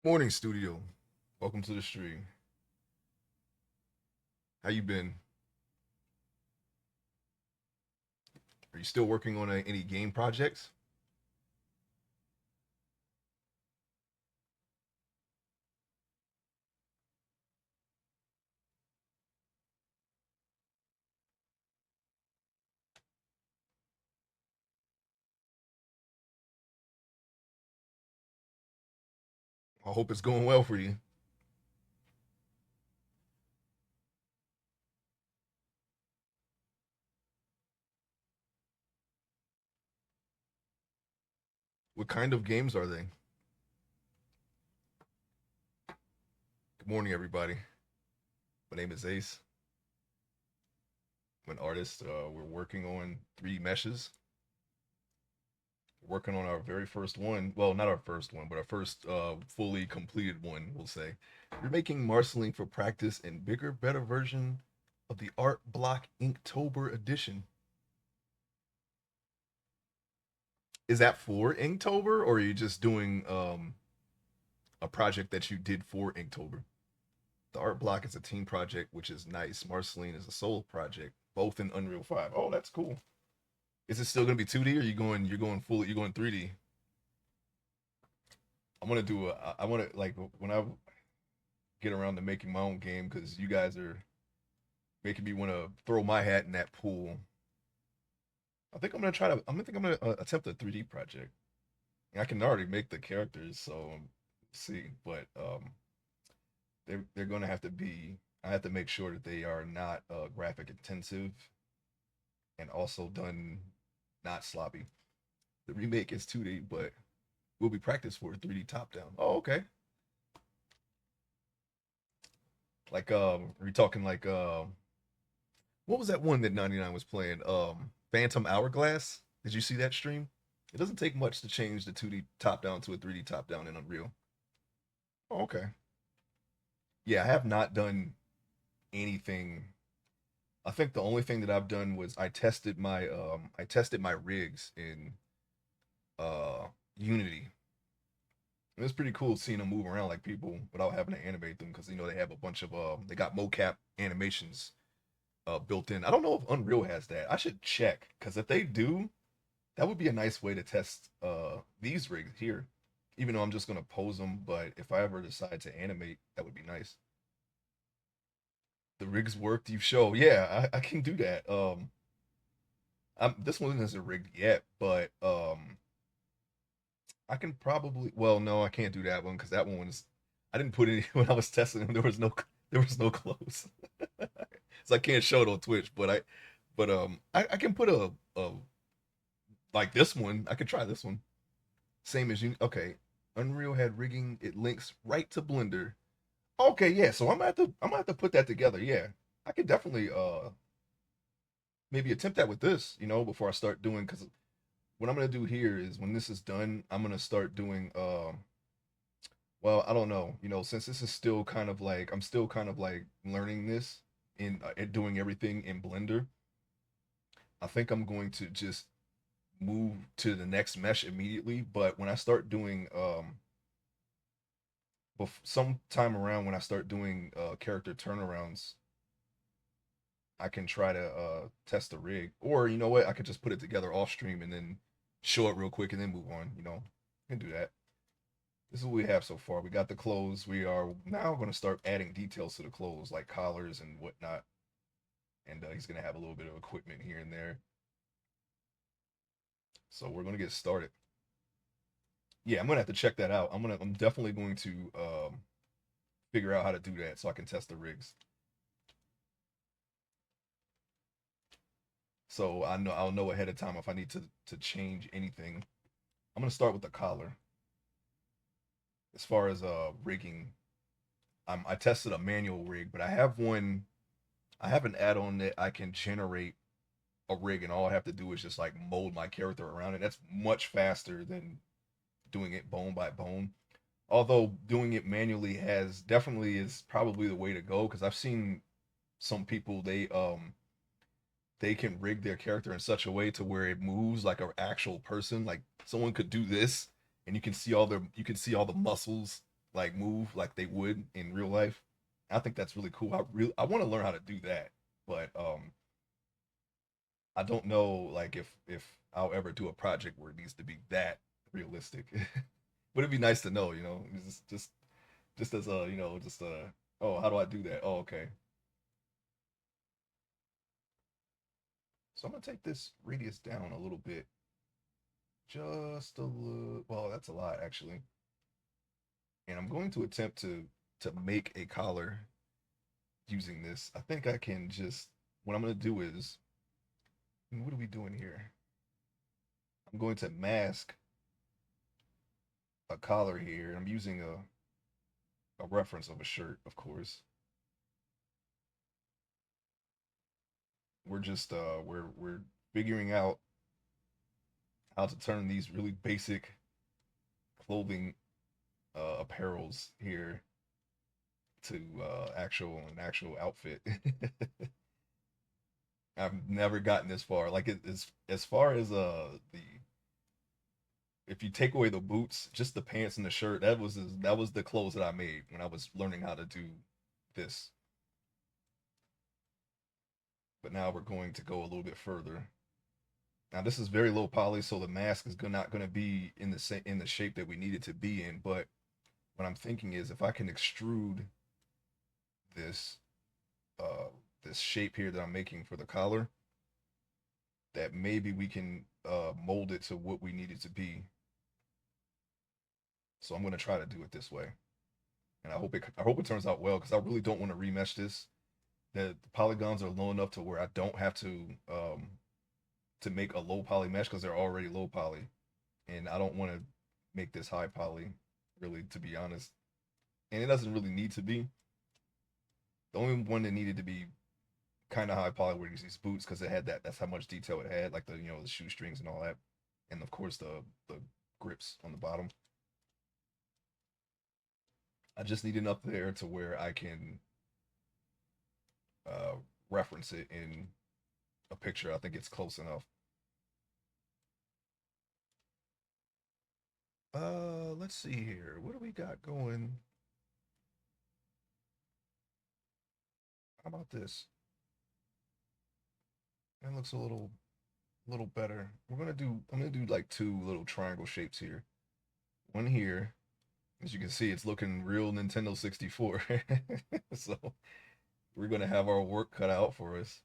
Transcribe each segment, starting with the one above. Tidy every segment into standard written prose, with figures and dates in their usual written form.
Morning, studio. Welcome to the stream. How you been? Are you still working on any game projects? I hope it's going well for you. What kind of games are they? Good morning, everybody. My name is Ace. I'm an artist. We're working on 3D meshes. We're working on our very first one. Well, not our first one, but our first fully completed one, we'll say. We're making Marceling for practice in bigger, better version of the Art Block Inktober edition. Is that for Inktober, or are you just doing a project that you did for Inktober? The art block is a team project, which is nice. Marceline is a solo project, both in Unreal 5. Oh, that's cool. Is it still gonna be 2D, or you're going full, you're going 3D? I want to do a I want to, like, when I get around to making my own game, because you guys are making me want to throw my hat in that pool. I'm gonna attempt a 3D project. I can already make the characters, so see. But they're gonna have to be. I have to make sure that they are not graphic intensive and also done not sloppy. The remake is 2D, but will be practiced for 3D top down. Oh, okay. Like are you talking like what was that one that 99 was playing? Phantom Hourglass. Did you see that stream? It doesn't take much to change the 2D top down to a 3D top down in Unreal. Oh, okay. Yeah, I have not done anything. I think the only thing that I've done was I tested my rigs in Unity. It was pretty cool seeing them move around like people without having to animate them, because they have a bunch of they got mocap animations built in. I don't know if Unreal has that. I should check, because if they do, that would be a nice way to test these rigs here. Even though I'm just gonna pose them, but if I ever decide to animate, that would be nice. The rigs worked. You show, yeah, I can do that. This one isn't rigged yet, but I can probably. Well, no, I can't do that one, because that one was. I didn't put any when I was testing them. There was no clothes, so I can't show it on Twitch. I can put a like this one. I could try this one. Same as you. Okay, Unreal had rigging. It links right to Blender. Okay, yeah. So I'm gonna have to put that together. Yeah, I could definitely maybe attempt that with this. Before I start doing, because what I'm gonna do here is, when this is done, I'm gonna start doing well, I don't know, since this is still kind of like I'm still kind of like learning this in doing everything in Blender. I think I'm going to just move to the next mesh immediately, but when I start doing sometime around when I start doing character turnarounds, I can try to test the rig, or you know what, I could just put it together off stream and then show it real quick and then move on. I can do that. This is what we have so far. We got the clothes. We are now going to start adding details to the clothes, like collars and whatnot. And he's going to have a little bit of equipment here and there. So we're going to get started. Yeah, I'm going to have to check that out. I'm definitely going to figure out how to do that so I can test the rigs. So I'll know ahead of time if I need to change anything. I'm going to start with the collar. As far as rigging, I tested a manual rig, but I have one. I have an add-on that I can generate a rig, and all I have to do is just like mold my character around it. That's much faster than doing it bone by bone. Although doing it manually has definitely is probably the way to go, because I've seen some people, they can rig their character in such a way to where it moves like an actual person. Like someone could do this, and you can see all the muscles like move like they would in real life. I think that's really cool. I want to learn how to do that, but I don't know like if I'll ever do a project where it needs to be that realistic. But it'd be nice to know, you know, just as a, you know, just oh, how do I do that? Oh, okay. So I'm gonna take this radius down a little bit, just a little. Well, that's a lot actually, and I'm going to attempt to make a collar using this. I think I can just. What I'm gonna do is, what are we doing here? I'm going to mask a collar here. I'm using a reference of a shirt, of course. We're just we're figuring out how to turn these really basic clothing apparels here to an actual outfit. I've never gotten this far. Like as far as the if you take away the boots, just the pants and the shirt, that was the clothes that I made when I was learning how to do this. But now we're going to go a little bit further. Now this is very low poly, so the mask is not going to be in in the shape that we need it to be in. But what I'm thinking is if I can extrude this uh this shape here that I'm making for the collar, that maybe we can mold it to what we need it to be. So I'm going to try to do it this way, and I hope it turns out well because I really don't want to remesh this. The polygons are low enough to where I don't have to make a low poly mesh because they're already low poly, and I don't want to make this high poly, really, to be honest. And it doesn't really need to be. The only one that needed to be kind of high poly were these boots because it had that. That's how much detail it had, like the you know the shoestrings and all that, and of course the grips on the bottom. I just need enough there to where I can uh, reference it in a picture. I think it's close enough. Let's see here. What do we got going? How about this? That looks a little better. I'm gonna do like two little triangle shapes here. One here. As you can see, it's looking real Nintendo 64. So we're gonna have our work cut out for us.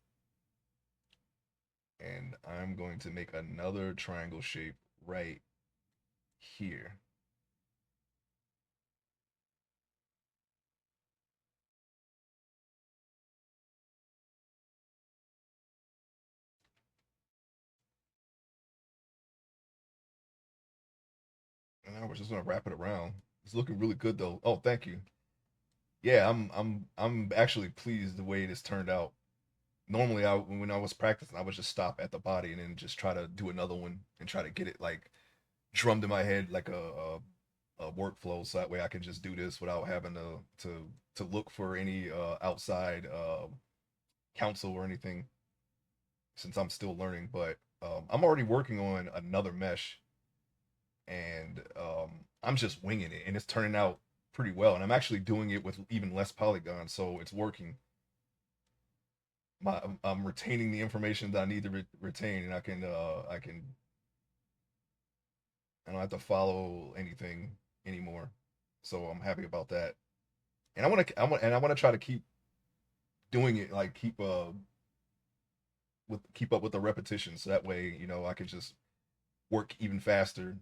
And I'm going to make another triangle shape right here. And now we're just gonna wrap it around. It's looking really good though. Oh, thank you. Yeah, I'm actually pleased the way this turned out. Normally, I when I was practicing, I would just stop at the body and then just try to do another one and try to get it like drummed in my head like a workflow, so that way I can just do this without having to look for any outside counsel or anything since I'm still learning. But I'm already working on another mesh and I'm just winging it and it's turning out pretty well. And I'm actually doing it with even less polygons, so it's working. I'm retaining the information that I need to retain, and I don't have to follow anything anymore. So I'm happy about that. And I want to try to keep doing it, like keep up with the repetition, so that way you know I can just work even faster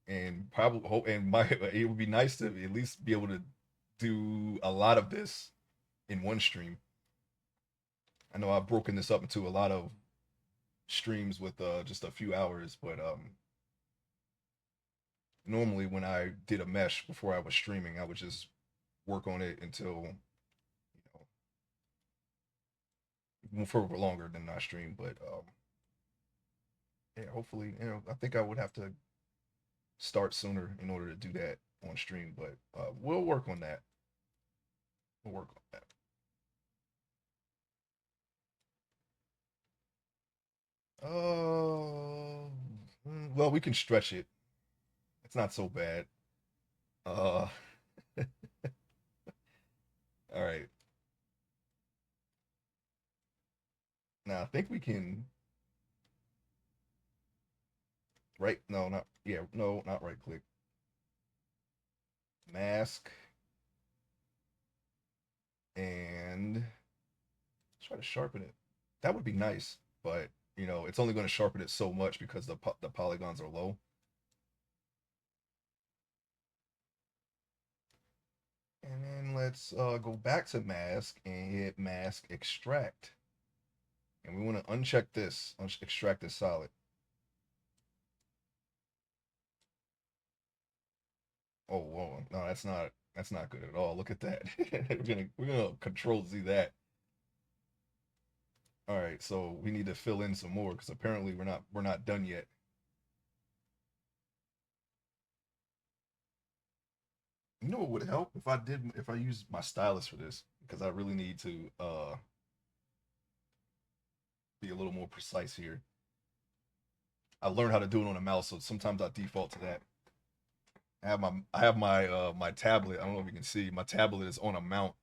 and probably hope and my it would be nice to at least be able to do a lot of this in one stream. I know I've broken this up into a lot of streams with just a few hours, but normally when I did a mesh before I was streaming, I would just work on it until you know for longer than I stream. But yeah, hopefully, you know, I think I would have to start sooner in order to do that on stream, but we'll work on that. We'll work on that. Well, we can stretch it. It's not so bad. Uh, All right. Now I think we can right. No, not yeah. No, not right click. Mask and try to sharpen it. That would be nice, but it's only going to sharpen it so much because the polygons are low. And then let's go back to mask and hit mask extract. And we want to uncheck this, extract this solid. Oh, whoa, no, that's not good at all. Look at that. we're gonna control Z that. All right, so we need to fill in some more because apparently we're not done yet. You know what would help if I used my stylus for this because I really need to be a little more precise here. I learned how to do it on a mouse, so sometimes I default to that. I have my tablet. I don't know if you can see. My tablet is on a mount,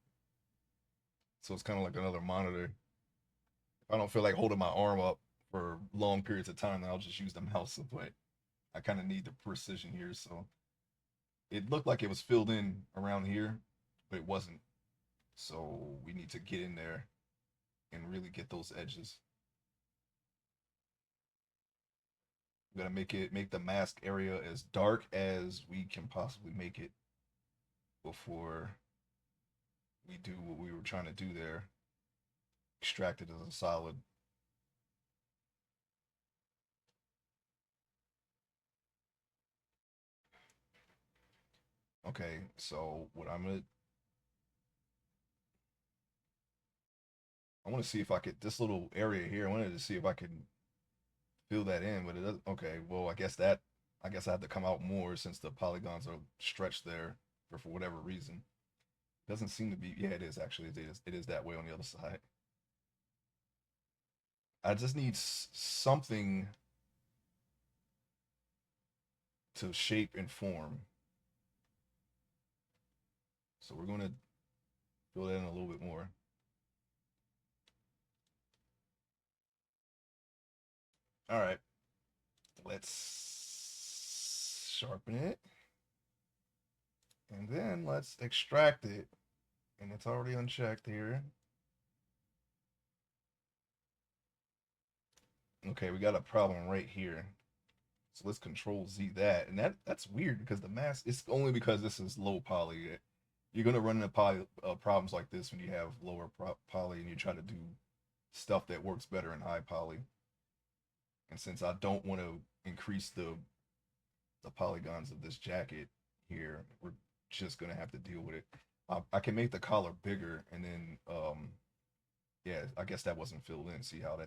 so it's kind of like another monitor. If I don't feel like holding my arm up for long periods of time, then I'll just use the mouse. But I kind of need the precision here, so it looked like it was filled in around here, but it wasn't. So we need to get in there and really get those edges. We gotta make the mask area as dark as we can possibly make it before we do what we were trying to do there. Extract it as a solid. Okay, so I want to see if I could this little area here. I wanted to see if I could fill that in, but it doesn't. Okay, well I guess I have to come out more since the polygons are stretched there for whatever reason. Doesn't seem to be. Yeah, it is actually. It is that way on the other side. I just need something to shape and form. So we're going to fill that in a little bit more. All right, let's sharpen it. And then let's extract it. And it's already unchecked here. Okay, we got a problem right here. So let's control Z that. And that's weird because the mask, it's only because this is low poly. You're going to run into problems like this when you have lower poly and you try to do stuff that works better in high poly. And since I don't want to increase the polygons of this jacket here, we're just gonna have to deal with it. I can make the collar bigger, and then yeah, I guess that wasn't filled in. See how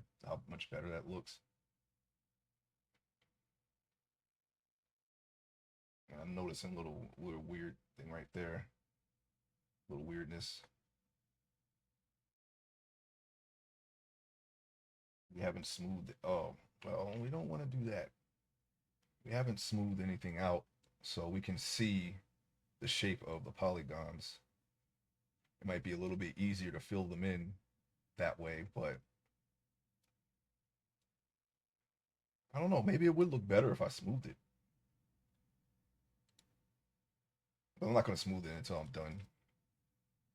much better that looks. And I'm noticing little weird thing right there, little weirdness. We haven't smoothed it. Oh, well, we don't want to do that. We haven't smoothed anything out, so we can see the shape of the polygons. It might be a little bit easier to fill them in that way, but I don't know. Maybe it would look better if I smoothed it. But I'm not going to smooth it until I'm done,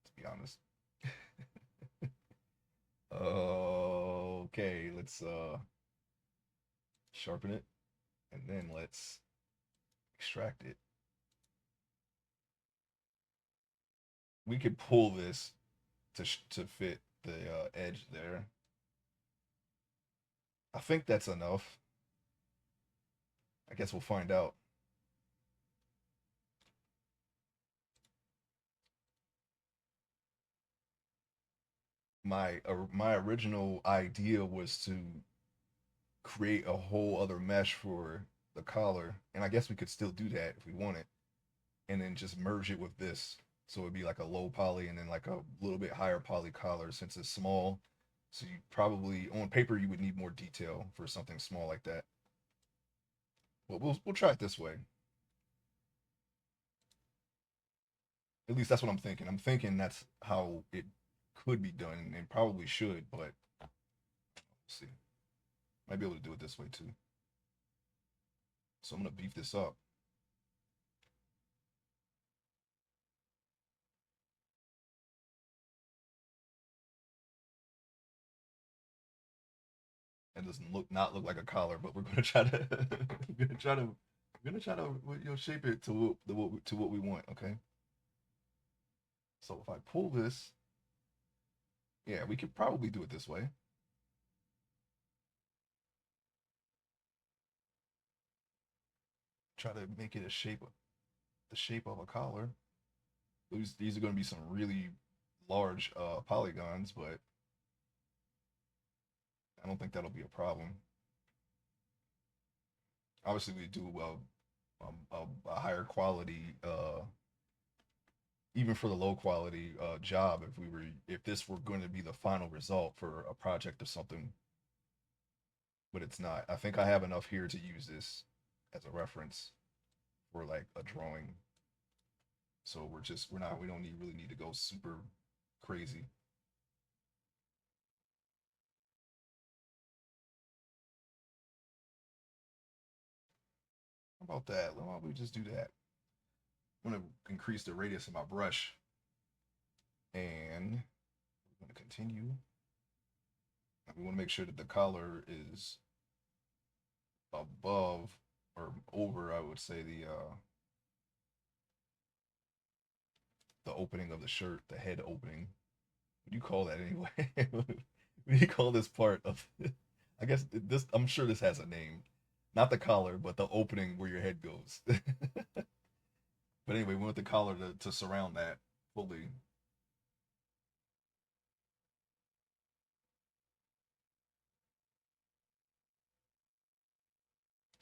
to be honest. Okay, let's sharpen it and then let's extract it. We could pull this to fit the edge there. I think that's enough. I guess we'll find out. My original idea was to create a whole other mesh for the collar, and I guess we could still do that if we wanted, and then just merge it with this. So it'd be like a low poly and then like a little bit higher poly collar since it's small. So you probably on paper you would need more detail for something small like that. But we'll try it this way. At least that's what I'm thinking. I'm thinking that's how it could be done and probably should, but we'll see. Might be able to do it this way too. So I'm gonna beef this up. It doesn't not look like a collar, but we're gonna try to we're gonna try to shape it to what we want. Okay. So if I pull this, yeah, we could probably do it this way. Try to make it the shape of a collar. These are going to be some really large polygons, but I don't think that'll be a problem. Obviously, we do a higher quality, even for the low quality job. If this were going to be the final result for a project or something, but it's not. I think I have enough here to use this as a reference for like a drawing. So we don't really need to go super crazy. How about that? Why don't we just do that? I'm gonna increase the radius of my brush, and we're gonna continue. We want to make sure that the collar is above or over, I would say, the opening of the shirt, the head opening. What do you call that anyway? What do you call this part of? I guess this. I'm sure this has a name, not the collar, but the opening where your head goes. But anyway, we want the collar to surround that fully.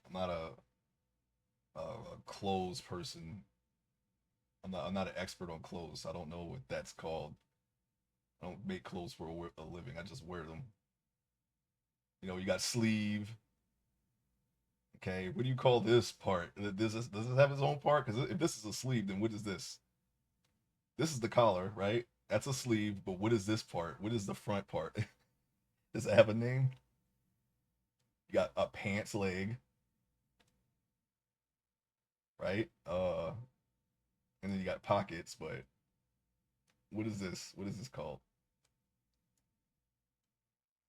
I'm not a clothes person. I'm not an expert on clothes. So I don't know what that's called. I don't make clothes for a living. I just wear them. You got sleeve. Okay, what do you call this part? Does this have its own part? Because if this is a sleeve, then what is this? This is the collar, right? That's a sleeve, but what is this part? What is the front part? Does it have a name? You got a pants leg, right? And then you got pockets, but what is this? What is this called?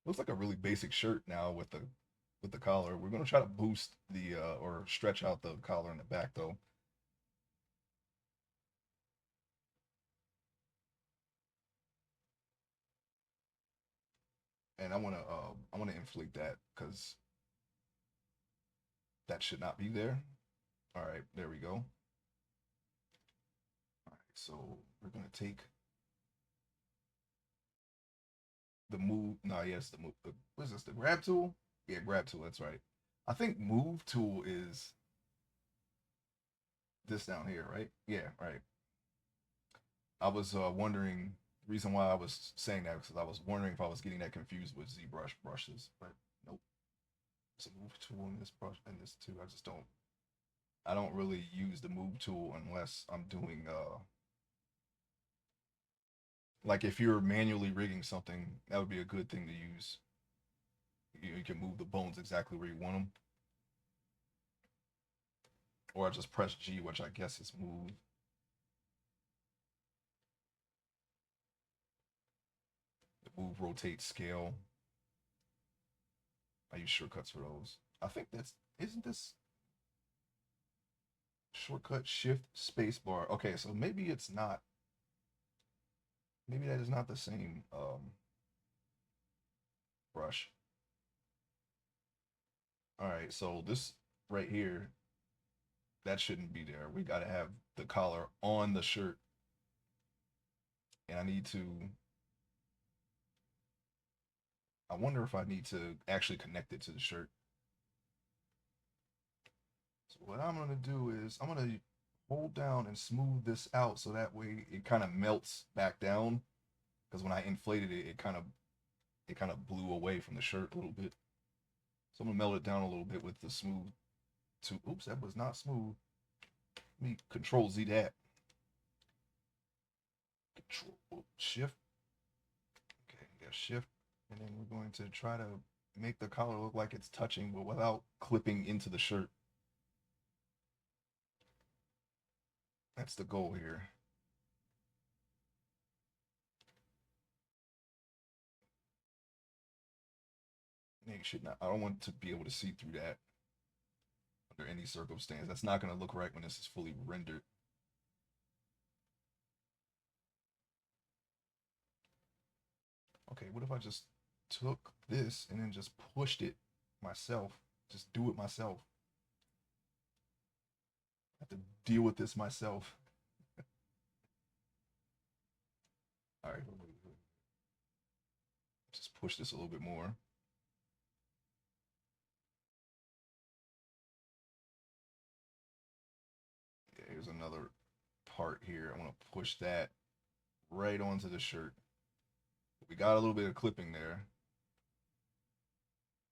Looks like a really basic shirt now with the collar. We're gonna try to boost the or stretch out the collar in the back though. And I wanna inflate that because that should not be there. All right, there we go. All right, so we're gonna take the move. No, yes, the move. What is this? The grab tool? Yeah, grab tool. That's right. I think move tool is this down here, right? Yeah, right. I was wondering the reason why I was saying that because I was wondering if I was getting that confused with ZBrush brushes, but nope. It's a move tool in this brush and this too. I just don't. I don't really use the move tool unless I'm doing like if you're manually rigging something, that would be a good thing to use. You can move the bones exactly where you want them, or I just press G, which I guess is move. Move, rotate, scale. I use shortcuts for those. I think that's isn't this shortcut shift space bar. Okay, so maybe it's not. Maybe that is not the same brush. All right, so this right here, that shouldn't be there. We got to have the collar on the shirt, and I need to. I wonder if I need to actually connect it to the shirt. So what I'm gonna do is I'm gonna hold down and smooth this out so that way it kind of melts back down. Because when I inflated it, it kind of blew away from the shirt a little bit. So I'm gonna melt it down a little bit with the smooth. To oops, that was not smooth. Let me Control Z that. control shift. Okay, yeah, shift, and then we're going to try to make the collar look like it's touching, but without clipping into the shirt. That's the goal here. Make sure not. I don't want to be able to see through that under any circumstance. That's not going to look right when this is fully rendered. Okay, what if I just took this and then just pushed it myself? Just do it myself. I have to deal with this myself. All right, just push this a little bit more. Yeah, here's another part here. I want to push that right onto the shirt. We got a little bit of clipping there.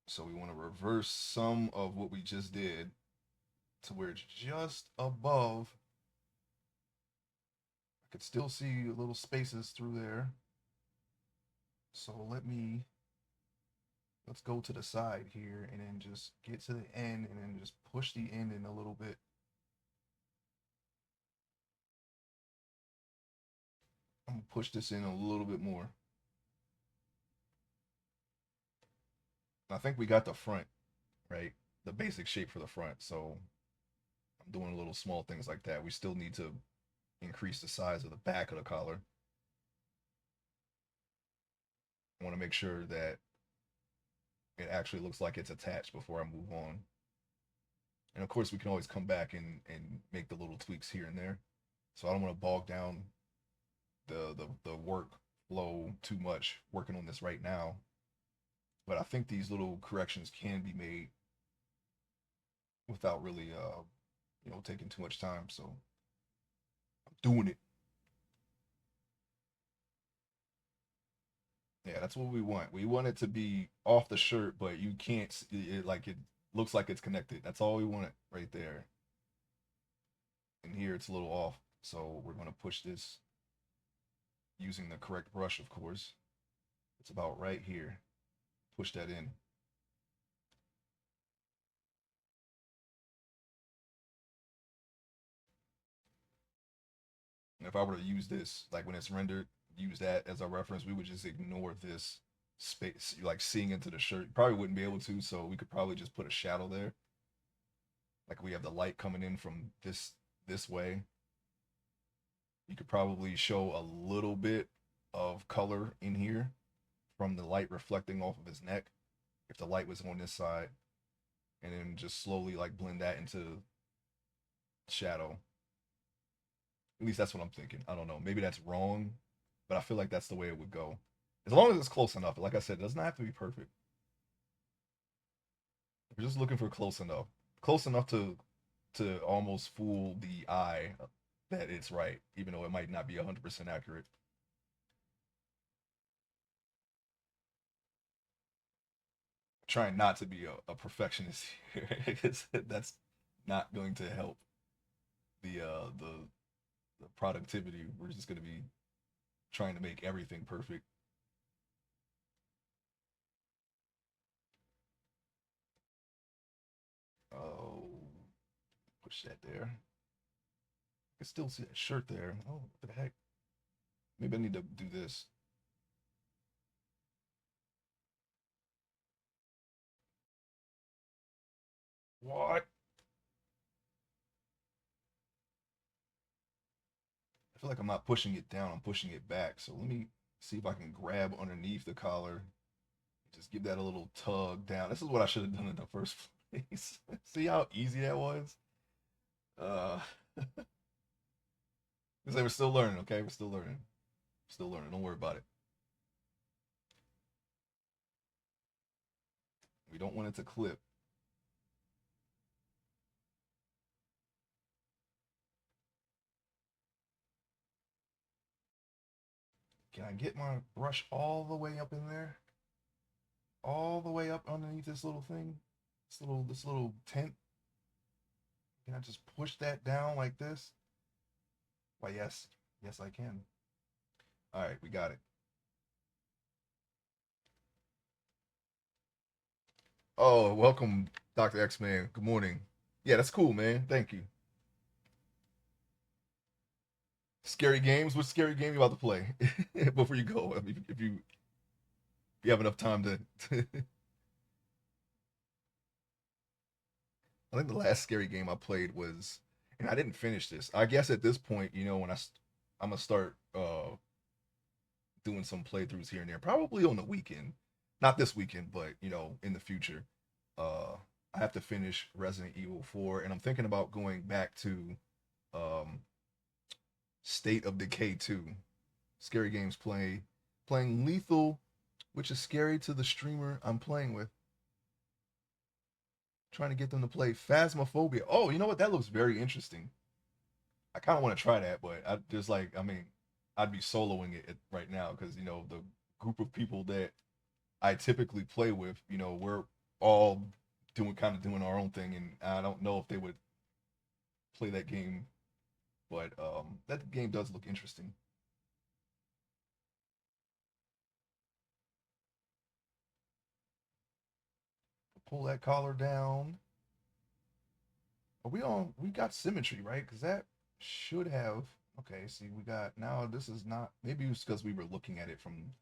So we want to reverse some of what we just did to where it's just above. I could still see little spaces through there. So let's go to the side here and then just get to the end and then just push the end in a little bit. I'm gonna push this in a little bit more. I think we got the front, right? The basic shape for the front. So I'm doing little small things like that. We still need to increase the size of the back of the collar. I want to make sure that it actually looks like it's attached before I move on. And of course, we can always come back and make the little tweaks here and there. So I don't want to bog down the work flow too much working on this right now. But I think these little corrections can be made without really taking too much time. So I'm doing it. Yeah, that's what we want. We want it to be off the shirt, but you can't like it looks like it's connected. That's all we want right there. And here it's a little off. So we're going to push this using the correct brush, of course. It's about right here. Push that in. And if I were to use this, like when it's rendered, use that as a reference, we would just ignore this space, like seeing into the shirt. Probably wouldn't be able to, so we could probably just put a shadow there. Like we have the light coming in from this way. You could probably show a little bit of color in here from the light reflecting off of his neck if the light was on this side, and then just slowly like blend that into shadow. At least that's what I'm thinking. I don't know. Maybe that's wrong, but I feel like that's the way it would go. As long as it's close enough. Like I said, it doesn't have to be perfect. We're just looking for close enough. Close enough to almost fool the eye that it's right, even though it might not be 100% accurate. Trying not to be a perfectionist here because that's not going to help the productivity. We're just going to be trying to make everything perfect. Oh, push that there. I can still see that shirt there. Oh, what the heck? Maybe I need to do this. What? I feel like I'm not pushing it down. I'm pushing it back. So let me see if I can grab underneath the collar. Just give that a little tug down. This is what I should have done in the first place. See how easy that was? Uh, because we're still learning, okay? We're still learning. Still learning. Don't worry about it. We don't want it to clip. Can I get my brush all the way up in there? All the way up underneath this little thing? This little tent? Can I just push that down like this? Why, yes. Yes, I can. All right, we got it. Oh, welcome, Dr. X Man. Good morning. Yeah, that's cool, man. Thank you. Scary games. What scary game you about to play before you go? I mean, if you have enough time to. I think the last scary game I played was, and I didn't finish this. I guess at this point, when I'm gonna start doing some playthroughs here and there, probably on the weekend. Not this weekend, but in the future. Uh, I have to finish Resident Evil 4, and I'm thinking about going back to um, State of Decay 2. Scary games playing Lethal, which is scary to the streamer I'm playing with. Trying to get them to play Phasmophobia. Oh, you know what? That looks very interesting. I kind of want to try that, but I mean, I'd be soloing it right now because the group of people that I typically play with, we're all doing our own thing, and I don't know if they would play that game, but that game does look interesting. Pull that collar down. Are we on? We got symmetry, right? Because that should have. Okay, see, we got now. This is not. Maybe it's because we were looking at it from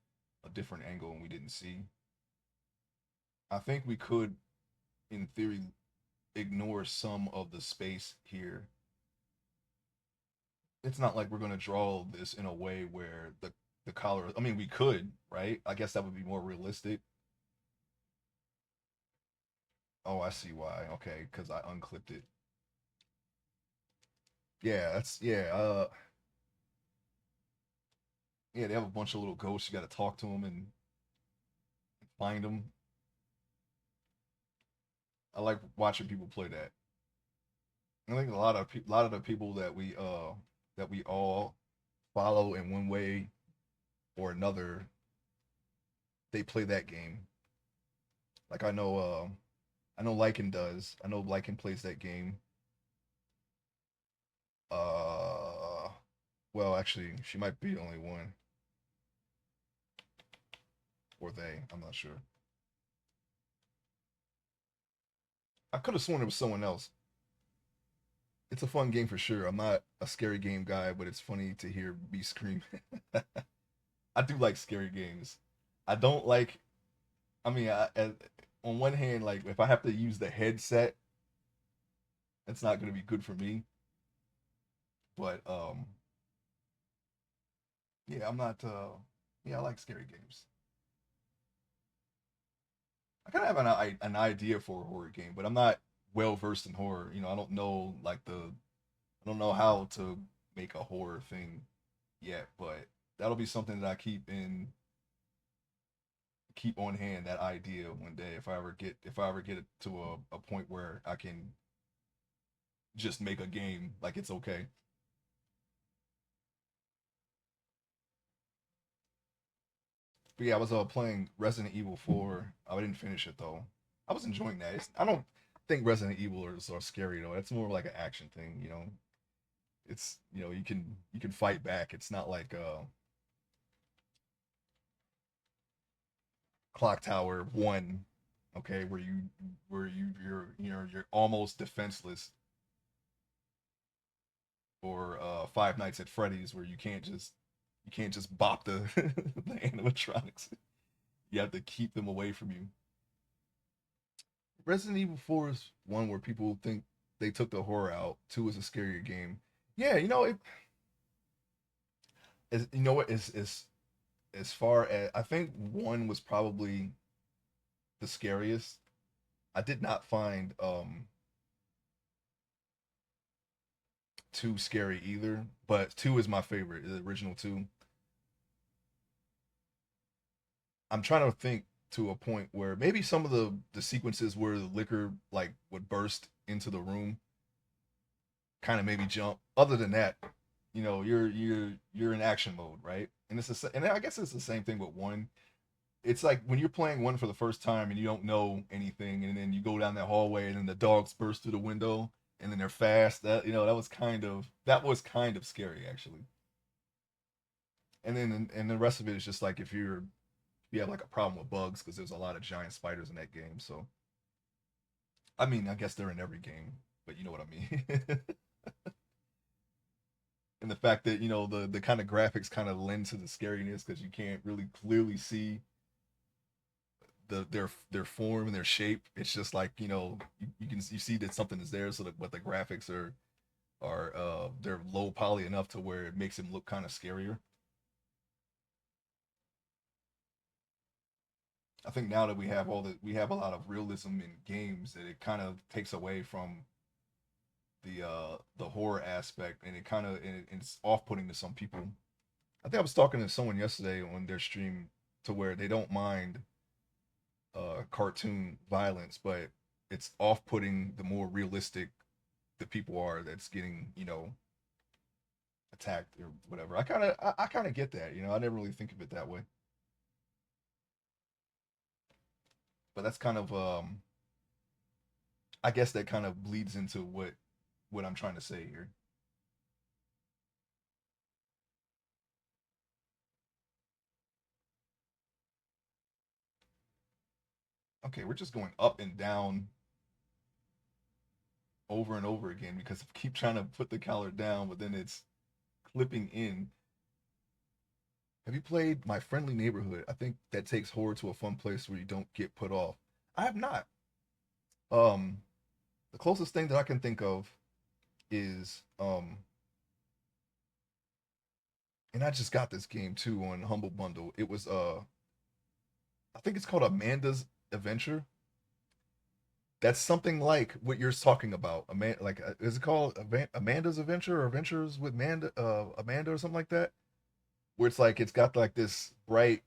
a different angle and we didn't see. I think we could, in theory, ignore some of the space here. It's not like we're going to draw this in a way where the collar. I mean, we could, right? I guess that would be more realistic. Oh, I see why. Okay, because I unclipped it. Yeah, that's yeah. Yeah, they have a bunch of little ghosts. You got to talk to them and find them. I like watching people play that. I think a lot of the people that we all follow in one way or another, they play that game. Like I know Lycan does. I know Lycan plays that game. Uh, well, actually, she might be the only one, or they. I'm not sure. I could have sworn it was someone else. It's a fun game for sure. I'm not a scary game guy, but it's funny to hear me scream. I do like scary games. I don't like. I mean, on one hand, like if I have to use the headset, it's not going to be good for me. But yeah, I'm not. Yeah, I like scary games. I kind of have an idea for a horror game, but I'm not well versed in horror. I don't know I don't know how to make a horror thing yet, but that'll be something that I keep on hand. That idea one day, if I ever get it to a point where I can just make a game, like it's okay. But yeah, I was playing Resident Evil 4. I didn't finish it though. I was enjoying that. I don't think Resident Evil are scary though. It's more like an action thing. It's you can fight back. It's not like Clock Tower 1, okay, you're almost defenseless, or Five Nights at Freddy's where you can't just bop the animatronics. You have to keep them away from you. Resident Evil 4 is one where people think they took the horror out. 2 is a scarier game. Yeah, you know what is as far as I think 1 was probably the scariest. I did not find 2 scary either, but 2 is my favorite, the original 2. I'm trying to think to a point where maybe some of the sequences where the liquor like would burst into the room kind of made me jump. Other than that, you're in action mode, right? And I guess it's the same thing with 1. It's like when you're playing 1 for the first time and you don't know anything, and then you go down that hallway and then the dogs burst through the window and then they're fast. That was kind of scary actually. And then and the rest of it is just like if you have like a problem with bugs because there's a lot of giant spiders in that game. So I mean, I guess they're in every game, but you know what I mean. And the fact that the kind of graphics kind of lend to the scariness because you can't really clearly see their form and their shape. It's just like you see that something is there, so that but the graphics are they're low poly enough to where it makes him look kind of scarier. I think now that we have a lot of realism in games that it kind of takes away from the horror aspect, and it's off putting to some people. I think I was talking to someone yesterday on their stream to where they don't mind cartoon violence, but it's off putting the more realistic the people are that's getting attacked or whatever. I kind of get that. I never really think of it that way, but that's kind of I guess that kind of bleeds into what I'm trying to say here. Okay, we're just going up and down over and over again because I keep trying to put the collar down, but then it's clipping in. Have you played My Friendly Neighborhood? I think that takes horror to a fun place where you don't get put off. I have not. Um, the closest thing that I can think of is and I just got this game too on Humble Bundle. It was I think it's called Amanda's Adventure. That's something like what you're talking about. Is it called Amanda's Adventure or Adventures with Amanda or something like that? Where it's like it's got like this bright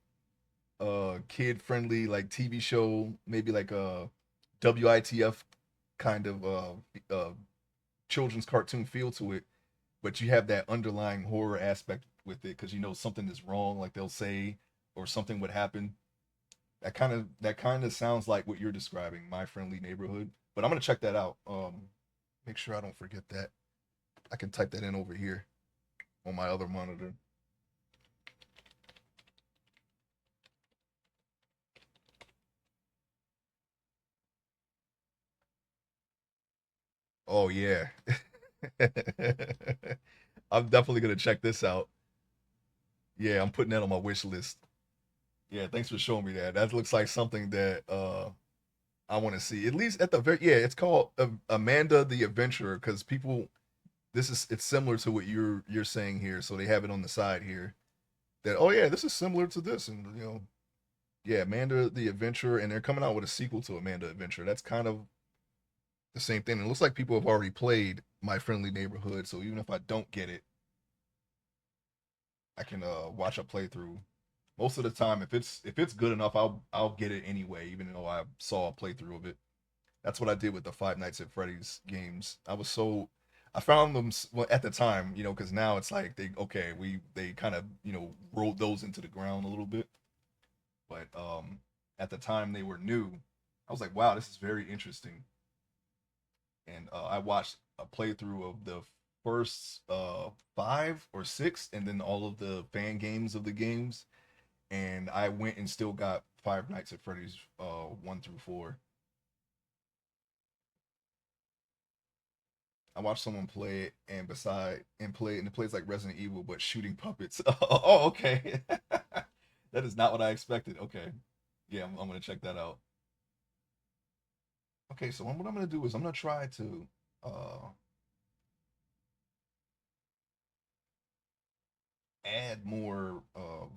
kid friendly like TV show, maybe like a WITF kind of children's cartoon feel to it, but you have that underlying horror aspect with it because something is wrong, like they'll say, or something would happen. That kind of sounds like what you're describing, My Friendly Neighborhood. But I'm gonna check that out. Make sure I don't forget that. I can type that in over here on my other monitor. Oh yeah. I'm definitely gonna check this out. Yeah, I'm putting that on my wish list. Yeah, thanks for showing me that. That looks like something that I want to see. At least at the very yeah, it's called Amanda the Adventurer because people it's similar to what you're saying here. So they have it on the side here that oh yeah, this is similar to this, and yeah, Amanda the Adventurer, and they're coming out with a sequel to Amanda Adventure. That's kind of the same thing. It looks like people have already played My Friendly Neighborhood, so even if I don't get it, I can watch a playthrough. Most of the time, if it's good enough, I'll get it anyway, even though I saw a playthrough of it. That's what I did with the Five Nights at Freddy's games. I found them well, at the time, because now it's like they kind of rolled those into the ground a little bit, but at the time they were new. I was like, wow, this is very interesting, and I watched a playthrough of the first five or six, and then all of the fan games of the games, and I went and still got Five Nights at Freddy's 1 through 4. I watched someone play it and it plays like Resident Evil but shooting puppets. Oh, okay. That is not what I expected. Okay. Yeah, I'm gonna check that out. Okay, so what I'm gonna do is I'm gonna try to add more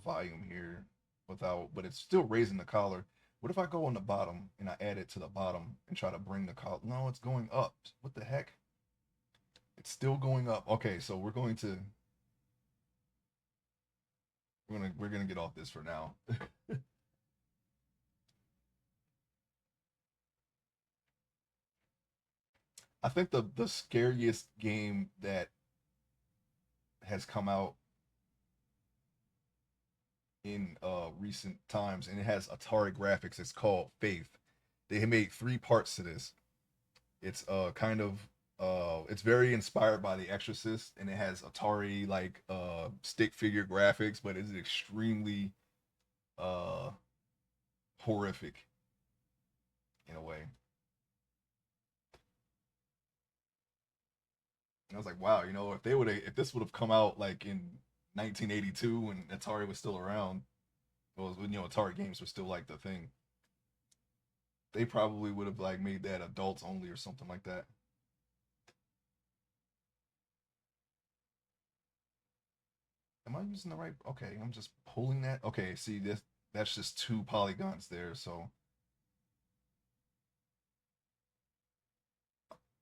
volume here but it's still raising the collar. What if I go on the bottom and I add it to the bottom and try to bring the collar? No, it's going up. What the heck? It's still going up. Okay, so we're gonna get off this for now. I think the scariest game that has come out in recent times, and it has Atari graphics. It's called Faith. They made 3 parts to this. It's kind of It's very inspired by The Exorcist, and it has Atari like stick figure graphics, but it's extremely uh horrific in a way. And I was like, wow, if they would if this would have come out like in 1982 when Atari was still around, well, when Atari games were still like the thing, they probably would have like made that adults only or something like that. Am I using the right? Okay, I'm just pulling that. Okay, see this. That's just two polygons there. So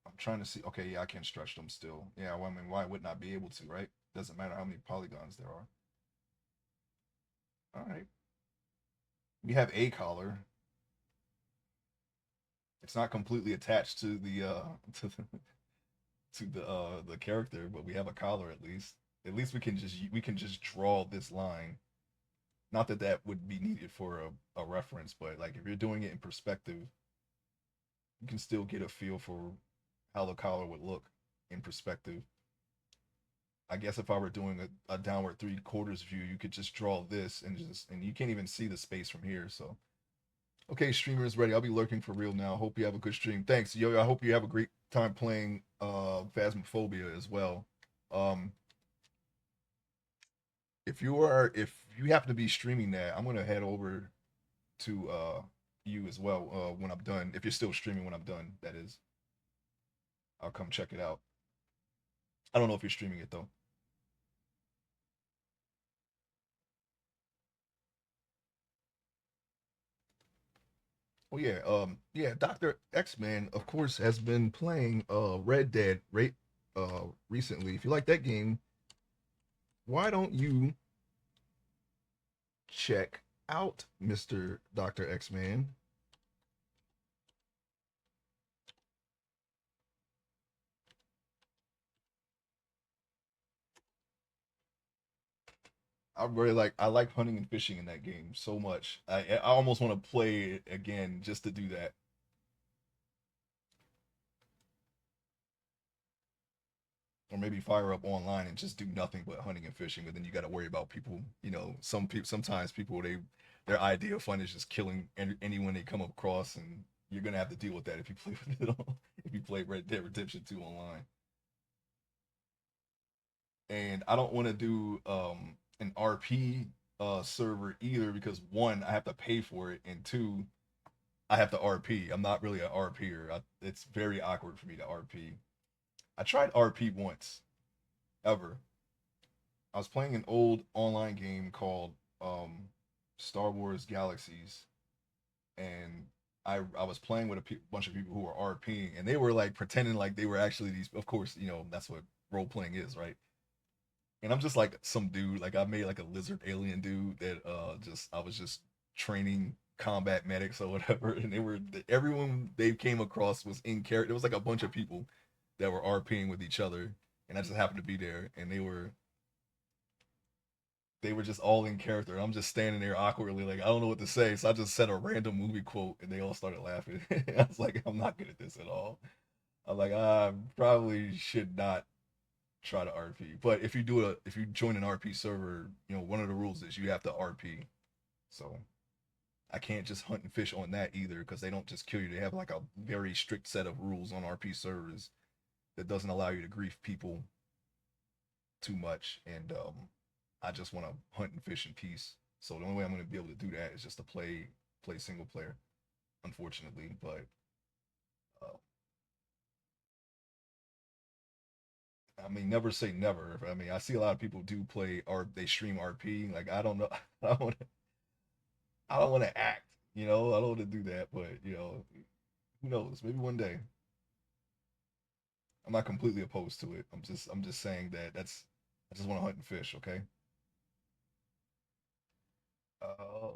I'm trying to see. Okay, yeah, I can stretch them still. Yeah, well, I mean, why wouldn't I be able to? Right? Doesn't matter how many polygons there are. All right. We have a collar. It's not completely attached to the to the character, but we have a collar at least. At least we can just draw this line. Not that that would be needed for a reference, but like if you're doing it in perspective, you can still get a feel for how the collar would look in perspective. I guess if I were doing a downward 3/4 view, you could just draw this and you can't even see the space from here. So okay, streamer is ready. I'll be lurking for real now. Hope you have a good stream. Thanks, yo. I hope you have a great time playing Phasmophobia as well. Um, if you happen to be streaming that, I'm gonna head over to you as well when I'm done. If you're still streaming when I'm done, that is, I'll come check it out. I don't know if you're streaming it though. Oh yeah, yeah, Doctor X Man, of course, has been playing Red Dead right recently. If you like that game, why don't you check out Mr. Doctor X Man? I like hunting and fishing in that game so much. I almost want to play it again just to do that. Or maybe fire up online and just do nothing but hunting and fishing, but then you got to worry about people. Some people sometimes people their idea of fun is just killing anyone they come across, and you're gonna have to deal with that if you play with it if you play Red Dead Redemption 2 online. And I don't want to do an RP server either because one, I have to pay for it, and two, I have to RP. I'm not really an RPer. It's very awkward for me to RP. I tried RP once, ever. I was playing an old online game called Star Wars Galaxies, and I was playing with a bunch of people who were RPing, and they were like pretending like they were actually these. Of course, that's what role playing is, right? And I'm just like some dude, like I made like a lizard alien dude that just I was just training combat medics or whatever, and everyone they came across was in character. It was like a bunch of people that were RPing with each other, and I just happened to be there, and they were just all in character. I'm just standing there awkwardly, like I don't know what to say. So I just said a random movie quote, and they all started laughing. I was like, I'm not good at this at all. I'm like, I probably should not try to RP. But if you join an RP server, one of the rules is you have to RP. So I can't just hunt and fish on that either because they don't just kill you. They have like a very strict set of rules on RP servers that doesn't allow you to grief people too much. And I just want to hunt and fish in peace. So the only way I'm going to be able to do that is just to play single player, unfortunately. But uh, I mean, never say never. I mean, I see a lot of people do play or they stream RP. Like I don't know, I don't want to, I don't want to act. I don't want to do that. But who knows? Maybe one day. I'm not completely opposed to it. I'm just saying that I just want to hunt and fish. Okay. Uh,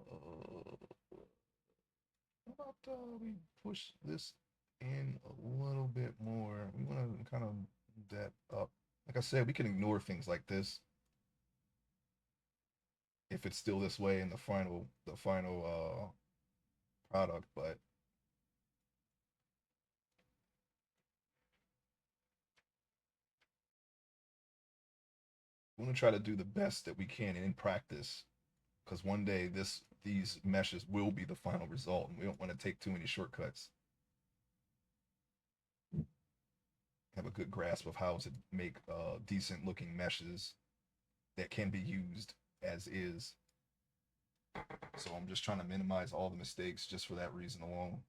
how about we push this in a little bit more? We want to kind of move that up. Like I said, we can ignore things like this if it's still this way in the final product. But we want to try to do the best that we can in practice, because one day these meshes will be the final result, and we don't want to take too many shortcuts. Have a good grasp of how to make decent looking meshes that can be used as is. So I'm just trying to minimize all the mistakes just for that reason alone.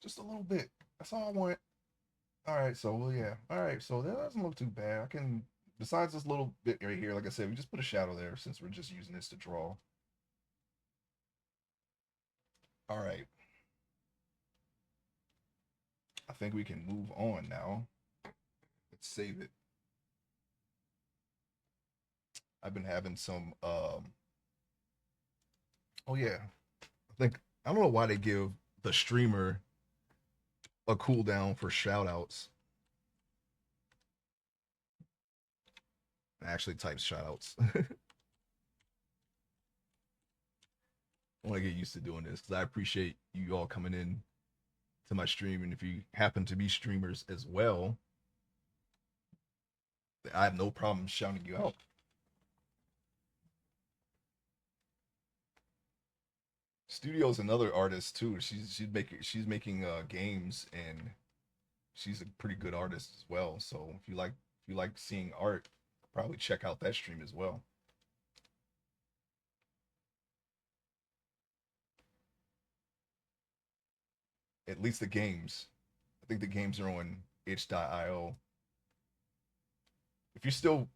Just a little bit. That's all I want. All right, so well, yeah. All right, so that doesn't look too bad. I can, besides this little bit right here, like I said, we just put a shadow there since we're just using this to draw. All right. I think we can move on now. Let's save it. I've been having some oh yeah. I don't know why they give the streamer a cooldown for shout outs. I actually types shout outs. I want to get used to doing this because I appreciate you all coming in to my stream. And if you happen to be streamers as well, I have no problem shouting you out. Studio's another artist too. She's making games, and she's a pretty good artist as well. So if you like seeing art, probably check out that stream as well. At least the games. I think the games are on itch.io. If you're still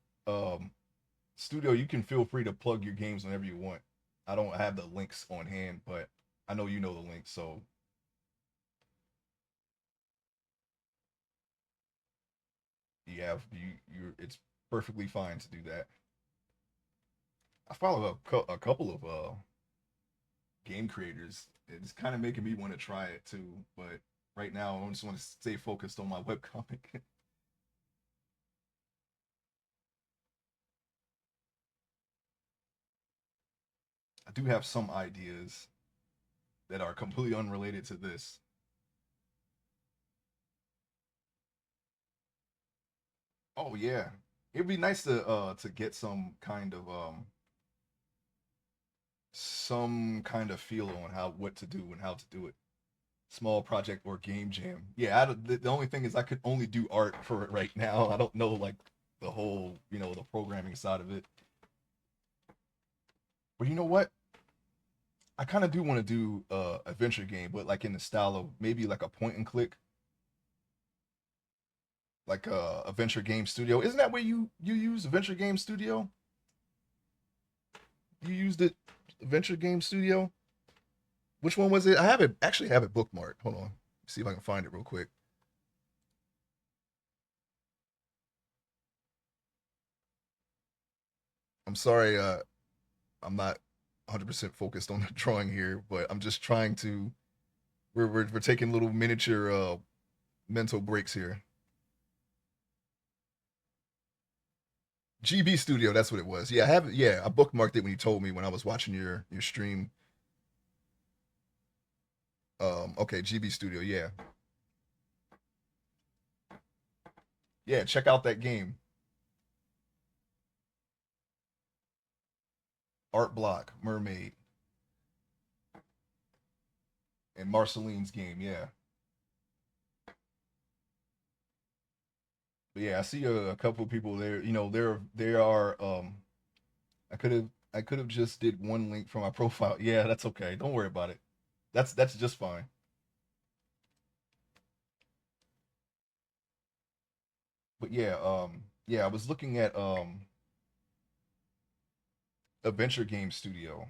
studio, you can feel free to plug your games whenever you want. I don't have the links on hand, but I know you know the links, so you have you it's perfectly fine to do that. I follow a couple of game creators. It's kind of making me want to try it too, but right now I just want to stay focused on my webcomic. I do have some ideas that are completely unrelated to this. Oh yeah, it'd be nice to get some kind of feel on how what to do and how to do it. Small project or game jam. Yeah, the only thing is I could only do art for it right now. I don't know like the whole the programming side of it. But you know what? I kind of do want to do adventure game, but like in the style of maybe like a point and click, like adventure game studio. Isn't that where you use adventure game studio? You used it, adventure game studio. Which one was it? I have it actually have it bookmarked. Hold on, see if I can find it real quick. I'm sorry, I'm not 100% focused on the drawing here, but I'm just trying to. We're taking little miniature mental breaks here. GB Studio, that's what it was. Yeah, I have it. Yeah, I bookmarked it when you told me when I was watching your stream. Okay, GB Studio. Yeah, yeah. Check out that game, Art Block, Mermaid, and Marceline's game. Yeah, but yeah, I see a couple of people there. They are. I could have just did one link from my profile. Yeah, that's okay. Don't worry about it. That's just fine. But yeah, yeah, I was looking at adventure game studio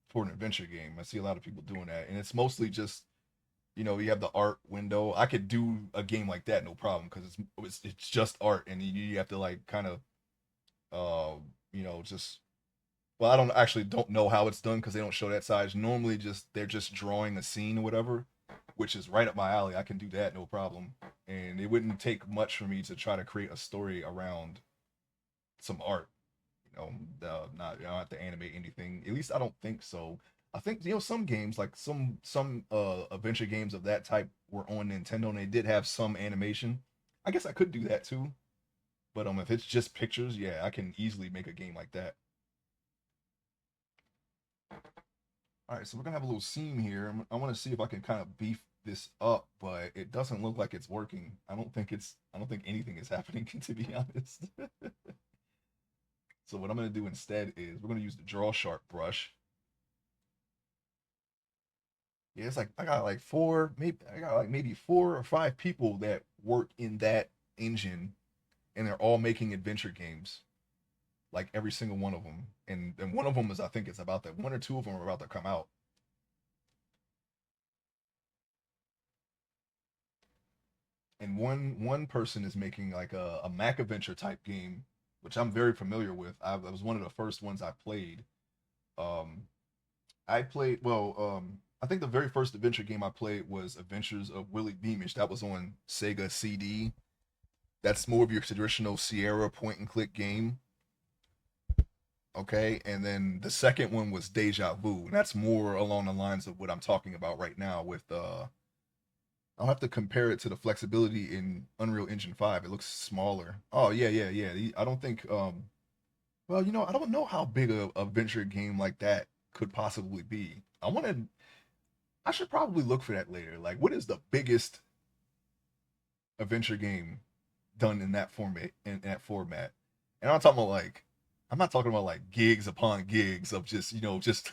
for an adventure game. I see a lot of people doing that, and it's mostly just you have the art window. I could do a game like that no problem because it's just art, and you have to like kind of just well, I don't know how it's done because they don't show that side. Normally, just they're just drawing a scene or whatever, which is right up my alley. I can do that no problem, and it wouldn't take much for me to try to create a story around some art. Not I don't have to animate anything. At least I don't think so. I think some games like some adventure games of that type were on Nintendo and they did have some animation. I guess I could do that too. But if it's just pictures, yeah, I can easily make a game like that. All right, so we're gonna have a little scene here. I want to see if I can kind of beef this up, but it doesn't look like it's working. I don't think anything is happening, to be honest. So what I'm gonna do instead is we're gonna use the draw sharp brush. Yeah, it's like I got like maybe 4 or 5 people that work in that engine, and they're all making adventure games. Like every single one of them, and one of them is, I think it's about that, one or two of them are about to come out. And one person is making like a Mac adventure type game, which I'm very familiar with. That was one of the first ones I played. Um, I played well. I think the very first adventure game I played was Adventures of Willie Beamish. That was on Sega CD. That's more of your traditional Sierra point and click game. Okay, and then the second one was Deja Vu, and that's more along the lines of what I'm talking about right now. With I'll have to compare it to the flexibility in Unreal Engine 5. It looks smaller. Oh yeah, yeah, yeah. I don't think well, I don't know how big a venture game like that could possibly be. I should probably look for that later. Like, what is the biggest adventure game done in that format? And I'm not talking about like gigs upon gigs of just just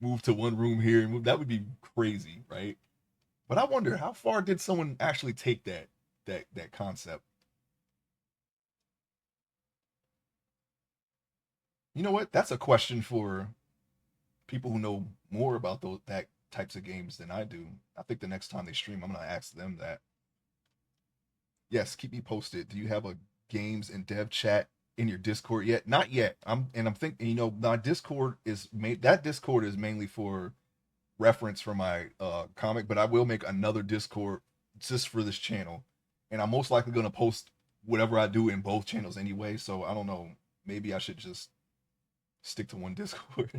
move to one room here and move. That would be crazy, right? But I wonder how far did someone actually take that concept? You know what? That's a question for people who know more about those that types of games than I do. I think the next time they stream, I'm gonna ask them that. Yes, keep me posted. Do you have a games and dev chat in your Discord yet? Not yet. I'm thinking, my Discord is made that Discord is mainly for reference for my comic, but I will make another Discord just for this channel. And I'm most likely gonna post whatever I do in both channels anyway. So I don't know. Maybe I should just stick to one Discord.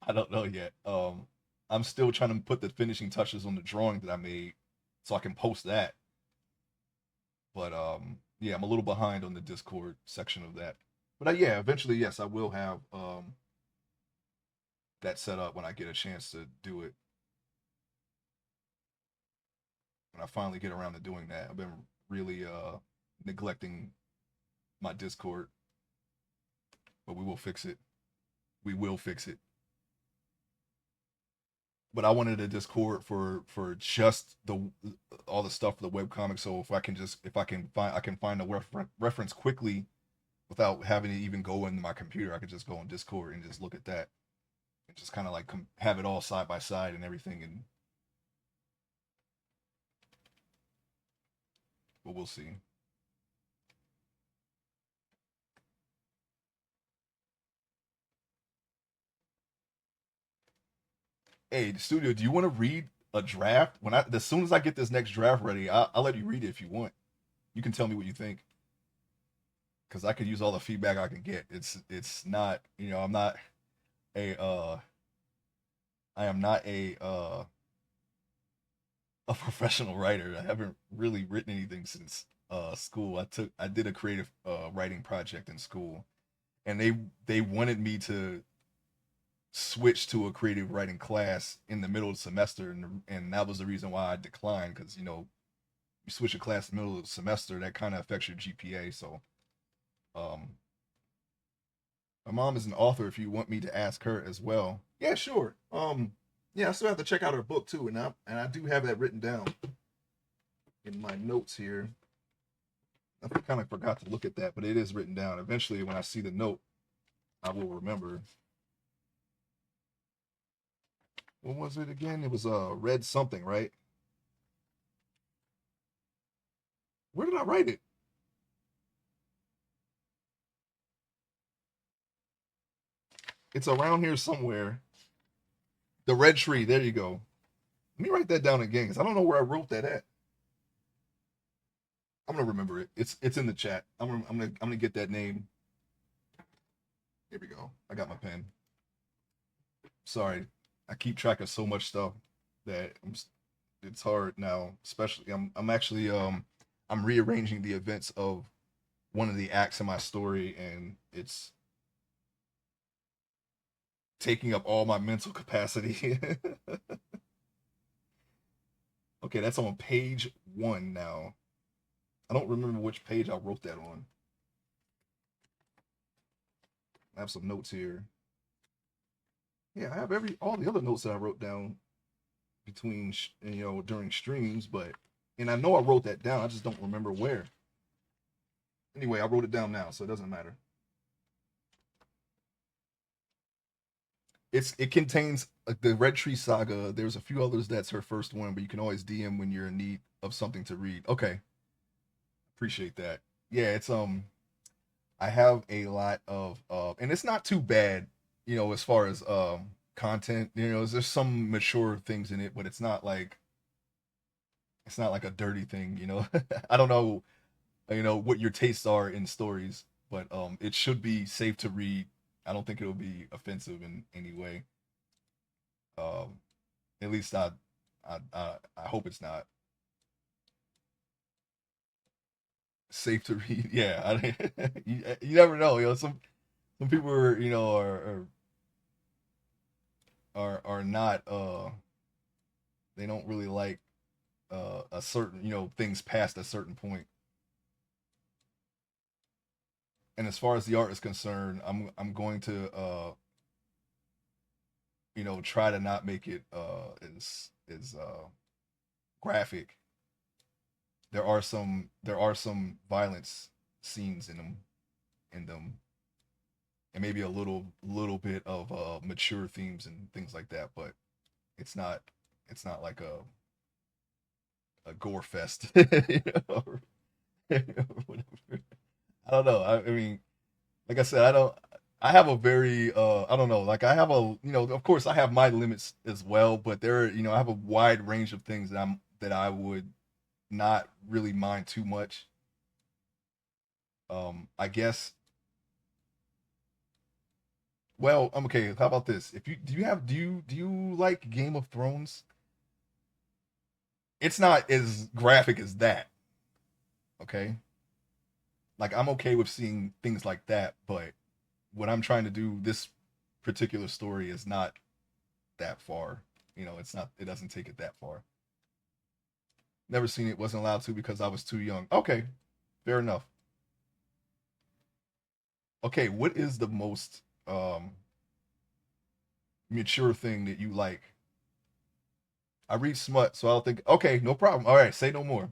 I don't know yet. I'm still trying to put the finishing touches on the drawing that I made so I can post that. But yeah, I'm a little behind on the Discord section of that. But yeah, eventually, yes, I will have that set up when I get a chance to do it. When I finally get around to doing that, I've been really neglecting my Discord, but we will fix it. We will fix it. But I wanted a Discord for just the all the stuff for the webcomic. So if I can find a reference quickly without having to even go into my computer, I could just go on Discord and just look at that and just kind of like have it all side by side and everything. And but we'll see. Hey, the studio, do you want to read a draft? As soon as I get this next draft ready, I'll let you read it if you want. You can tell me what you think because I could use all the feedback I can get. It's not I'm not a I am not a professional writer. I haven't really written anything since school. I did a creative writing project in school, and they wanted me to switch to a creative writing class in the middle of the semester, and that was the reason why I declined because you switch a class in the middle of the semester, that kind of affects your GPA. So um, my mom is an author. If you want me to ask her as well, yeah, sure. Yeah, I still have to check out her book too, and I do have that written down in my notes here. I kind of forgot to look at that, but it is written down. Eventually, when I see the note, I will remember. What was it again? It was red something, right? Where did I write it? It's around here somewhere. The red tree. There you go. Let me write that down again because I don't know where I wrote that at. I'm gonna remember it. It's in the chat. I'm gonna get that name. Here we go. I got my pen. Sorry, I keep track of so much stuff that it's hard now. Especially I'm actually I'm rearranging the events of one of the acts in my story, and it's taking up all my mental capacity. Okay, that's on page 1 now. I don't remember which page I wrote that on. I have some notes here. Yeah, I have all the other notes that I wrote down between during streams, but and I know I wrote that down. I just don't remember where. Anyway, I wrote it down now, so it doesn't matter. It contains the Red Tree Saga. There's a few others that's her first one, but you can always DM when you're in need of something to read. Okay, appreciate that. Yeah, it's I have a lot of and it's not too bad, as far as content. There's some mature things in it, but it's not like a dirty thing. I don't know, what your tastes are in stories, but it should be safe to read. I don't think it'll be offensive in any way. Um, at least I hope it's not safe to read. Yeah, you never know. Some people are not they don't really like a certain things past a certain point. And as far as the art is concerned, I'm going to try to not make it as graphic. There are some violence scenes in them, and maybe a little bit of mature themes and things like that, but it's not like a gore fest. Or whatever. I don't know. I mean, like I said, I have a very I don't know, like I have of course I have my limits as well, but I have a wide range of things that I would not really mind too much. I guess, well, I'm okay. How about this? If you do you like Game of Thrones? It's not as graphic as that, okay? Like I'm okay with seeing things like that, but what I'm trying to do, this particular story is not that far. It's not. It doesn't take it that far. Never seen it. Wasn't allowed to because I was too young. Okay, fair enough. Okay, what is the most mature thing that you like? I read smut, so I'll think. Okay, no problem. All right, say no more.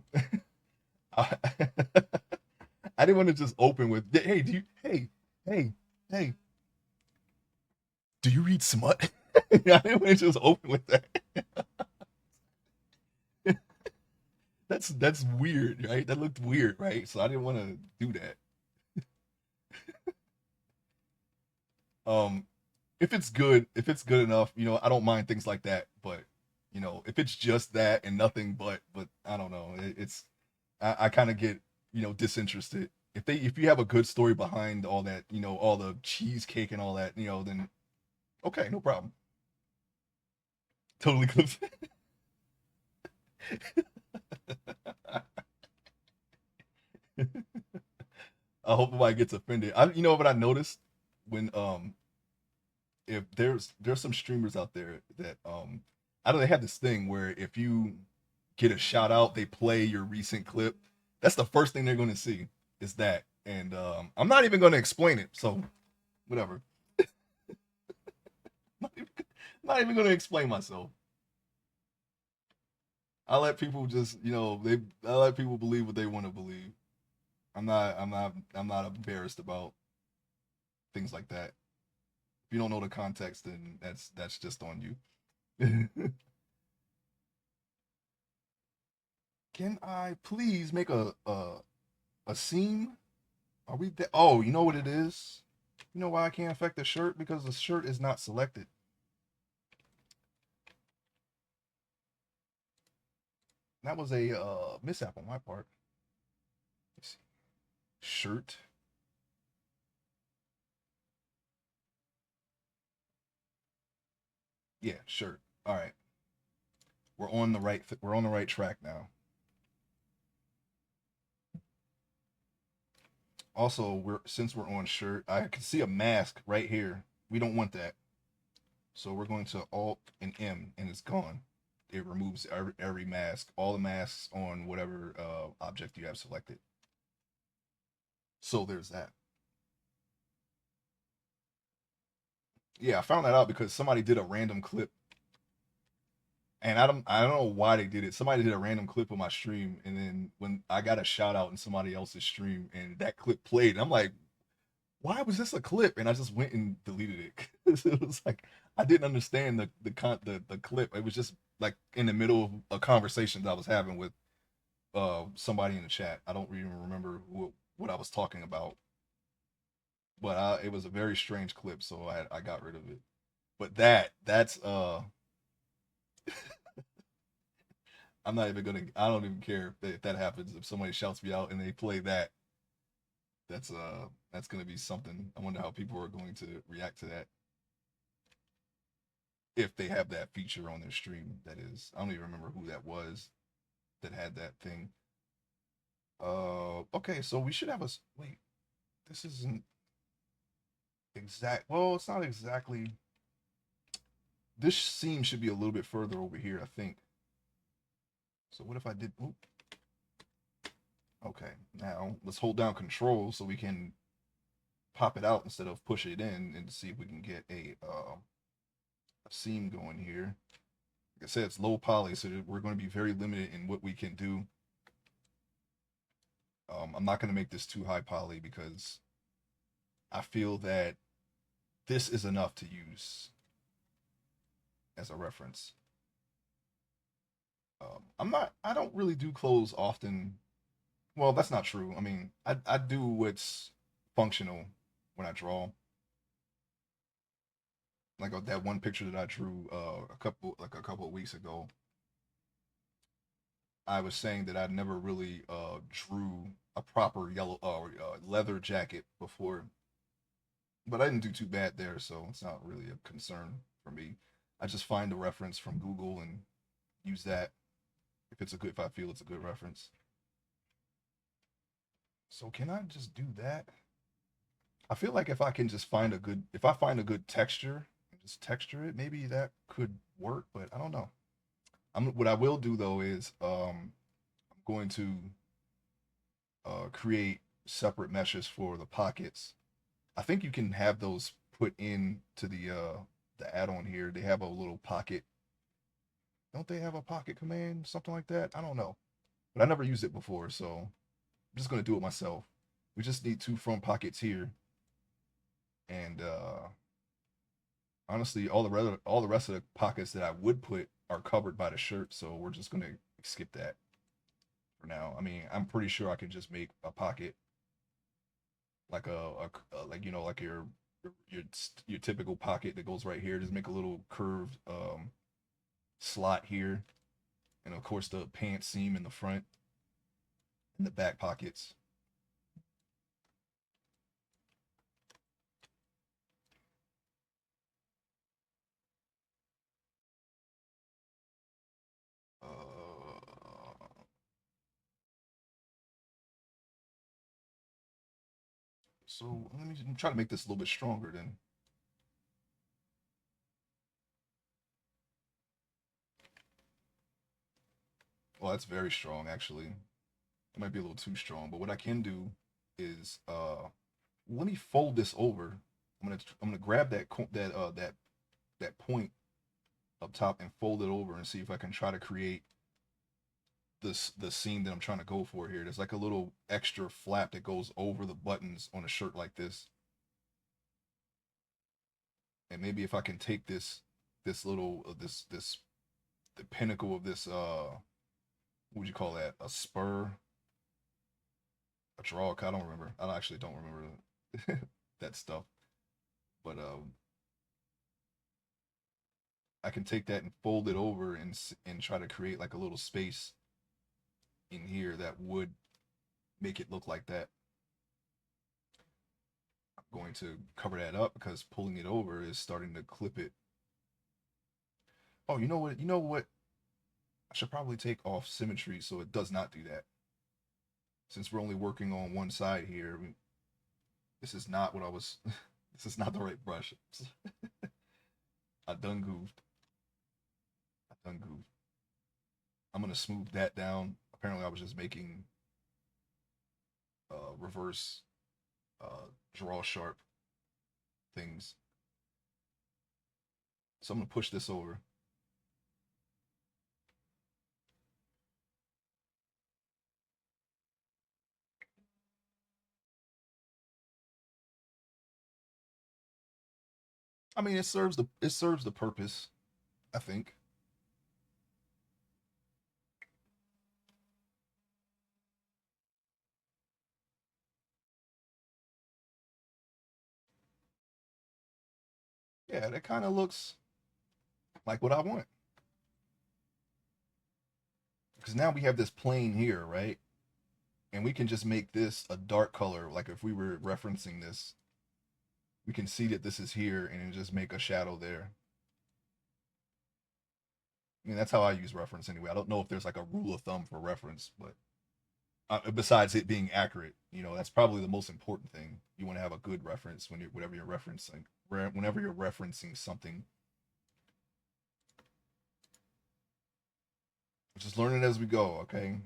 I, I didn't want to just open with, hey, hey, hey, do you read smut? I didn't want to just open with that. That's weird, right? That looked weird, right? So I didn't want to do that. Um, if it's good enough, I don't mind things like that. But if it's just that and nothing but I don't know, I kind of get disinterested. If you have a good story behind all that, all the cheesecake and all that, then okay, no problem. Totally cool. I hope nobody gets offended. You know what I noticed when if there's some streamers out there that I know they have this thing where if you get a shout out, they play your recent clip. That's the first thing they're going to see is that, and I'm not even going to explain it. So whatever. not even, not even going to explain myself. I let people just I let people believe what they want to believe. I'm not embarrassed about things like that. If you don't know the context, then that's just on you. Can I please make a scene? Are we there? Oh, you know what it is? You know why I can't affect the shirt? Because the shirt is not selected. That was a mishap on my part. Let's see. Shirt. Yeah, shirt. All right. We're on the right track now. Also, since we're on shirt, I can see a mask right here. We don't want that. So we're going to Alt and M, and it's gone. It removes every mask, all the masks on whatever object you have selected. So there's that. Yeah, I found that out because somebody did a random clip, and I don't know why they did it. Somebody did a random clip of my stream, and then when I got a shout out in somebody else's stream, and that clip played, and I'm like, why was this a clip? And I just went and deleted it. It was like I didn't understand the clip. It was just like in the middle of a conversation that I was having with somebody in the chat. I don't even remember what I was talking about, but it was a very strange clip, so I got rid of it. But that's I'm not even gonna. I don't even care if that happens. If somebody shouts me out and they play that, that's gonna be something. I wonder how people are going to react to that if they have that feature on their stream. That is, I don't even remember who that was that had that thing. Okay, so we should have a wait. This isn't exact. Well, it's not exactly. This seam should be a little bit further over here, I think. So what if I did? Oop. Okay, now let's hold down Control so we can pop it out instead of push it in and see if we can get a seam going here. Like I said, it's low poly, so we're going to be very limited in what we can do. I'm not going to make this too high poly because I feel that this is enough to use as a reference. I don't really do clothes often. Well, that's not true. I mean, I do what's functional when I draw. Like that one picture that I drew a couple of weeks ago. I was saying that I never really drew a proper yellow leather jacket before, but I didn't do too bad there, so it's not really a concern for me. I just find a reference from Google and use that if I feel it's a good reference. So can I just do that? I feel like if I find a good texture and just texture it, maybe that could work, but I don't know. What I will do though is I'm going to create separate meshes for the pockets. I think you can have those put in to the add-on here. They have a little pocket. Don't they have a pocket command, something like that? I don't know, but I never used it before, so I'm just gonna do it myself. We just need two front pockets here, and honestly, all the rest of the pockets that I would put are covered by the shirt, so we're just gonna skip that for now. I mean, I'm pretty sure I can just make a pocket like like like your your typical pocket that goes right here. Just make a little curved slot here, and of course the pants seam in the front and the back pockets. So let me try to make this a little bit stronger then. Well, that's very strong actually. It might be a little too strong, but what I can do is let me fold this over. I'm gonna grab that point up top and fold it over and see if I can try to create the seam that I'm trying to go for here. There's like a little extra flap that goes over the buttons on a shirt like this. And maybe if I can take this little this the pinnacle of this what would you call that? A spur, a draw. I don't remember. I actually don't remember that stuff. But I can take that and fold it over and try to create like a little space in here that would make it look like that. I'm going to cover that up because pulling it over is starting to clip it. Oh, you know what? You know what? I should probably take off symmetry so it does not do that. Since we're only working on one side here, This is not what I was. This is not the right brush. I done goofed. I done goofed. I'm gonna smooth that down. Apparently, I was just making reverse draw sharp things. So I'm gonna push this over. I mean, it serves the purpose. I think. Yeah, that kind of looks like what I want. Because now we have this plane here, right? And we can just make this a dark color. Like if we were referencing this, we can see that this is here and just make a shadow there. I mean, that's how I use reference anyway. I don't know if there's like a rule of thumb for reference, but besides it being accurate, that's probably the most important thing. You want to have a good reference when whatever you're referencing, whenever you're referencing something. Just learning as we go, okay?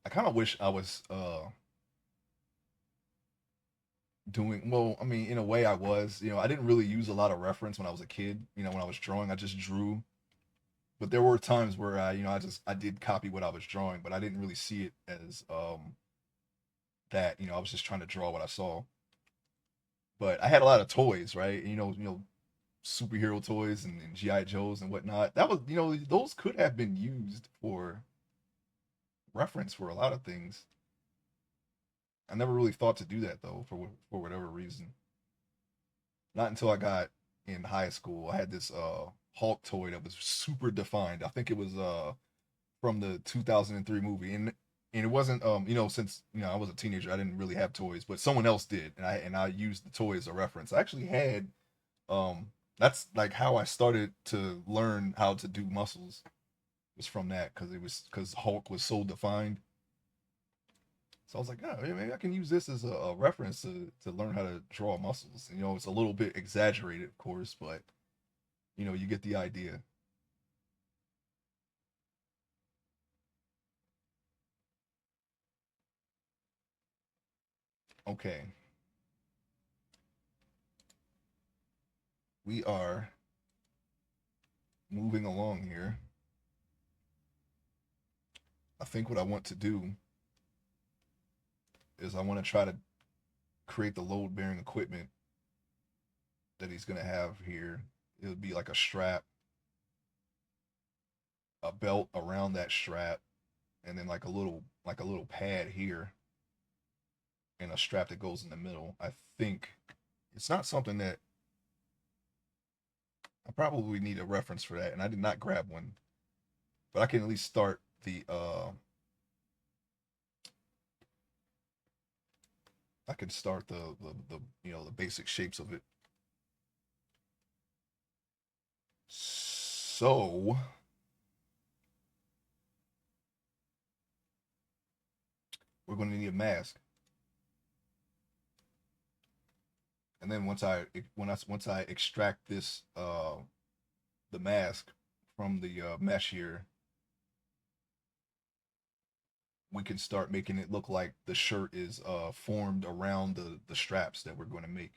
I kind of wish I was doing well. I mean, in a way, I was. I didn't really use a lot of reference when I was a kid. When I was drawing, I just drew. But there were times where I did copy what I was drawing, but I didn't really see it as that. I was just trying to draw what I saw. But I had a lot of toys, right? Superhero toys and GI Joes and whatnot. That was, those could have been used for reference for a lot of things. I never really thought to do that though, for whatever reason. Not until I got in high school. I had this Hulk toy that was super defined. I think it was from the 2003 movie, and it wasn't since I was a teenager, I didn't really have toys, but someone else did, and I used the toy as a reference. I actually had that's like how I started to learn how to do muscles, was from that, because Hulk was so defined. So I was like, oh, maybe I can use this as a reference to learn how to draw muscles. It's a little bit exaggerated, of course, but you get the idea. Okay, we are moving along here. I think what I want to do is I want to try to create the load bearing equipment that he's going to have here. It would be like a strap, a belt around that strap, and then like a little pad here, and a strap that goes in the middle. I think it's not something that I probably need a reference for that, and I did not grab one, but I can at least start the I can start the basic shapes of it. So we're going to need a mask, and then once I extract this the mask from the mesh here, we can start making it look like the shirt is formed around the straps that we're going to make.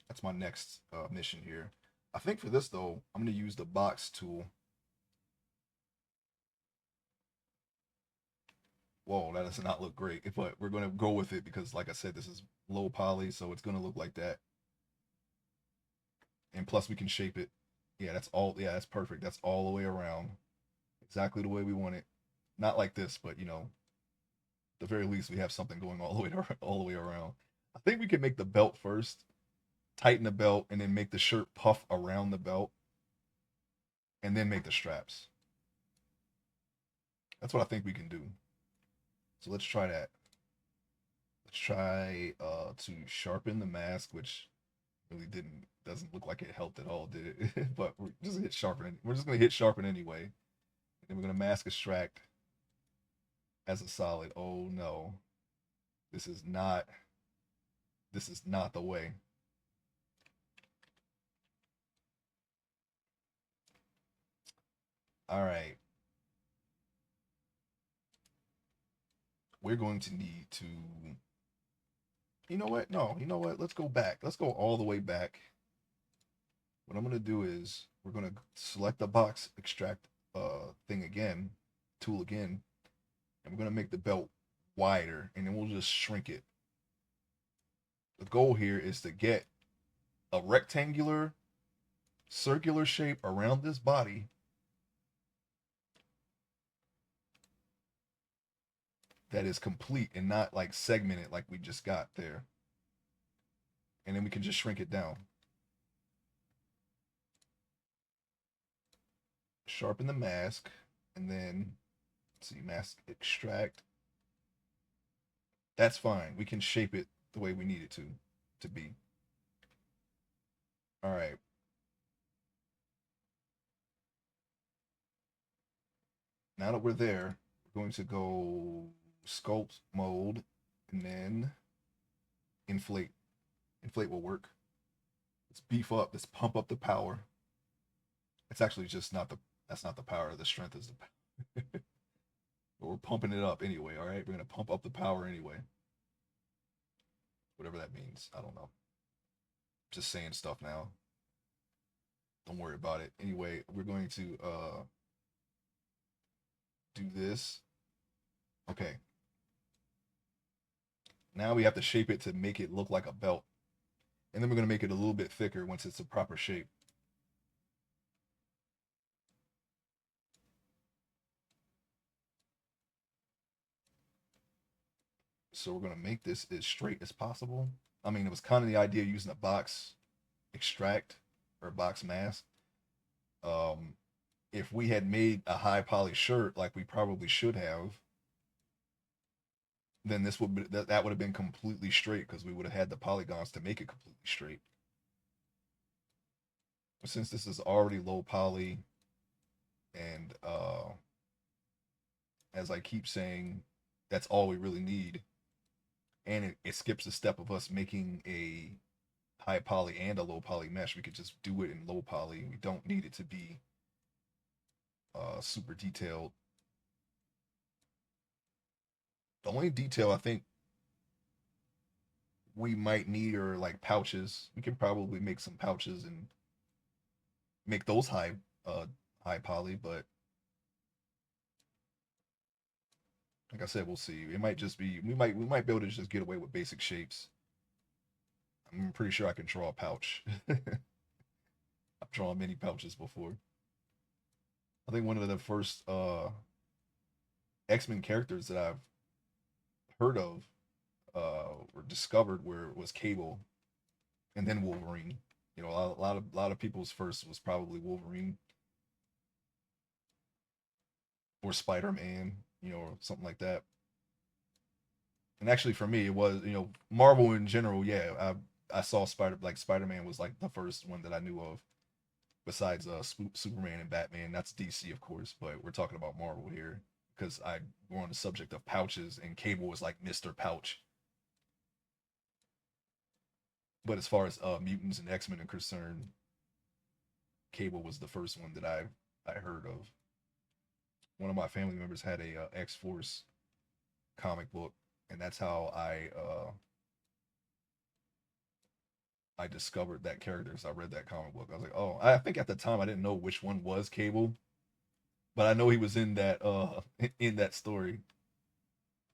That's my next mission here. I think for this though, I'm going to use the box tool. Whoa, that does not look great, but we're going to go with it because, like I said, this is low poly, so it's going to look like that. And plus, we can shape it. Yeah, that's all. Yeah, that's perfect. That's all the way around, exactly the way we want it. Not like this, but the very least, we have something going all the way all the way around. I think we can make the belt first, tighten the belt, and then make the shirt puff around the belt, and then make the straps. That's what I think we can do. So let's try that. Let's try to sharpen the mask, which really doesn't look like it helped at all, did it? But we're just gonna hit sharpen. We're just gonna hit sharpen anyway. Then we're gonna mask extract as a solid. Oh no, this is not the way. All right, we're going to need to. You know what? No, you know what? Let's go back. Let's go all the way back. What I'm gonna do is we're gonna select the box extract thing again, tool again, and we're gonna make the belt wider, and then we'll just shrink it. The goal here is to get a rectangular, circular shape around this body that is complete and not like segmented like we just got there. And then we can just shrink it down. Sharpen the mask, and then let's see, mask extract. That's fine. We can shape it the way we need it to be. All right. Now that we're there, we're going to go sculpt mode and then inflate. Inflate will work. Let's beef up. Let's pump up the power. It's actually just not the, that's not the power. The strength is the power. But we're pumping it up anyway. All right. We're going to pump up the power anyway. Whatever that means. I don't know. Just saying stuff now. Don't worry about it. Anyway, we're going to do this. Okay. Now we have to shape it to make it look like a belt. And then we're going to make it a little bit thicker once it's a proper shape. So we're going to make this as straight as possible. I mean, it was kind of the idea using a box extract or a box mask. If we had made a high poly shirt like we probably should have, then this would be, that would have been completely straight because we would have had the polygons to make it completely straight. But since this is already low poly, and as I keep saying, that's all we really need, and it skips the step of us making a high poly and a low poly mesh. We could just do it in low poly. We don't need it to be super detailed. The only detail I think we might need are like pouches. We can probably make some pouches and make those high poly, but like I said, we'll see. It might just be we might be able to just get away with basic shapes. I'm pretty sure I can draw a pouch. I've drawn many pouches before. I think one of the first X-Men characters that I've heard of or discovered where it was Cable and then Wolverine. You know, a lot of people's first was probably Wolverine or Spider-Man, you know, or something like that. And actually, for me, it was, you know, Marvel in general. Yeah, I saw Spider-Man was like the first one that I knew of, besides Superman and Batman. That's DC, of course, but we're talking about Marvel here because we're on the subject of pouches, and Cable was like Mr. Pouch. But as far as mutants and X-Men are concerned, Cable was the first one that I heard of. One of my family members had a X-Force comic book, and that's how I discovered that character. So I read that comic book. I was like, oh, I think at the time I didn't know which one was Cable, but I know he was in that in that story,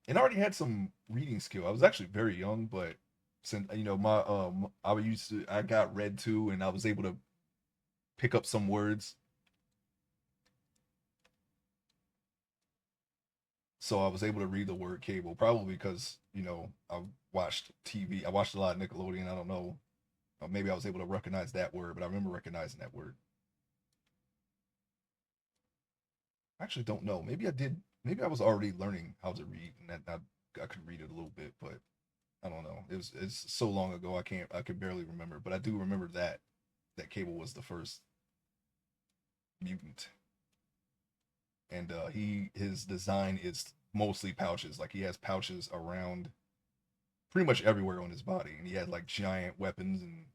and I already had some reading skill. I was actually very young, but since you know my I got read to, and I was able to pick up some words. So I was able to read the word cable, probably because you know I watched TV. I watched a lot of Nickelodeon. I don't know, maybe I was able to recognize that word, but I remember recognizing that word. I actually don't know. Maybe I did. Maybe I was already learning how to read, and that I could read it a little bit, but I don't know. It's so long ago. I can barely remember, but I do remember that Cable was the first mutant, and his design is mostly pouches. Like he has pouches around pretty much everywhere on his body, and he has like giant weapons, and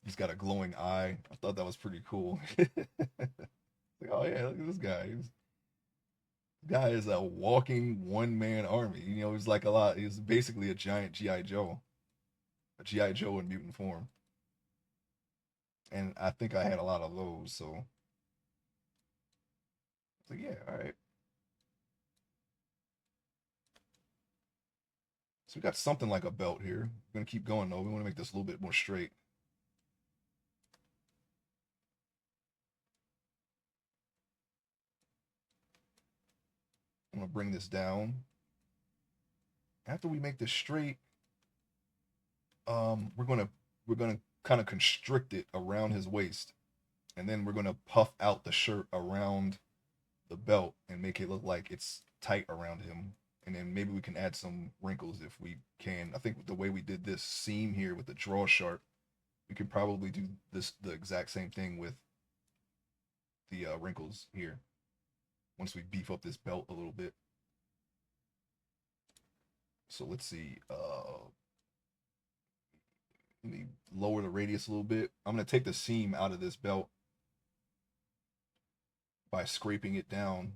he's got a glowing eye. I thought that was pretty cool. Like, oh yeah, look at this guy. Guy is a walking one man army. You know, he's like a lot. He's basically a giant GI Joe, a GI Joe in mutant form. And I think I had a lot of those. So, yeah, all right. So we got something like a belt here. We're gonna keep going though. We want to make this a little bit more straight. I'm gonna bring this down. After we make this straight, we're gonna kind of constrict it around his waist, and then we're gonna puff out the shirt around the belt and make it look like it's tight around him. And then maybe we can add some wrinkles if we can. I think the way we did this seam here with the draw sharp, we could probably do this the exact same thing with the wrinkles here once we beef up this belt a little bit. So let's see. Let me lower the radius a little bit. I'm going to take the seam out of this belt by scraping it down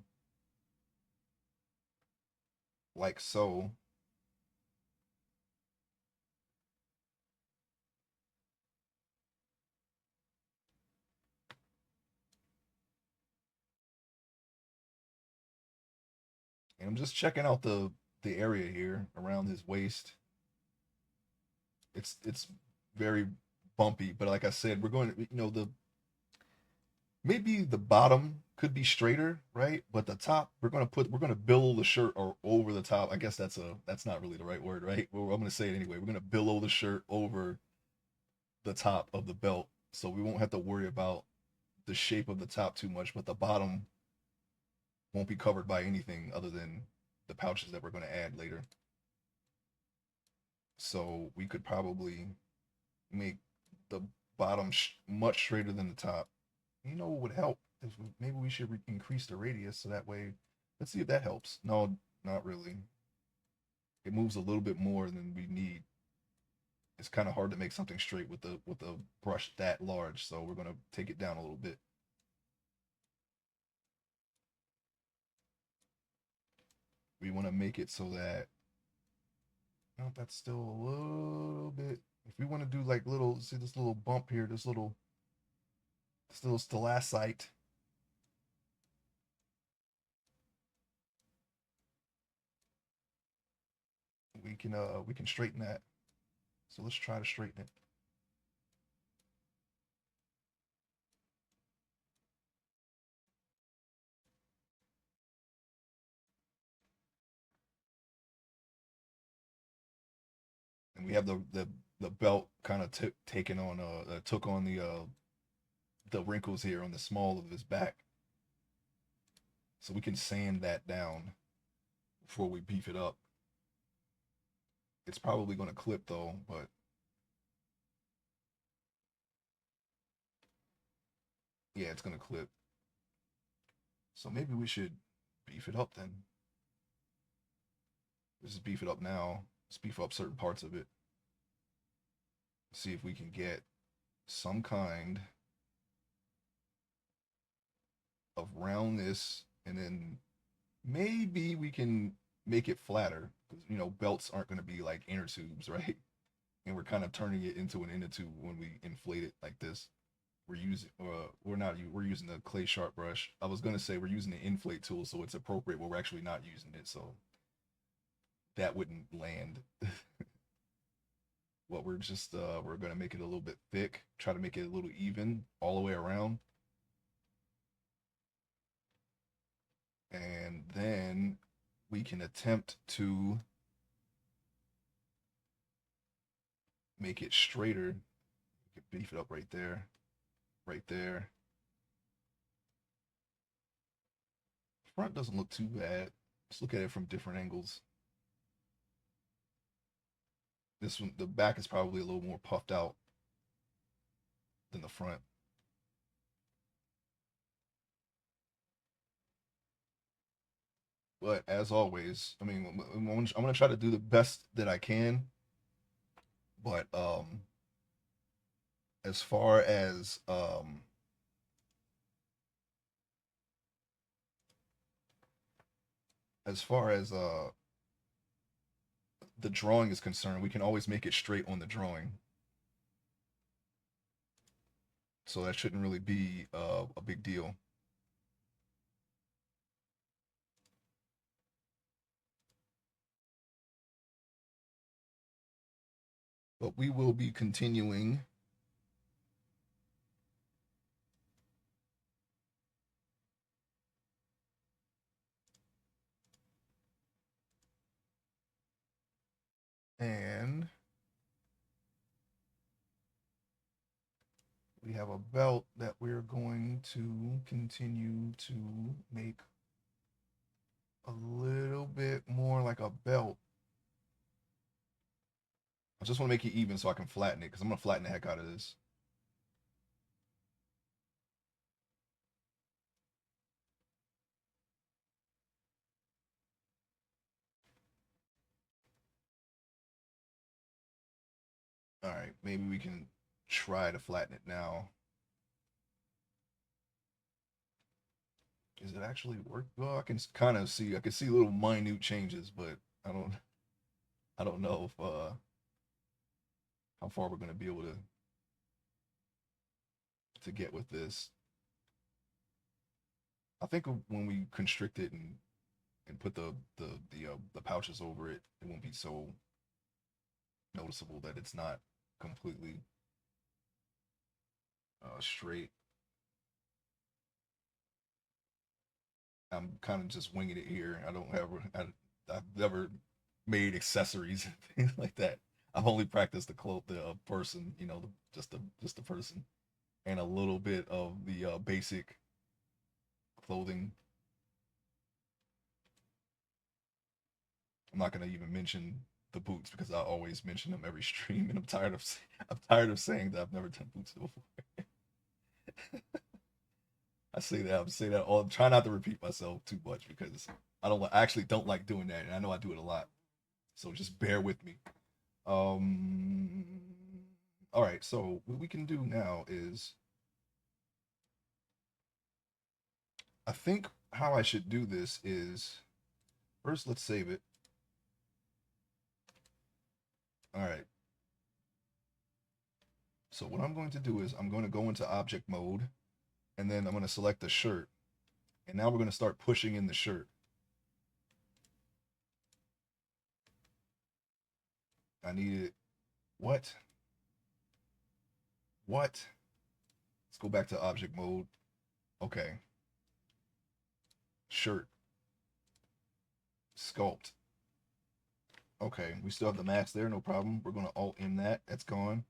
like so. And I'm just checking out the area here around his waist. It's very bumpy, but like I said, we're going to, the maybe the bottom could be straighter, right? But the top, we're gonna billow the shirt or over the top. I guess that's not really the right word, right? Well, I'm gonna say it anyway. We're gonna billow the shirt over the top of the belt, so we won't have to worry about the shape of the top too much, but the bottom won't be covered by anything other than the pouches that we're gonna add later. So we could probably make the bottom much straighter than the top. You know what would help is maybe we should increase the radius so that way. Let's see if that helps. No, not really. It moves a little bit more than we need. It's kind of hard to make something straight with the brush that large, so we're gonna take it down a little bit. We want to make it so that, no, that's still a little bit. If we want to do like little, see this little bump here, this little stalactite. We can straighten that. So let's try to straighten it. And we have the belt kind of taken on took on the wrinkles here on the small of his back. So we can sand that down before we beef it up. It's probably going to clip though, but yeah, it's going to clip. So maybe we should beef it up then. Let's just beef it up now. Let's beef up certain parts of it. See if we can get some kind of roundness, and then maybe we can make it flatter because belts aren't going to be like inner tubes, right? And we're kind of turning it into an inner tube when we inflate it like this. We're using the clay sharp brush. I was going to say we're using the inflate tool, so it's appropriate, but we're actually not using it, so that wouldn't land. What we're going to make it a little bit thick, try to make it a little even all the way around. And then we can attempt to make it straighter. We can beef it up right there, right there. Front doesn't look too bad. Let's look at it from different angles. This one, the back is probably a little more puffed out than the front. But as always, I mean, I'm gonna try to do the best that I can. But as far as the drawing is concerned, we can always make it straight on the drawing, so that shouldn't really be a big deal. But we will be continuing. And we have a belt that we're going to continue to make a little bit more like a belt. I just want to make it even so I can flatten it, because I'm going to flatten the heck out of this. All right, maybe we can try to flatten it now. Is it actually work? Well, I can kind of see. I can see little minute changes, but I don't. I don't know if how far we're going to be able to get with this. I think when we constrict it and put the pouches over it, it won't be so noticeable that it's not completely straight. I'm kind of just winging it here. I don't have I've never made accessories and things like that. I've only practiced the person, just the person, and a little bit of the basic clothing. I'm not gonna even mention the boots because I always mention them every stream, and I'm tired of saying that I've never done boots before. I say that all. Try not to repeat myself too much because I actually don't like doing that, and I know I do it a lot. So just bear with me. Um. All right. So what we can do now is, I think how I should do this is, first let's save it. All right. So what I'm going to do is I'm going to go into object mode, and then I'm going to select the shirt, and now we're going to start pushing in the shirt. I need it. What? What? Let's go back to object mode. Okay. Shirt. Sculpt. Okay, we still have the mask there, no problem. We're going to alt in that. That's gone.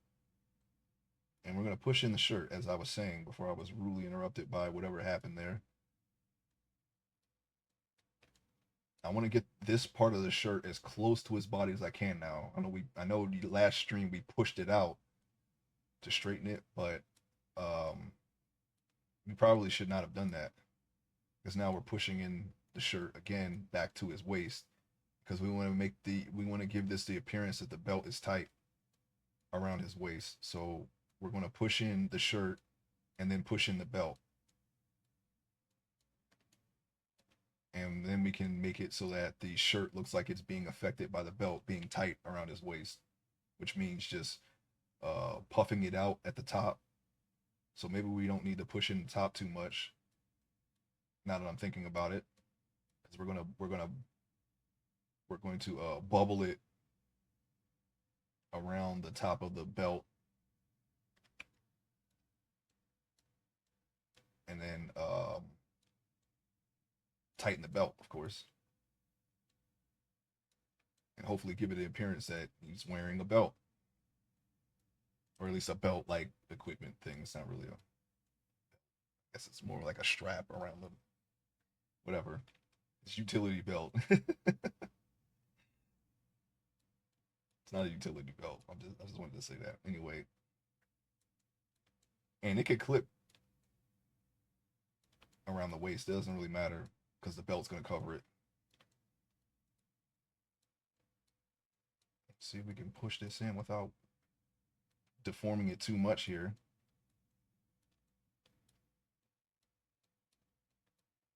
And we're going to push in the shirt, as I was saying before I was rudely interrupted by whatever happened there. I want to get this part of the shirt as close to his body as I can now. I know the last stream we pushed it out to straighten it, but we probably should not have done that, because now we're pushing in the shirt again back to his waist, because we want to give this the appearance that the belt is tight around his waist. So we're going to push in the shirt and then push in the belt, and then we can make it so that the shirt looks like it's being affected by the belt being tight around his waist, which means just puffing it out at the top. So maybe we don't need to push in the top too much, now that I'm thinking about it, because we're going to bubble it around the top of the belt, and then tighten the belt, of course, and hopefully give it the appearance that he's wearing a belt, or at least a belt like equipment thing. It's not really a. I guess it's more like a strap around them. Whatever. It's utility belt. It's not a utility belt. I just wanted to say that anyway. And it could clip around the waist. It doesn't really matter because the belt's gonna cover it. See if we can push this in without deforming it too much here.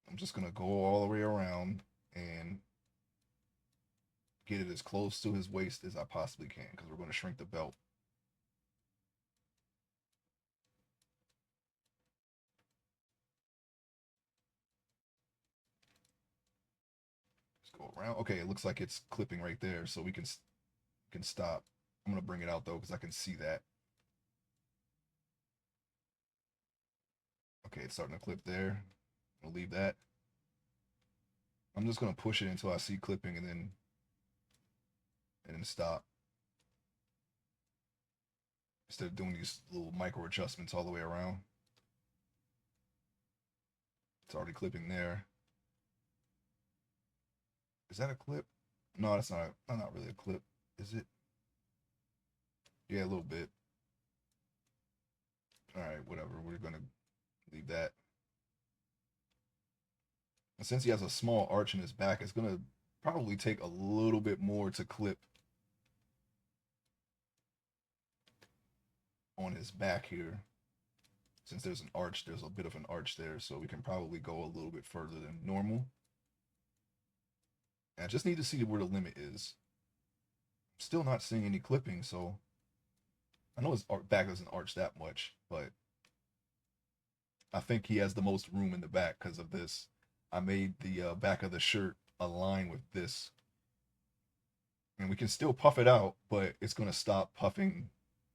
I'm just gonna go all the way around and get it as close to his waist as I possibly can, because we're going to shrink the belt. Let's go around. Okay, it looks like it's clipping right there, so we can stop. I'm gonna bring it out though because I can see that. Okay, it's starting to clip there. I'll leave that. I'm just gonna push it until I see clipping and then stop. Instead of doing these little micro adjustments all the way around. It's already clipping there. Is that a clip? No, that's not really a clip. Is it? Yeah, a little bit. All right, whatever. We're gonna leave that. And since he has a small arch in his back, it's gonna probably take a little bit more to clip on his back here. Since there's an arch, there's a bit of an arch there, so we can probably go a little bit further than normal. And I just need to see where the limit is. I'm still not seeing any clipping, so I know his back doesn't arch that much, but I think he has the most room in the back because of this. I made the back of the shirt align with this. And we can still puff it out, but it's going to stop puffing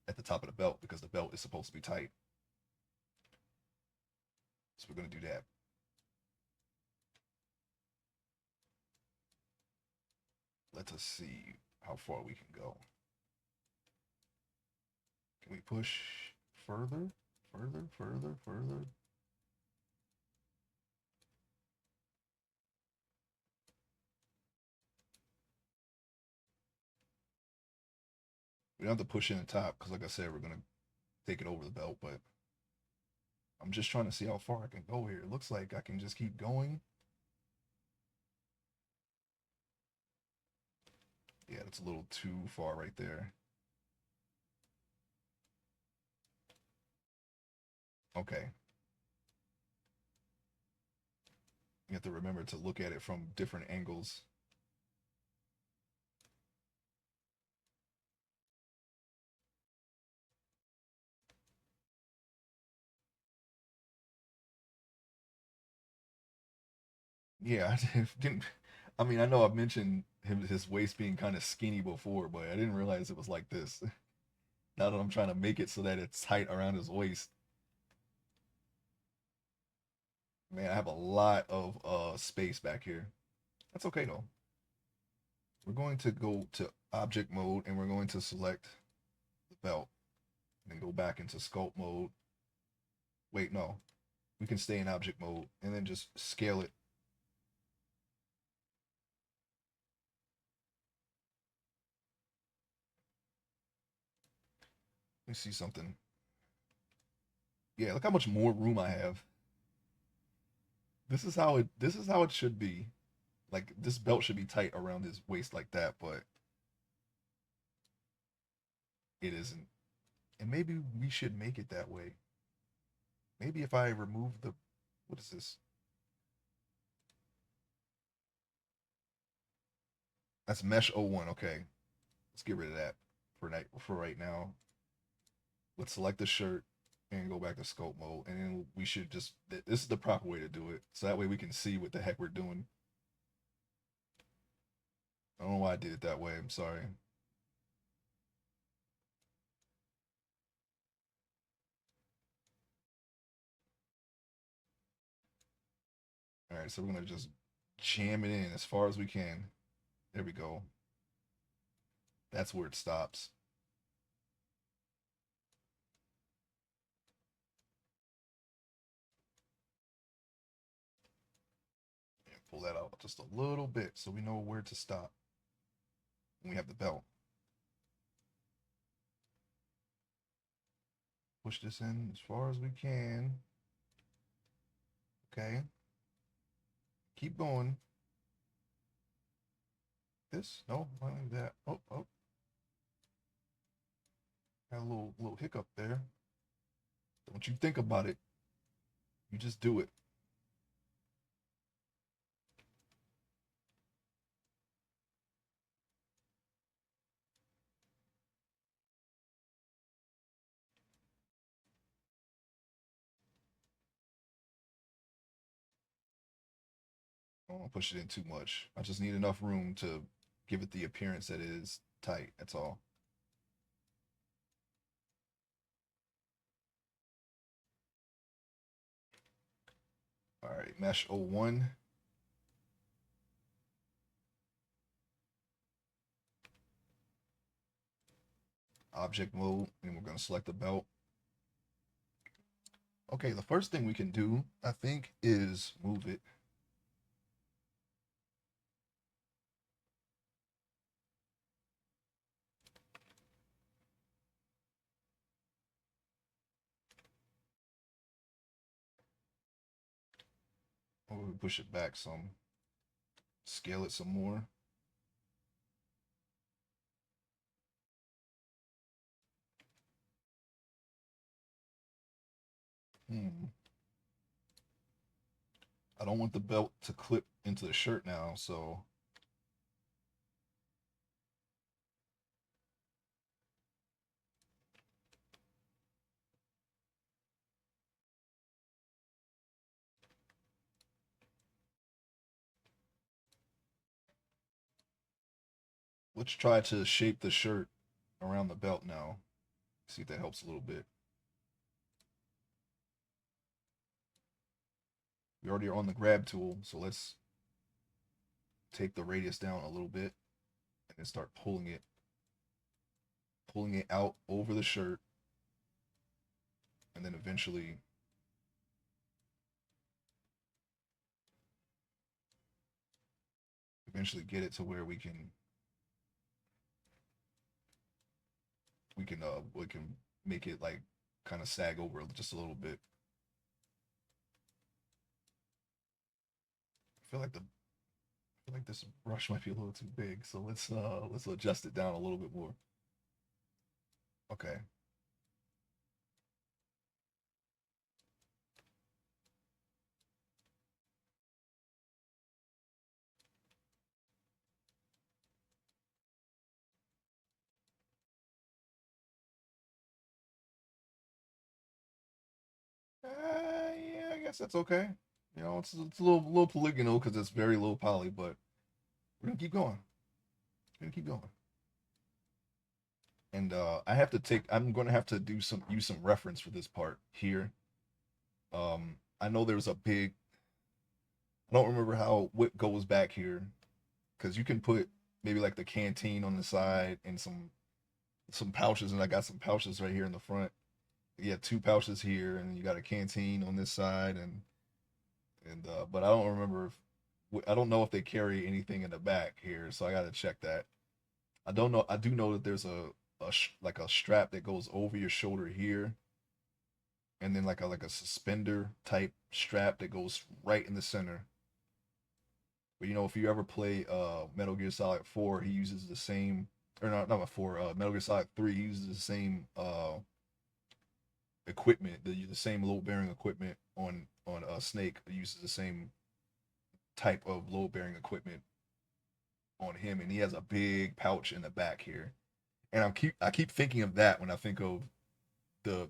at the top of the belt because the belt is supposed to be tight. So we're going to do that. Let us see how far we can go. Can we push further, further, further, further? We don't have to push in the top because, like I said, we're going to take it over the belt, but I'm just trying to see how far I can go here. It looks like I can just keep going. Yeah, that's a little too far right there. Okay. You have to remember to look at it from different angles. Yeah, I didn't. I mean, I know I've mentioned his waist being kind of skinny before, but I didn't realize it was like this. Now that I'm trying to make it so that it's tight around his waist. Man, I have a lot of space back here. That's okay though. We're going to go to object mode and we're going to select the belt and then go back into sculpt mode. Wait, no. We can stay in object mode and then just scale it. Let me see something. Yeah, look how much more room I have. This is how it should be. Like this belt should be tight around his waist like that, but it isn't. And maybe we should make it that way. Maybe if I remove the, what is this? That's mesh 01. Okay. Let's get rid of that for right now. Let's select the shirt and go back to scope mode. And then we should just, this is the proper way to do it. So that way we can see what the heck we're doing. I don't know why I did it that way. I'm sorry. All right, so we're gonna just jam it in as far as we can. There we go. That's where it stops. And pull that out just a little bit so we know where to stop. And we have the belt. Push this in as far as we can. Okay. Keep going. This? No, not like that. Oh, oh. Got a little hiccup there. Don't you think about it. You just do it. I don't want to push it in too much. I just need enough room to give it the appearance that it is tight. That's all. All right, mesh 01. Object mode, and we're going to select the belt. Okay, the first thing we can do, I think, is move it. Or we push it back some. Scale it some more. Hmm. I don't want the belt to clip into the shirt now, so let's try to shape the shirt around the belt now. See if that helps a little bit. We already are on the grab tool, so let's take the radius down a little bit and then start pulling it out over the shirt, and then eventually get it to where we can make it like kind of sag over just a little bit. I feel like this brush might be a little too big, so let's adjust it down a little bit more. Okay. Yeah, I guess that's okay. It's a little polygonal because it's very low poly, but we're gonna keep going. We're gonna keep going. And I'm gonna have to use some reference for this part here. I know there's a big. I don't remember how what goes back here, because you can put maybe like the canteen on the side and some pouches, and I got some pouches right here in the front. You have two pouches here, and you got a canteen on this side, and but I don't remember if I don't know if they carry anything in the back here, so I got to check that. I don't know. I do know that there's like a strap that goes over your shoulder here, and then like a suspender type strap that goes right in the center. But if you ever play Metal Gear Solid 4, he uses the same, or not 4, Metal Gear Solid 3, he uses the same equipment, the same load bearing equipment on Snake. He uses the same type of load bearing equipment on him, and he has a big pouch in the back here. And I keep thinking of that when I think of the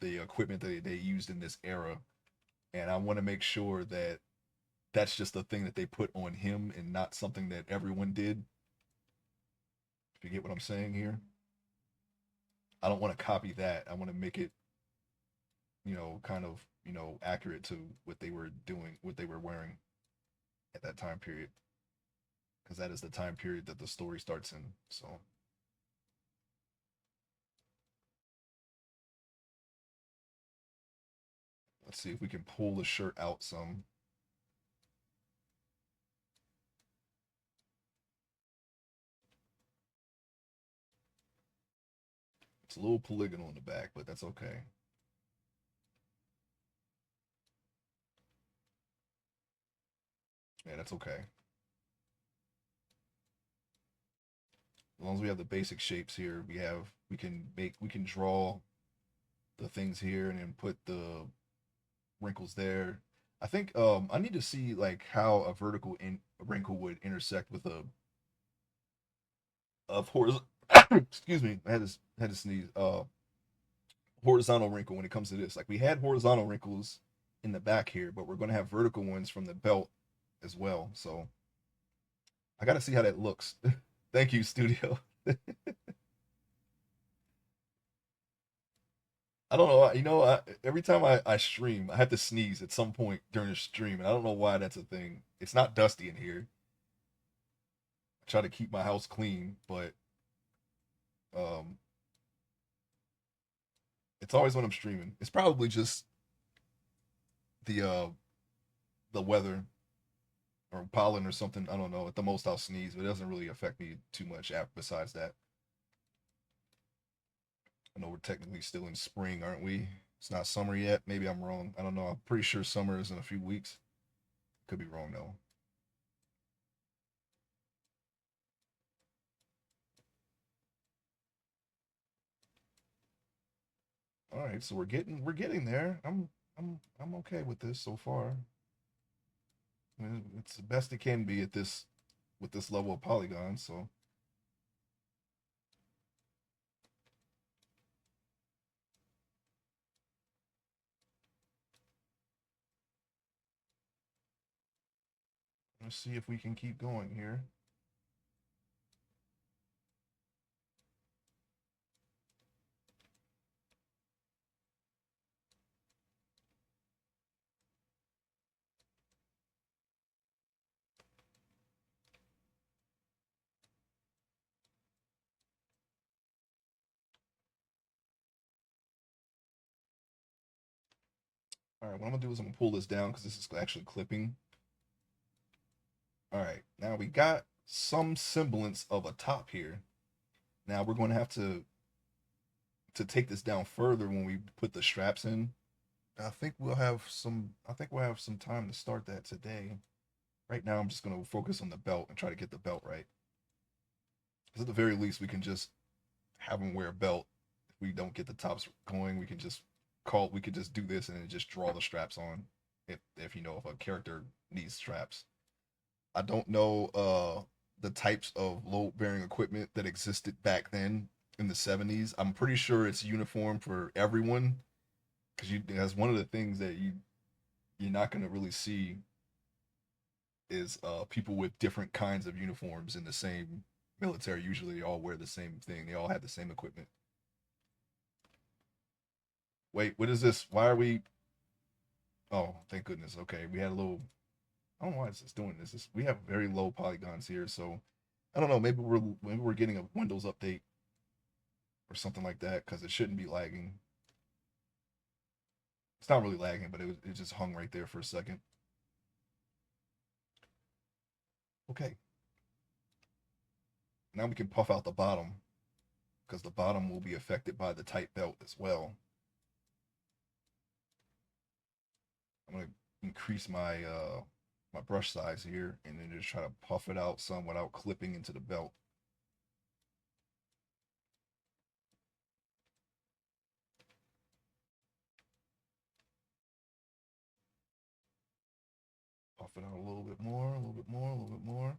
equipment that they used in this era, and I want to make sure that that's just the thing that they put on him and not something that everyone did. If you get what I'm saying here, I don't want to copy that. I want to make it, kind of, accurate to what they were doing, what they were wearing at that time period, because that is the time period that the story starts in. So let's see if we can pull the shirt out some. It's a little polygonal in the back, but that's okay. Yeah, that's okay. As long as we have the basic shapes here, we can draw the things here and then put the wrinkles there. I think I need to see like how a wrinkle would intersect with a horizontal excuse me, had to sneeze. Horizontal wrinkle when it comes to this. Like we had horizontal wrinkles in the back here, but we're going to have vertical ones from the belt as well. So I got to see how that looks. Thank you, studio. I don't know. Every time I stream, I have to sneeze at some point during the stream, and I don't know why that's a thing. It's not dusty in here. I try to keep my house clean, but um, it's always when I'm streaming. It's probably just the uh the weather or pollen or something. I don't know. At the most, I'll sneeze, but it doesn't really affect me too much. Besides that, I know we're technically still in spring, aren't we? It's not summer yet. Maybe I'm wrong. I don't know. I'm pretty sure summer is in a few weeks. Could be wrong though. All right, so we're getting there. I'm okay with this so far. I mean, it's the best it can be at this with this level of polygon. So let's see if we can keep going here. All right, what I'm gonna do is I'm gonna pull this down because this is actually clipping. All right, now we got some semblance of a top here. Now we're going to have to take this down further when we put the straps in. I think we'll have some time to start that today. Right now I'm just going to focus on the belt and try to get the belt right. Because at the very least we can just have them wear a belt. If we don't get the tops going, we could just do this and then just draw the straps on if if a character needs straps. I don't know the types of load bearing equipment that existed back then in the 70s. I'm pretty sure it's uniform for everyone because you that's one of the things that you're not going to really see is people with different kinds of uniforms in the same military. Usually they all wear the same thing. They all have the same equipment. Wait, what is this? Why are we? Oh, thank goodness. Okay, we had a little. I don't know why it's just doing this. We have very low polygons here, so I don't know. Maybe we're getting a Windows update or something like that because it shouldn't be lagging. It's not really lagging, but it just hung right there for a second. Okay, now we can puff out the bottom because the bottom will be affected by the tight belt as well. I'm gonna increase my brush size here and then just try to puff it out some without clipping into the belt. Puff it out a little bit more, a little bit more, a little bit more.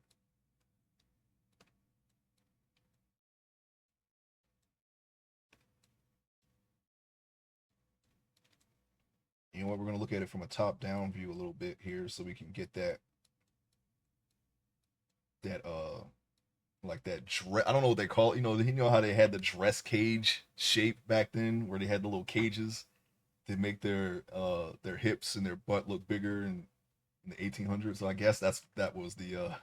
You know what? We're gonna look at it from a top-down view a little bit here, so we can get that like that dress. I don't know what they call it. You know how they had the dress cage shape back then, where they had the little cages to make their hips and their butt look bigger in the 1800s. So I guess that was the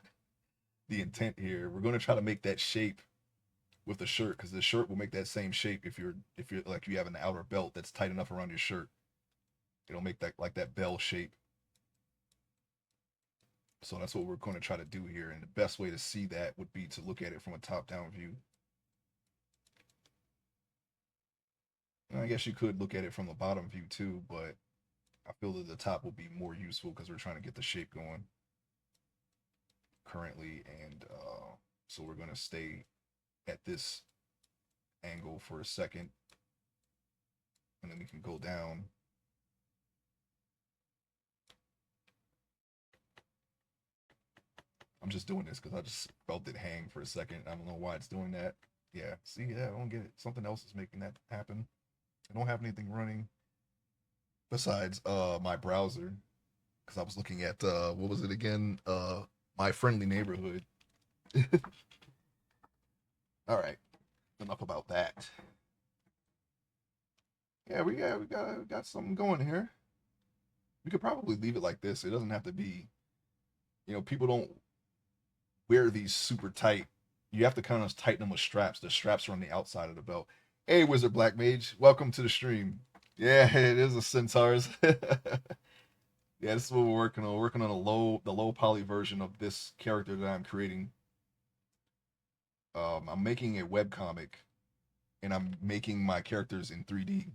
intent here. We're gonna try to make that shape with the shirt because the shirt will make that same shape if you're like you have an outer belt that's tight enough around your shirt. It'll make that like that bell shape. So that's what we're going to try to do here. And the best way to see that would be to look at it from a top-down view. And I guess you could look at it from the bottom view too, but I feel that the top will be more useful because we're trying to get the shape going currently. And so we're going to stay at this angle for a second, and then we can go down. I'm just doing this because I just felt it hang for a second. I don't know why it's doing that. Yeah, see, yeah, I don't get it. Something else is making that happen. I don't have anything running besides my browser because I was looking at what was it again? My friendly neighborhood. All right, enough about that. Yeah, we got something going here. We could probably leave it like this. It doesn't have to be. People don't wear these super tight. You have to kind of tighten them with straps. The straps are on the outside of the belt. Hey, Wizard Black Mage, welcome to the stream. Yeah, it is a Centaurs. Yeah, this is what we're working on. We're working on the low poly version of this character that I'm creating. I'm making a web comic, and I'm making my characters in 3D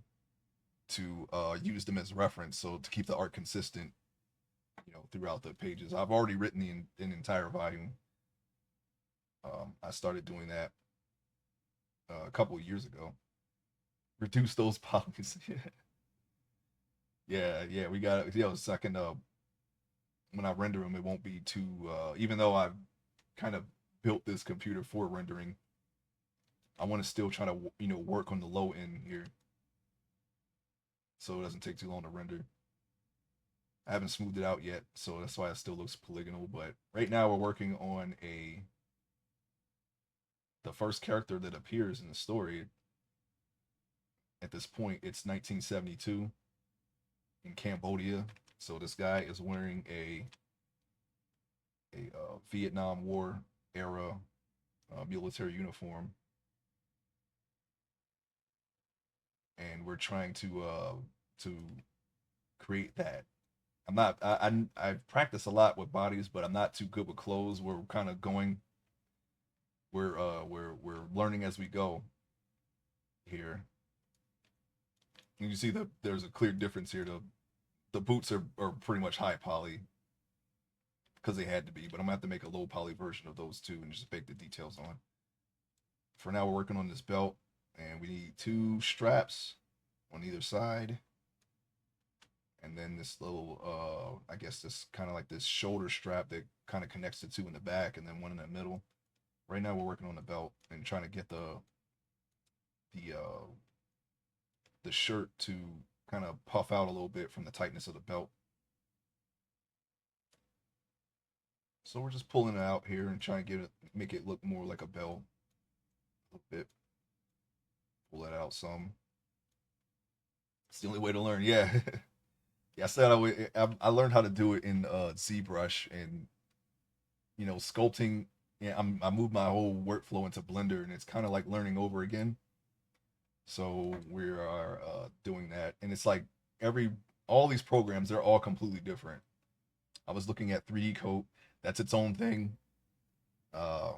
to use them as reference. So to keep the art consistent, throughout the pages. I've already written an entire volume. I started doing that a couple of years ago. Reduce those polys. Yeah, we got it. So I can when I render them, it won't be too. Even though I've kind of built this computer for rendering, I want to still try to work on the low end here, so it doesn't take too long to render. I haven't smoothed it out yet, so that's why it still looks polygonal. But right now we're working on the first character that appears in the story. At this point, it's 1972 in Cambodia. So this guy is wearing a Vietnam War era military uniform, and we're trying to create that. I'm not. I've practiced a lot with bodies, but I'm not too good with clothes. We're kind of going. We're learning as we go here. And you see there's a clear difference here. The boots are pretty much high poly because they had to be, but I'm gonna have to make a low poly version of those two and just bake the details on. For now, we're working on this belt, and we need 2 straps on either side, and then this little I guess this kind of like this shoulder strap that kind of connects the 2 in the back, and then one in the middle. Right now, we're working on the belt and trying to get the uh the shirt to kind of puff out a little bit from the tightness of the belt. So we're just pulling it out here and trying to make it look more like a belt a little bit. Pull that out some. It's the only way to learn. Yeah. Yeah, I said I learned how to do it in ZBrush, and sculpting. Yeah, I moved my whole workflow into Blender, and it's kind of like learning over again. So we are doing that, and it's like all these programs, they're all completely different. I was looking at 3D Coat. That's its own thing. Uh,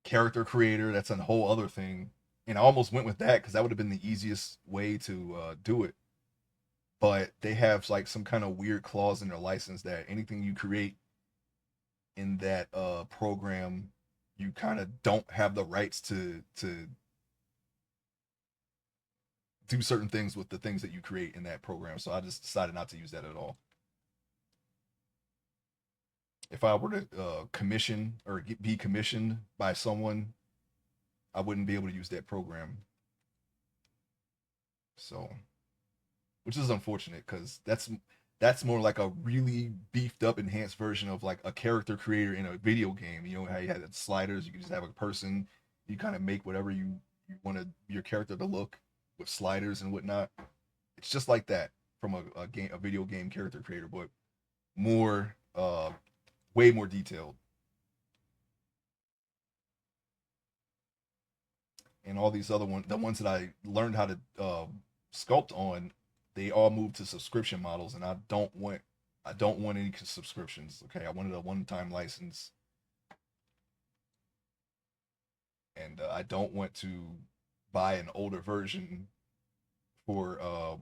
Character Creator, that's a whole other thing. And I almost went with that because that would have been the easiest way to do it. But they have like some kind of weird clause in their license that anything you create in that program, you kind of don't have the rights to do certain things with the things that you create in that program. So I just decided not to use that at all. If I were to commission or be commissioned by someone, I wouldn't be able to use that program. So, which is unfortunate because that's more like a really beefed up, enhanced version of like a character creator in a video game. You know how you had sliders, you can just have a person, you kind of make whatever you want your character to look with sliders and whatnot. It's just like that from a video game character creator, but more way more detailed. And all these other ones, the ones that I learned how to sculpt on, they all moved to subscription models, and I don't want any subscriptions. Okay, I wanted a one-time license, and I don't want to buy an older version for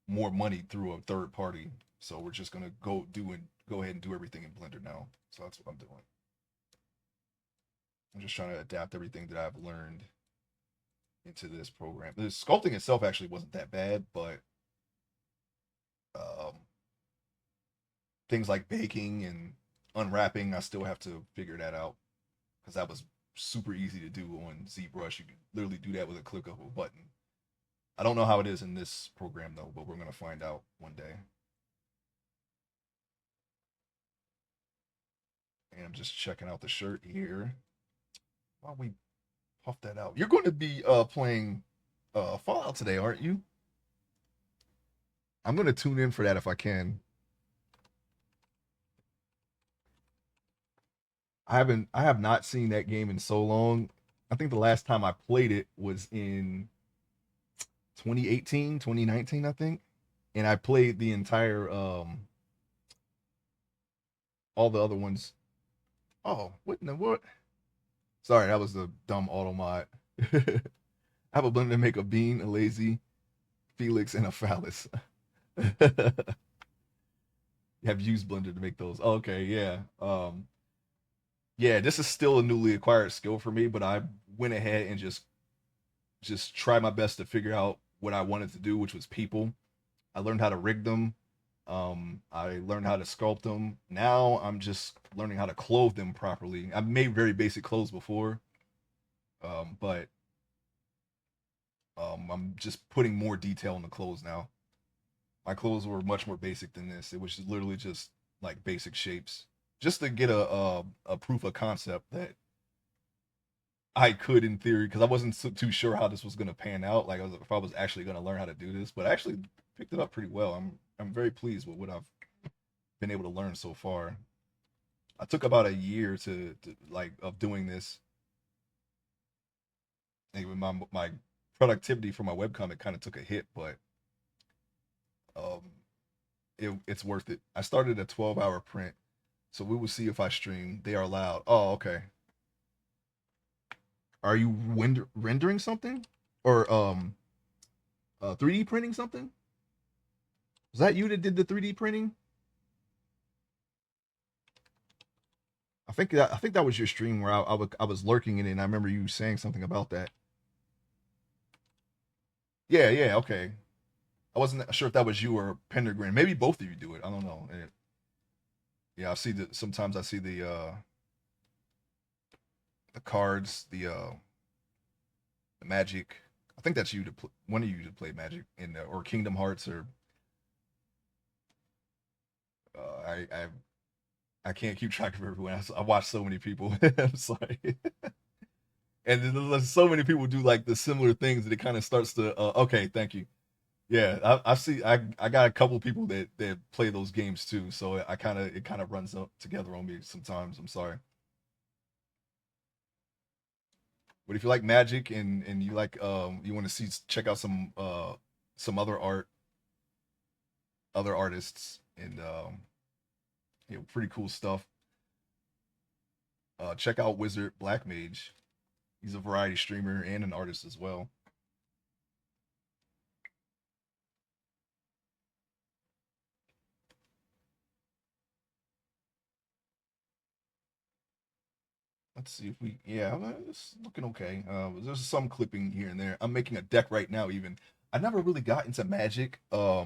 more money through a third party. So we're just gonna go ahead and do everything in Blender now. So that's what I'm doing. I'm just trying to adapt everything that I've learned into this program. The sculpting itself actually wasn't that bad, but um, things like baking and unwrapping, I still have to figure that out because that was super easy to do on ZBrush. You could literally do that with a click of a button. I don't know how it is in this program though, but we're gonna find out one day. And I'm just checking out the shirt here. While we puff that out, you're going to be playing Fallout today, aren't you? I'm going to tune in for that if I can. I have not seen that game in so long. I think the last time I played it was in 2018, 2019, I think. And I played the entire all the other ones. Oh, what in the what? Sorry, that was the dumb auto mod. I have a blender to make a bean, a lazy, Felix, and a phallus. You have used blender to make those. Okay, yeah. Yeah, this is still a newly acquired skill for me, but I went ahead and just tried my best to figure out what I wanted to do, which was people. I learned how to rig them. I learned how to sculpt them. Now I'm just learning how to clothe them properly. I've made very basic clothes before, but I'm just putting more detail in the clothes now. My clothes were much more basic than this. It was literally just like basic shapes, just to get a proof of concept that I could in theory, because I wasn't too sure how this was going to pan out. Like if I was actually going to learn how to do this, but I actually picked it up pretty well. I'm very pleased with what I've been able to learn so far. I took about a year to like of doing this. And with my productivity for my webcomic kind of took a hit, but um, it's worth it. I started a 12-hour print, so we will see if I stream. They are loud. Oh, okay. Are you rendering something or 3D printing something? Was that you that did the 3D printing? I think that was your stream where I was lurking in it, and I remember you saying something about that. Yeah, yeah, okay. I wasn't sure if that was you or Pendergram. Maybe both of you do it. I don't know. Yeah, I see the sometimes I see the cards, the Magic. I think that's you to one of you to play Magic in or Kingdom Hearts or I I can't keep track of everyone. I watch so many people. I'm sorry. And there's so many people do like the similar things that it kind of starts to okay, thank you. Yeah, I see. I got a couple people that play those games too, so I kind of it kind of runs up together on me sometimes. I'm sorry, but if you like Magic and you like you want to see check out some other art, other artists and pretty cool stuff. Check out Wizard Black Mage. He's a variety streamer and an artist as well. Let's see if we, yeah, it's looking okay. There's some clipping here and there. I'm making a deck right now. Even I never really got into Magic. I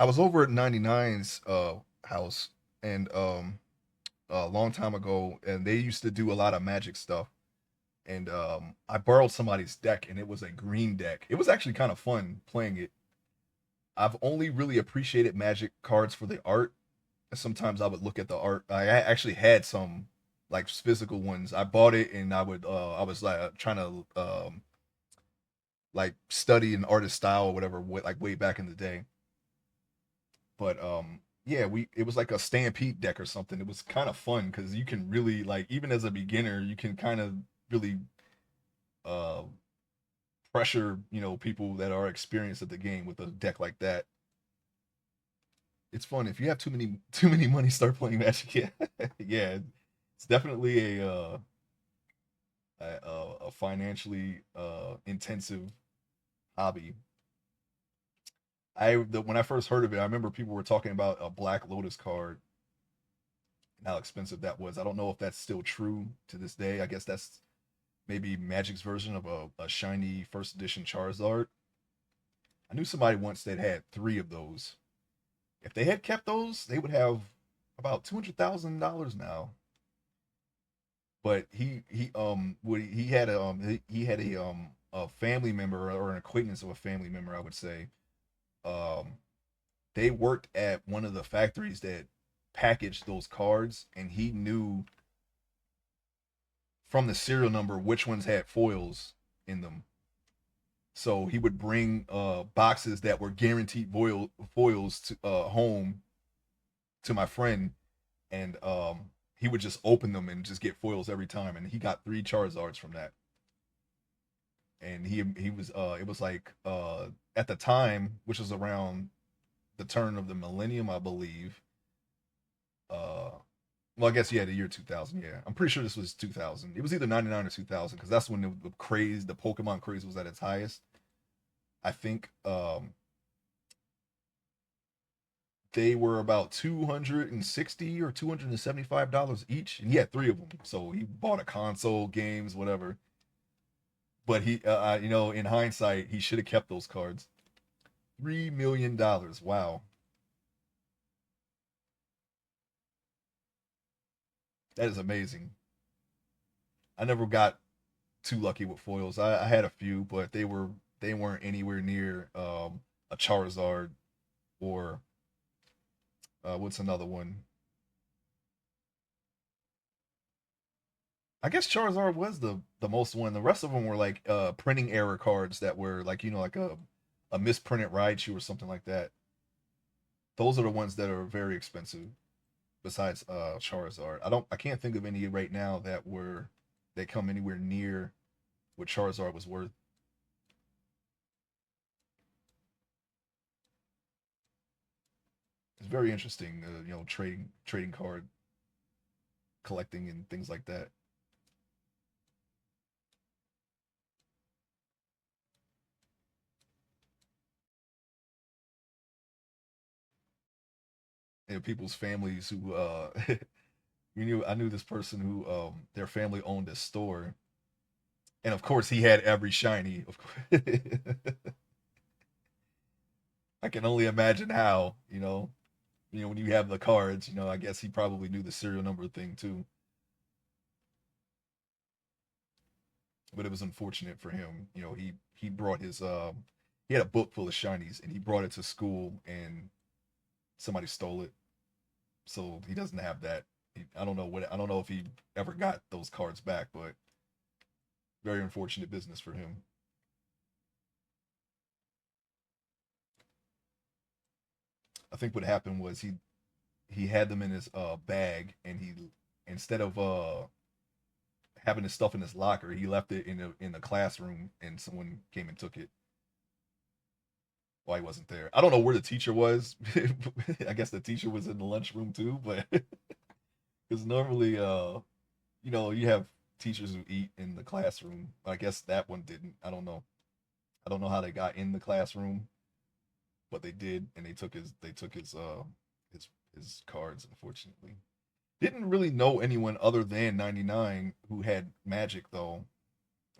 was over at 99's house and a long time ago, and they used to do a lot of Magic stuff. And I borrowed somebody's deck, and it was a green deck. It was actually kind of fun playing it. I've only really appreciated Magic cards for the art. Sometimes I would look at the art. I actually had some like physical ones. I bought it and I was like trying to like study an artist style or whatever like way back in the day. But yeah, we it was like a stampede deck or something. It was kind of fun because you can really like even as a beginner, you can kind of really uh pressure, people that are experienced at the game with a deck like that. It's fun. If you have too many money, start playing Magic. Yeah, yeah, it's definitely a financially intensive hobby. When I first heard of it, I remember people were talking about a Black Lotus card, and how expensive that was. I don't know if that's still true to this day. I guess that's maybe Magic's version of a shiny first edition Charizard. I knew somebody once that had three of those. If they had kept those, they would have about $200,000 now. But he had a family member or an acquaintance of a family member, I would say. Um, they worked at one of the factories that packaged those cards, and he knew from the serial number which ones had foils in them. So he would bring boxes that were guaranteed foils to home to my friend, and he would just open them and just get foils every time. And he got three Charizards from that. And he was it was like at the time, which was around the turn of the millennium, I believe. Uh, well, I guess yeah, the year 2000. Yeah, I'm pretty sure this was 2000. It was either 99 or 2000 because that's when the Pokemon craze was at its highest. I think they were about 260 or $275 each, and he had three of them. So he bought a console, games, whatever. But in hindsight, he should have kept those cards. $3 million. Wow, that is amazing. I never got too lucky with foils. I had a few, but they weren't anywhere near a Charizard or what's another one? I guess Charizard was the most one. The rest of them were like printing error cards that were like like a misprinted Raichu or something like that. Those are the ones that are very expensive. Besides Charizard, I can't think of any right now that come anywhere near what Charizard was worth. It's very interesting, trading card collecting and things like that. And people's families who I knew this person who their family owned a store, and of course he had every shiny. Of course, I can only imagine how when you have the cards. I guess he probably knew the serial number thing too. But it was unfortunate for him. He brought he had a book full of shinies, and he brought it to school, and somebody stole it. So he doesn't have that. I don't know if he ever got those cards back, but very unfortunate business for him. I think what happened was he had them in his bag, and he instead of having his stuff in his locker, he left it in the classroom, and someone came and took it while he wasn't there. I don't know where the teacher was. I guess the teacher was in the lunchroom too, but because normally you have teachers who eat in the classroom. I guess that one didn't. I don't know. I don't know how they got in the classroom, but they did, and they took his his cards. Unfortunately, didn't really know anyone other than 99 who had magic though.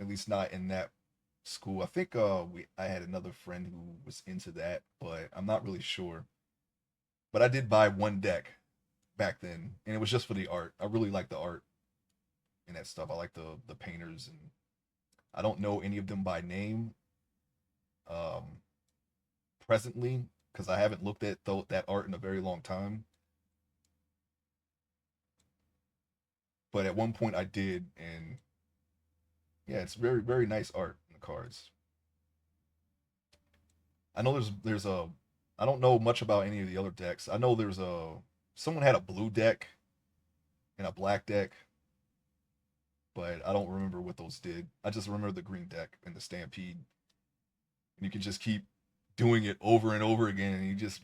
At least not in that school. I think I had another friend who was into that, but I'm not really sure. But I did buy one deck back then, and it was just for the art. I really like the art and that stuff. I like the painters, and I don't know any of them by name um, presently because I haven't looked at that art in a very long time. But at one point I did, and yeah, it's very nice art in the cards. I know there's a I don't know much about any of the other decks. I know there's a someone had a blue deck and a black deck, but I don't remember what those did. I just remember the green deck and the Stampede, and you can just keep doing it over and over again, and you just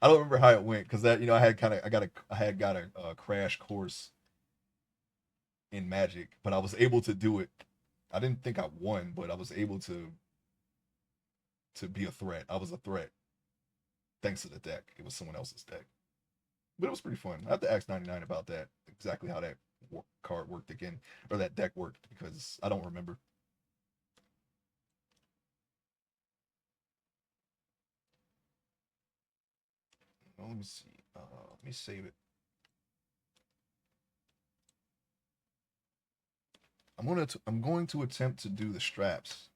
I don't remember how it went because that I had kind of I had got a crash course in Magic, but I was able to do it. I didn't think I won, but I was able to be a threat. I was a threat thanks to the deck. It was someone else's deck. but it was pretty fun. I have to ask 99 about that, exactly how that card worked again, or that deck worked, because I don't remember. Well, let me see. Let me save it. I'm going to attempt to do the straps.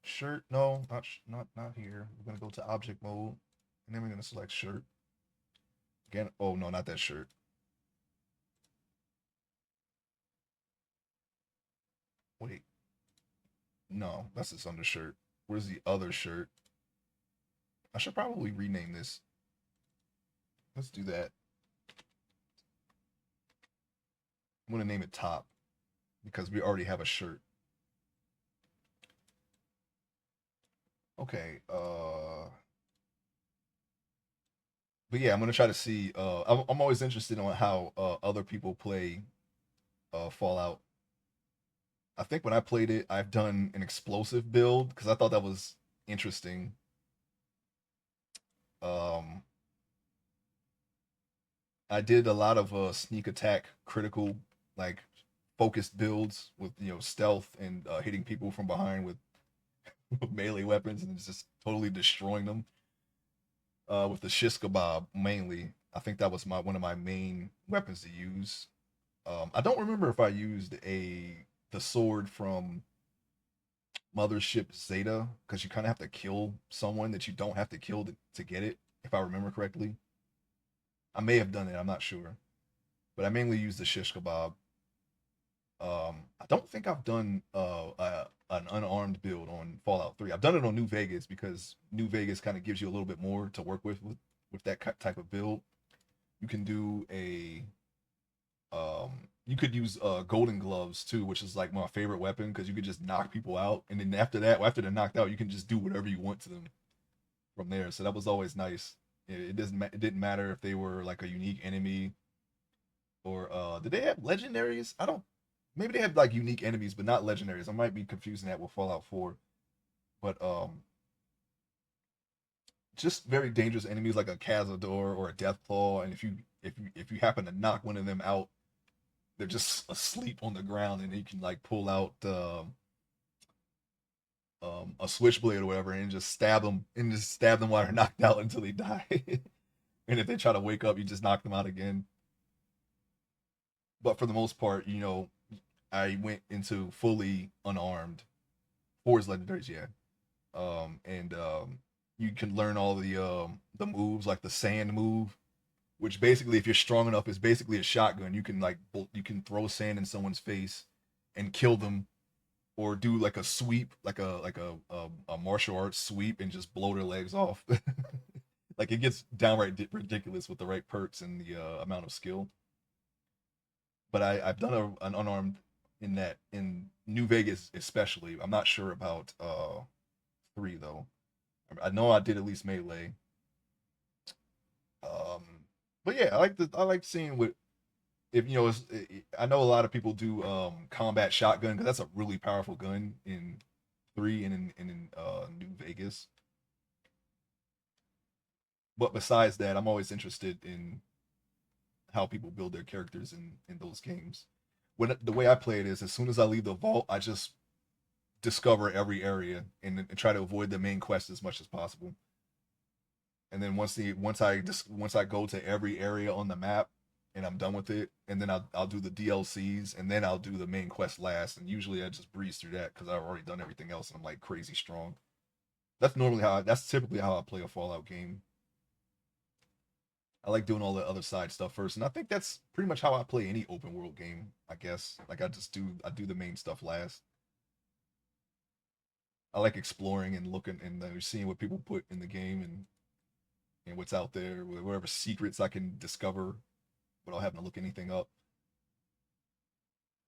Shirt, no, not here. We're gonna go to object mode, and then we're gonna select shirt. Again, oh no, not that shirt. Wait, no, that's this undershirt. Where's the other shirt? I should probably rename this. Let's do that. I'm gonna name it top because we already have a shirt. Okay. But yeah, I'm gonna try to see. I'm always interested on how other people play Fallout. I think when I played it, I've done an explosive build because I thought that was interesting. Um, I did a lot of sneak attack, critical, like focused builds with stealth and hitting people from behind with melee weapons and just totally destroying them. With the shish kebab mainly, I think that was my one of my main weapons to use. I don't remember if I used a the sword from Mothership Zeta because you kind of have to kill someone that you don't have to kill to get it, if I remember correctly. I may have done it, I'm not sure, but I mainly used the shish kebab. I don't think I've done an unarmed build on Fallout 3. I've done it on New Vegas because New Vegas kind of gives you a little bit more to work with that type of build. You can do a you could use golden gloves too, which is like my favorite weapon because you could just knock people out, and then after that, after they're knocked out, you can just do whatever you want to them from there. So that was always nice. It didn't matter if they were like a unique enemy or did they have legendaries? I don't. Maybe they had like unique enemies, but not legendaries. I might be confusing that with Fallout 4. But just very dangerous enemies like a Cazador or a Deathclaw, and if you happen to knock one of them out, they're just asleep on the ground, and you can like pull out a switchblade or whatever, and just stab them while they're knocked out until they die. And if they try to wake up, you just knock them out again. But for the most part, I went into fully unarmed. Four is legendaries, yeah. And you can learn all the moves like the sand move, which basically, if you're strong enough, is basically a shotgun. You can you can throw sand in someone's face and kill them, or do like a sweep, like a martial arts sweep, and just blow their legs off. Like it gets downright ridiculous with the right perks and the amount of skill. But I've done an unarmed in that in New Vegas especially. I'm not sure about 3 though. I know I did at least melee. Um, but yeah, I like seeing what if I know a lot of people do combat shotgun because that's a really powerful gun in 3 and in New Vegas. But besides that, I'm always interested in how people build their characters in those games. When the way I play it is, as soon as I leave the vault, I just discover every area and try to avoid the main quest as much as possible. And then once I go to every area on the map and I'm done with it, and then I'll do the DLCs, and then I'll do the main quest last. And usually I just breeze through that because I've already done everything else and I'm like crazy strong. That's typically how I play a Fallout game. I like doing all the other side stuff first, and I think that's pretty much how I play any open world game. I guess like I do the main stuff last. I like exploring and looking and seeing what people put in the game and what's out there, whatever secrets I can discover without having to look anything up.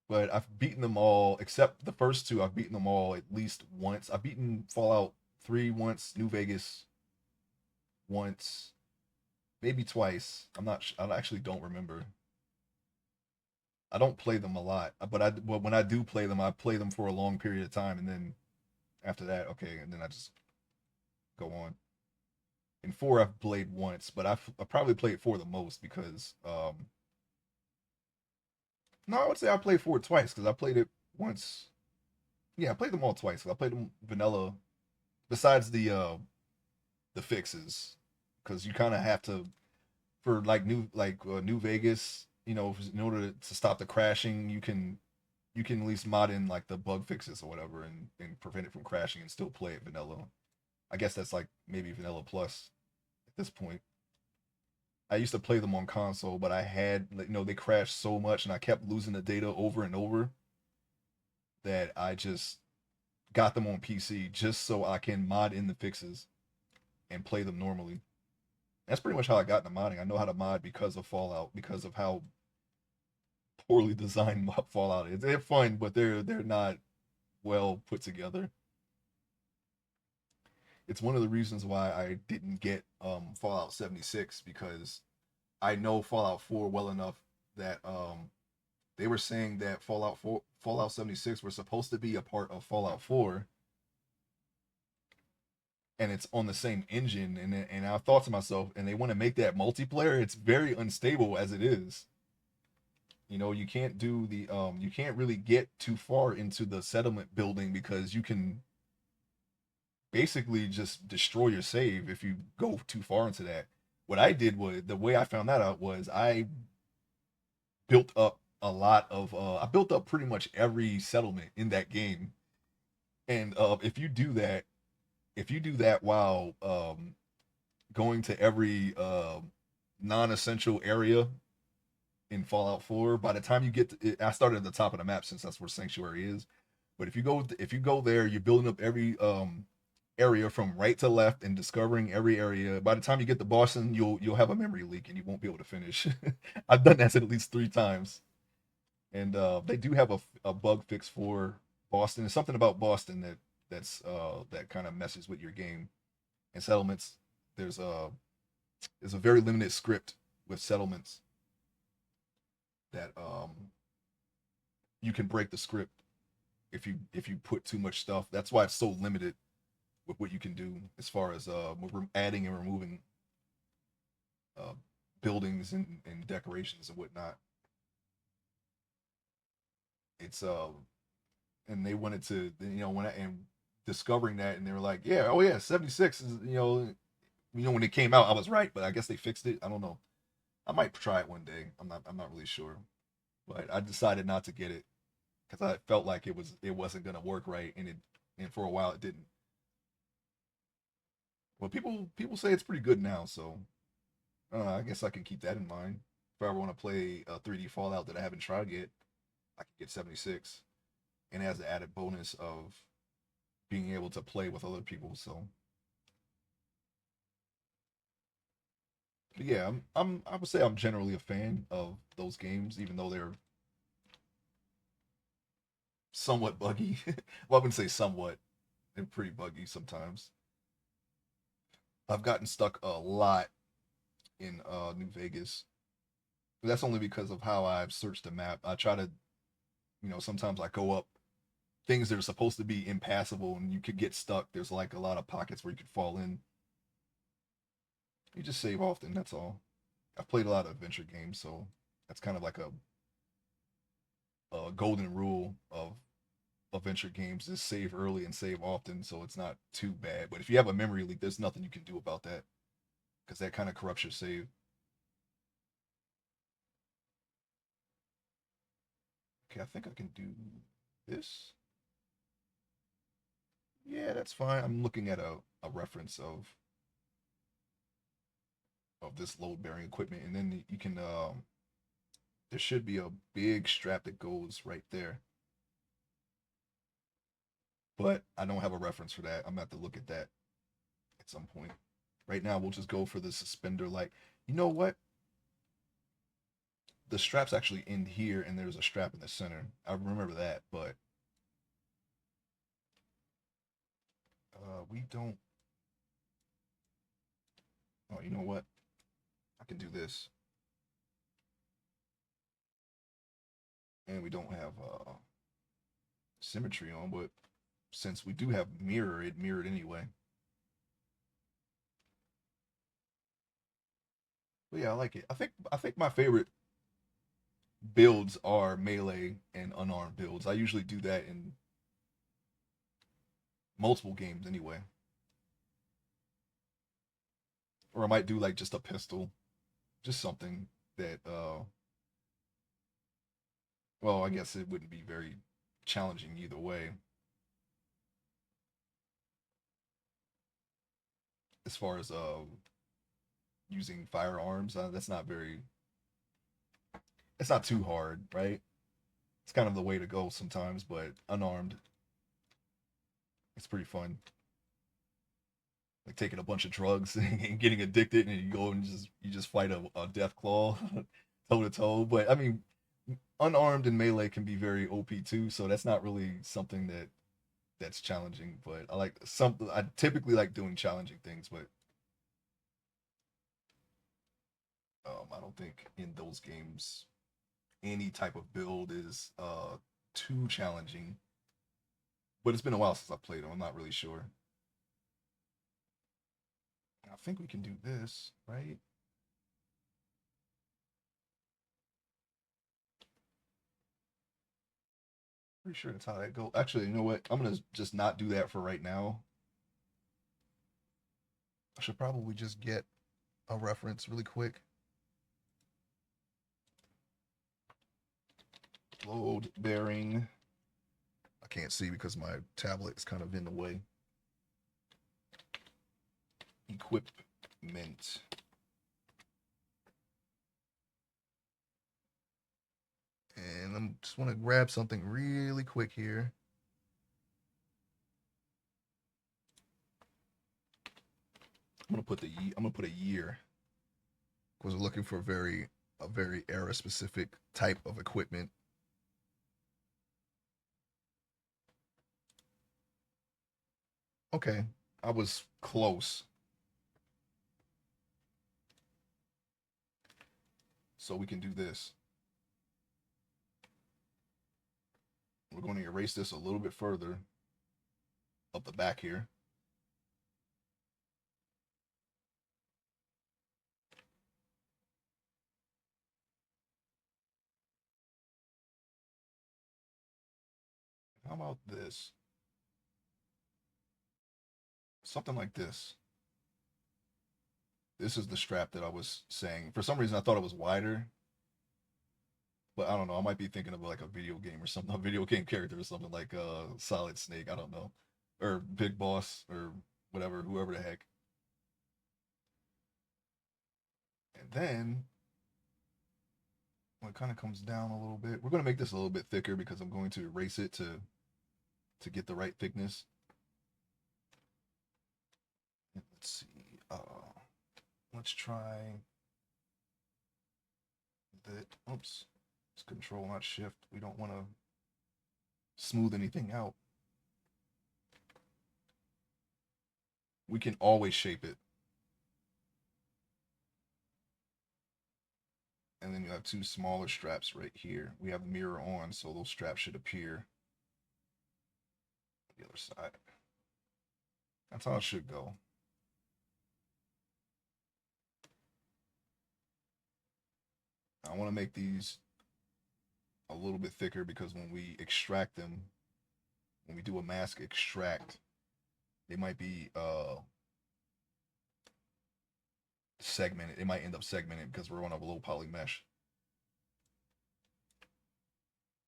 But I've beaten them all except the first two. I've beaten them all at least once. I've beaten Fallout 3 once, New Vegas once, maybe twice. I actually don't remember. I don't play them a lot, but when I do play them, I play them for a long period of time, and then after that, okay, and then I just go on. And 4 I've played once, but I probably played 4 the most because no, I would say I played 4 twice because I played it once. Yeah, I played them all twice. I played them vanilla besides the fixes because you kind of have to for like New Vegas, you know, in order to stop the crashing, you can at least mod in like the bug fixes or whatever and prevent it from crashing and still play it vanilla. I guess that's like maybe vanilla plus at this point. I used to play them on console, but I had like, you know, they crashed so much and I kept losing the data over and over that I just got them on PC just so I can mod in the fixes and play them normally. That's pretty much how I got into modding. I know how to mod because of Fallout, because of how poorly designed Fallout is. They're fun, but they're not well put together. It's one of the reasons why I didn't get Fallout 76 because I know Fallout 4 well enough that they were saying that Fallout 76 were supposed to be a part of Fallout 4 and it's on the same engine and I thought to myself and they want to make that multiplayer, it's very unstable as it is. You know, you can't do the you can't really get too far into the settlement building because you can basically just destroy your save if you go too far into that. What I did was the way I found that out was I built up a lot of I built up pretty much every settlement in that game. And if you do that while going to every non-essential area in Fallout 4, by the time you get to it, I started at the top of the map since that's where Sanctuary is. But if you go there, you're building up every area from right to left and discovering every area. By the time you get to Boston, you'll have a memory leak and you won't be able to finish. I've done that at least 3 times, and they do have a bug fix for Boston. There's something about Boston that kind of messes with your game and settlements. There's a there's a very limited script with settlements that you can break the script if you put too much stuff. That's why it's so limited with what you can do as far as adding and removing uh, buildings and decorations and whatnot. It's and they wanted to you know when I and discovering that and they were like yeah oh yeah 76 is you know when it came out I was right but I guess they fixed it. I don't know. I might try it one day. I'm not really sure, but I decided not to get it because I felt like it wasn't gonna work right and for a while it didn't. Well, people say it's pretty good now, so I guess I can keep that in mind. If I ever want to play a 3D Fallout that I haven't tried yet, I can get 76, and it has the added bonus of being able to play with other people. So, but yeah, I would say I'm generally a fan of those games, even though they're somewhat buggy. Well, I wouldn't say somewhat; they're pretty buggy sometimes. I've gotten stuck a lot in New Vegas. But that's only because of how I've searched the map. I try to, sometimes I go up things that are supposed to be impassable and you could get stuck. There's like a lot of pockets where you could fall in. You just save often, that's all. I've played a lot of adventure games, so that's kind of like a golden rule of adventure games is save early and save often, so it's not too bad. But if you have a memory leak, there's nothing you can do about that because that kind of corrupts your save. Okay, I think I can do this. Yeah, that's fine. I'm looking at a reference of this load bearing equipment, and then you can there should be a big strap that goes right there, but I don't have a reference for that. I'm gonna have to look at that at some point. Right now, we'll just go for the suspender. Like, you know what? The strap's actually in here, and there's a strap in the center. I remember that, but we don't. Oh, you know what? I can do this, and we don't have symmetry on, but since we do have mirror, it mirrored anyway. But yeah, I like it. I think my favorite builds are melee and unarmed builds. I usually do that in multiple games anyway. Or I might do like just a pistol, just something that well, I guess it wouldn't be very challenging either way. As far as using firearms, that's not very it's not too hard, right? It's kind of the way to go sometimes, but unarmed, it's pretty fun. Like taking a bunch of drugs and getting addicted, and you go and just fight a death claw toe to toe. But I mean, unarmed and melee can be very OP too, so that's not really something that's challenging. But I like some. I typically like doing challenging things, but I don't think in those games any type of build is too challenging. But it's been a while since I played them. I'm not really sure. I think we can do this, right? Pretty sure that's how that goes. Actually, you know what? I'm gonna just not do that for right now. I should probably just get a reference really quick. Load bearing. I can't see because my tablet is kind of in the way. Equipment. And I just want to grab something really quick here. I'm gonna put a year because we're looking for a very era specific type of equipment. Okay, I was close. So we can do this. We're going to erase this a little bit further up the back here. How about this? Something like this. This is the strap that I was saying. For some reason, I thought it was wider, but I don't know. I might be thinking of like a video game or something, a video game character or something like Solid Snake. I don't know, or Big Boss or whatever, whoever the heck. And then when it kind of comes down a little bit, we're going to make this a little bit thicker because I'm going to erase it to get the right thickness. And let's see. Let's try that. Oops. It's control, not shift. We don't want to smooth anything out. We can always shape it. And then you have two smaller straps right here. We have the mirror on, so those straps should appear on the other side. That's how it should go. I want to make these a little bit thicker because when we extract them, when we do a mask extract, they might be segmented. It might end up segmented because we're on a low poly mesh.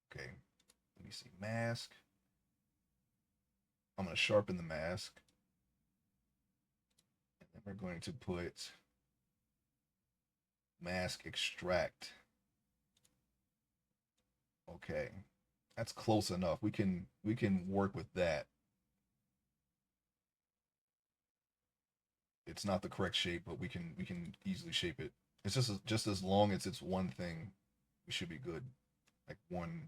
Okay, let me see. Mask. I'm going to sharpen the mask. And then we're going to put mask extract. Okay. That's close enough. We can work with that. It's not the correct shape, but we can easily shape it. It's just as long as it's one thing, we should be good. Like one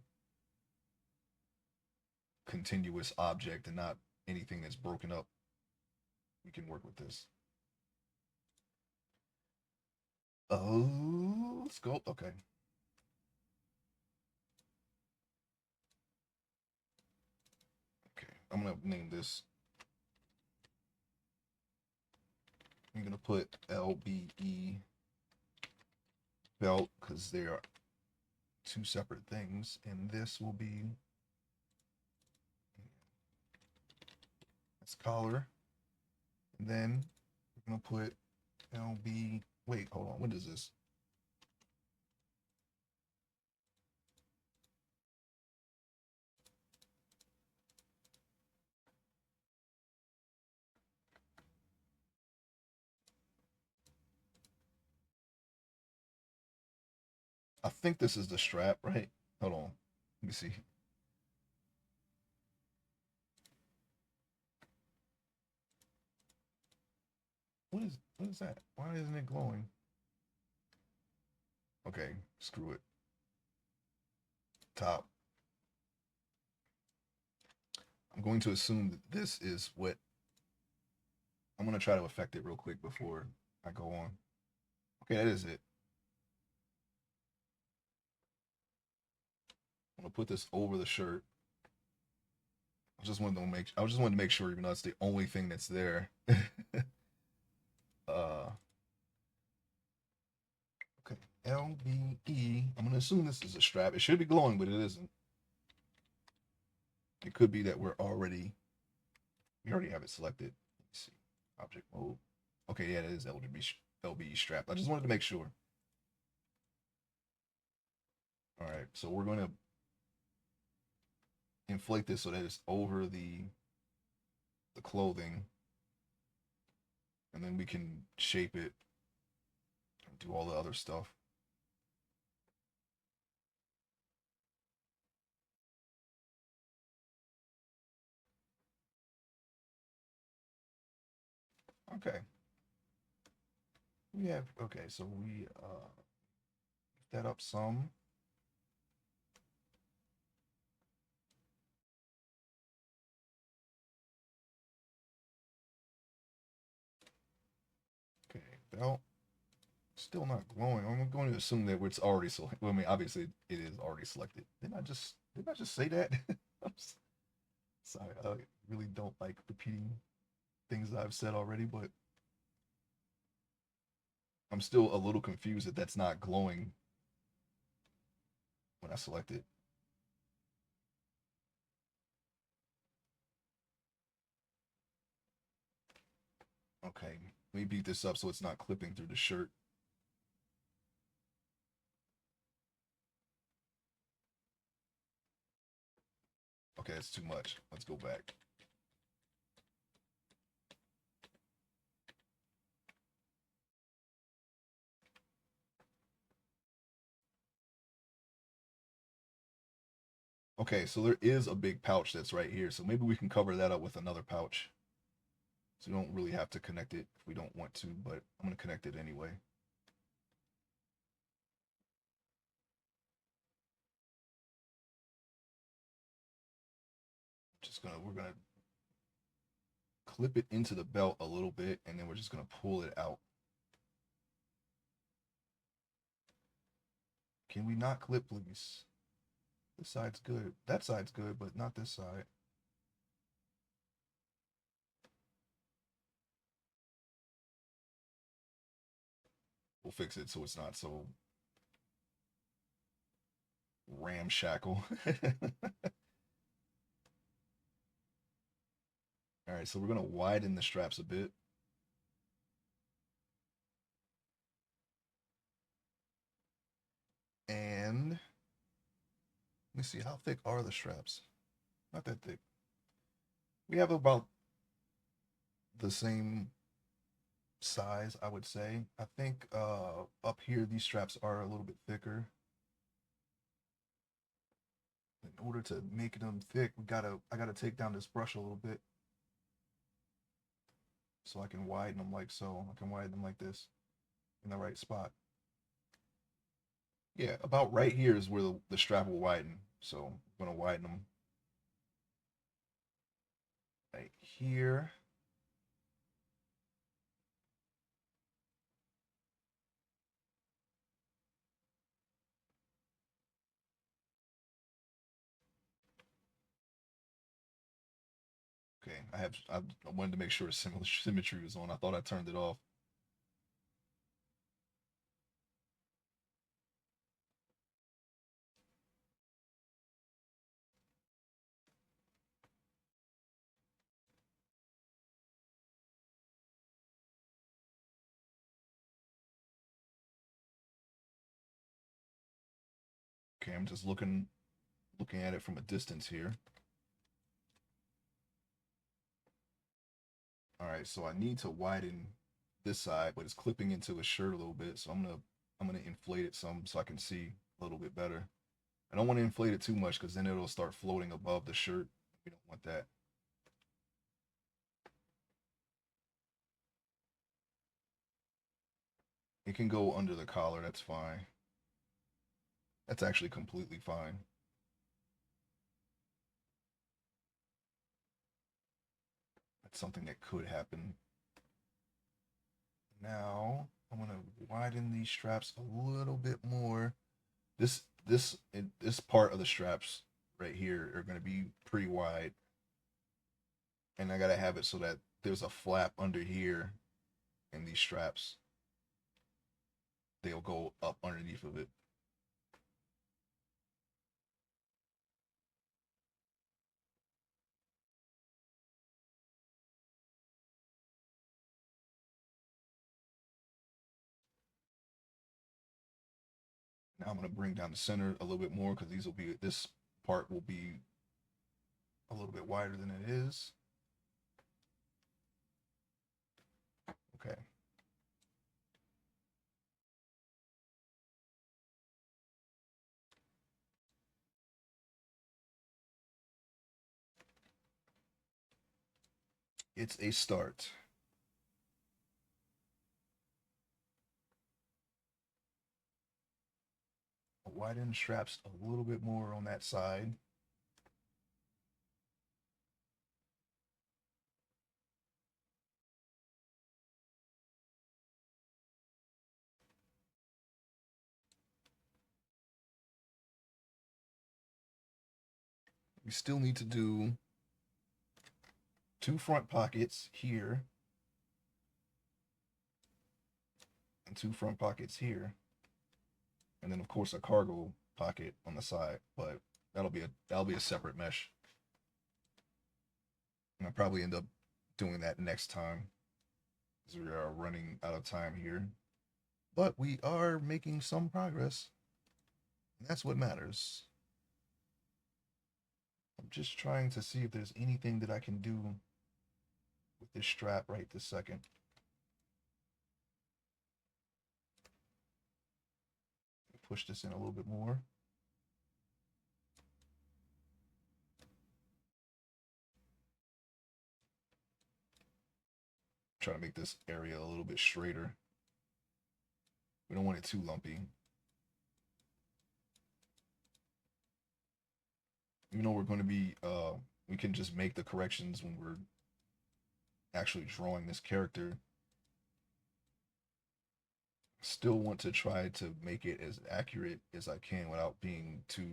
continuous object and not anything that's broken up. We can work with this. Oh, sculpt. Okay. Okay. I'm gonna name this. I'm gonna put LBE belt because they are two separate things, and this will be this collar. And then we're gonna put LB. Wait, hold on. What is this? I think this is the strap, right? Hold on. Let me see. What is that? Why isn't it glowing? Okay, screw it. Top. I'm going to assume that this is what I'm going to try to affect it real quick before I go on. Okay, that is it. I'm going to put this over the shirt. I just wanted to make sure, even though it's the only thing that's there. uh okay, LBE. I'm going to assume this is a strap. It should be glowing, but it isn't. It could be that we already have it selected. Let's see. Object mode. Okay, yeah, it is LBE strap. I just wanted to make sure. All right, so we're going to inflate this so that it's over the clothing, and then we can shape it and do all the other stuff. Okay. Okay, so we lift that up some. Okay, belt still not glowing. I'm going to assume that it's already selected. Well, I mean, obviously it is already selected. Didn't I just say that? I'm sorry, I really don't like repeating things that I've said already, but I'm still a little confused that that's not glowing when I select it. Okay, let me beat this up so it's not clipping through the shirt. Okay, that's too much. Let's go back. Okay, so there is a big pouch that's right here. So maybe we can cover that up with another pouch. So we don't really have to connect it if we don't want to, but I'm going to connect it anyway. We're going to clip it into the belt a little bit, and then we're just going to pull it out. Can we not clip, please? This side's good. That side's good, but not this side. We'll fix it so it's not so ramshackle. All right, so we're going to widen the straps a bit. And let me see, how thick are the straps? Not that thick. We have about the same size, I would say. I think up here these straps are a little bit thicker. In order to make them thick, I gotta take down this brush a little bit so I can widen them like so. I can widen them like this in the right spot. Yeah, about right here is where the strap will widen. So I'm gonna widen them right here. Okay, I wanted to make sure symmetry was on. I thought I turned it off. Okay, I'm just looking at it from a distance here. All right, so I need to widen this side, but it's clipping into his shirt a little bit. So I'm gonna inflate it some so I can see a little bit better. I don't want to inflate it too much because then it'll start floating above the shirt. We don't want that. It can go under the collar, that's fine. That's actually completely fine. That's something that could happen. Now, I'm gonna widen these straps a little bit more. This part of the straps right here are gonna be pretty wide. And I gotta have it so that there's a flap under here and these straps. They'll go up underneath of it. Now I'm gonna bring down the center a little bit more because this part will be a little bit wider than it is. Okay. It's a start. Widen straps a little bit more on that side. We still need to do 2 front pockets here and 2 front pockets here. And then of course a cargo pocket on the side, but that'll be a separate mesh. And I'll probably end up doing that next time because we are running out of time here. But we are making some progress. And that's what matters. I'm just trying to see if there's anything that I can do with this strap right this second. Push this in a little bit more. Try to make this area a little bit straighter. We don't want it too lumpy. Even though we're going to be, we can just make the corrections when we're actually drawing this character. Still want to try to make it as accurate as I can without being too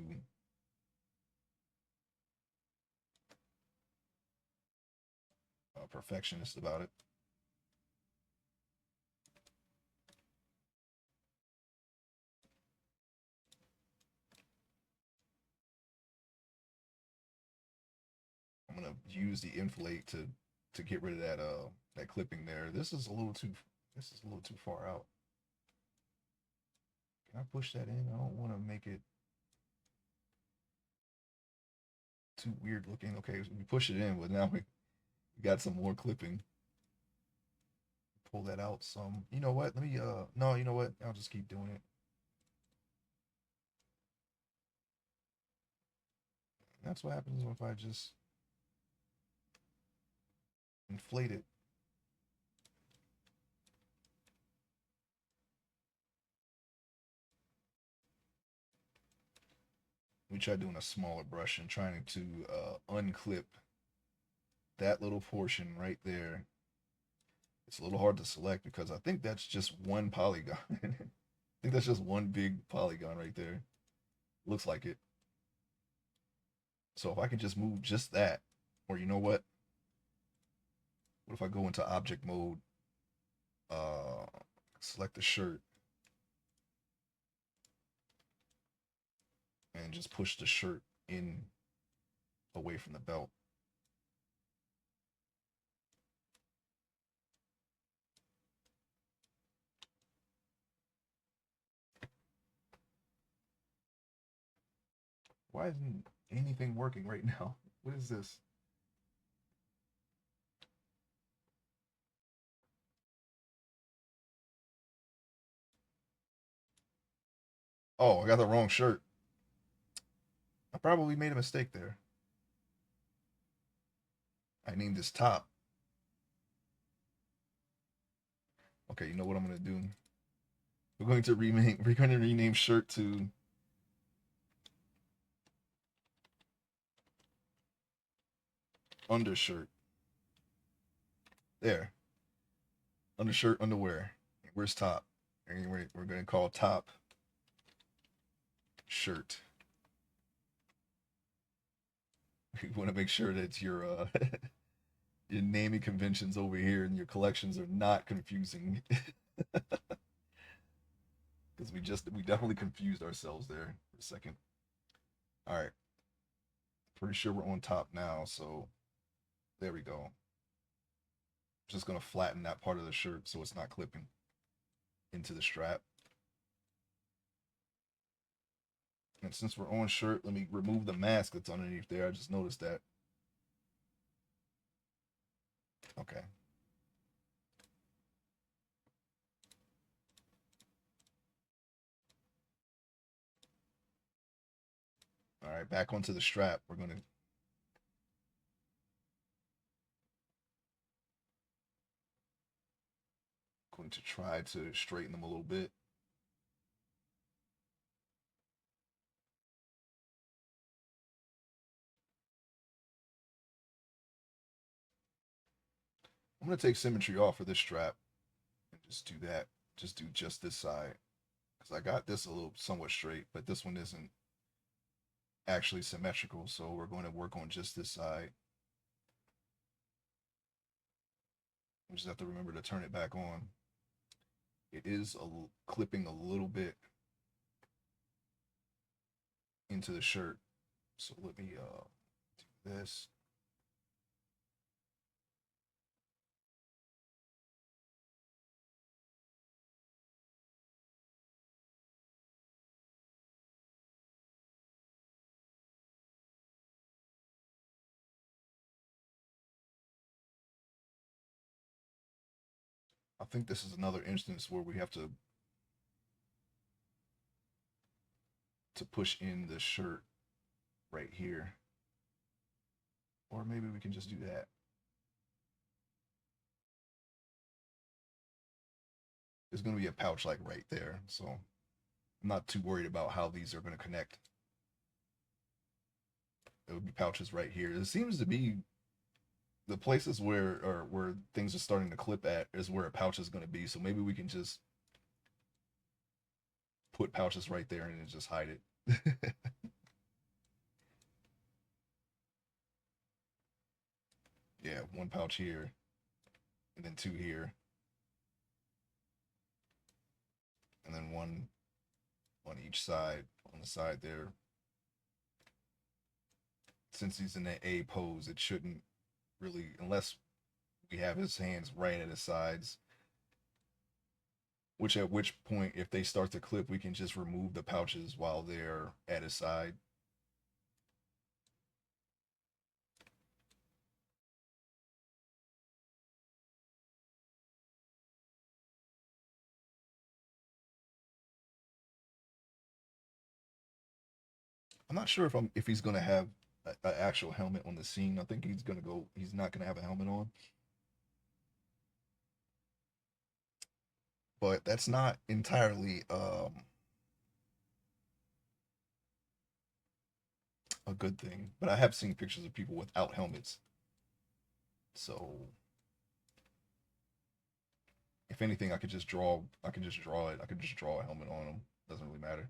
perfectionist about it. I'm gonna use the inflate to get rid of that clipping there. This is a little too far out. Can I push that in? I don't want to make it too weird looking. Okay, so we push it in, but now we got some more clipping. Pull that out some. You know what? Let me no, you know what? I'll just keep doing it. That's what happens if I just inflate it. We try doing a smaller brush and trying to unclip that little portion right there. It's a little hard to select because I think that's just one polygon. I think that's just one big polygon right there. Looks like it. So if I can just move just that, or you know what? What if I go into object mode, uh, select the shirt, and just push the shirt in away from the belt. Why isn't anything working right now? What is this? Oh, I got the wrong shirt. I probably made a mistake there. I named this top. Okay, you know what I'm gonna do? We're going to rename. We're going to rename shirt to undershirt. There, undershirt, underwear. Where's top? And we're going to call top shirt. You want to make sure that your your naming conventions over here and your collections are not confusing, because we definitely confused ourselves there for a second. All right, pretty sure we're on top now, so there we go. Just gonna flatten that part of the shirt so it's not clipping into the strap. And since we're on shirt, let me remove the mask that's underneath there. I just noticed that. Okay. All right, back onto the strap. We're going to try to straighten them a little bit. I'm gonna take symmetry off for this strap and just do that. Just do just this side, because I got this a little somewhat straight, but this one isn't actually symmetrical. So we're going to work on just this side. We just have to remember to turn it back on. It is clipping a little bit into the shirt. So let me do this. I think this is another instance where we have to push in the shirt right here. Or maybe we can just do that. There's going to be a pouch like right there. So I'm not too worried about how these are going to connect. There would be pouches right here. It seems to be the places where things are starting to clip at is where a pouch is going to be. So maybe we can just put pouches right there and just hide it. Yeah, one pouch here, and then two here, and then one on each side, on the side there. Since he's in the A pose, it shouldn't really, unless we have his hands right at his sides, which at which point, if they start to clip, we can just remove the pouches while they're at his side. I'm not sure if he's gonna have an actual helmet on the scene. I think he's gonna go. He's not gonna have a helmet on, but that's not entirely a good thing. But I have seen pictures of people without helmets. So if anything, I could just draw. I could just draw it. I could just draw a helmet on him. Doesn't really matter.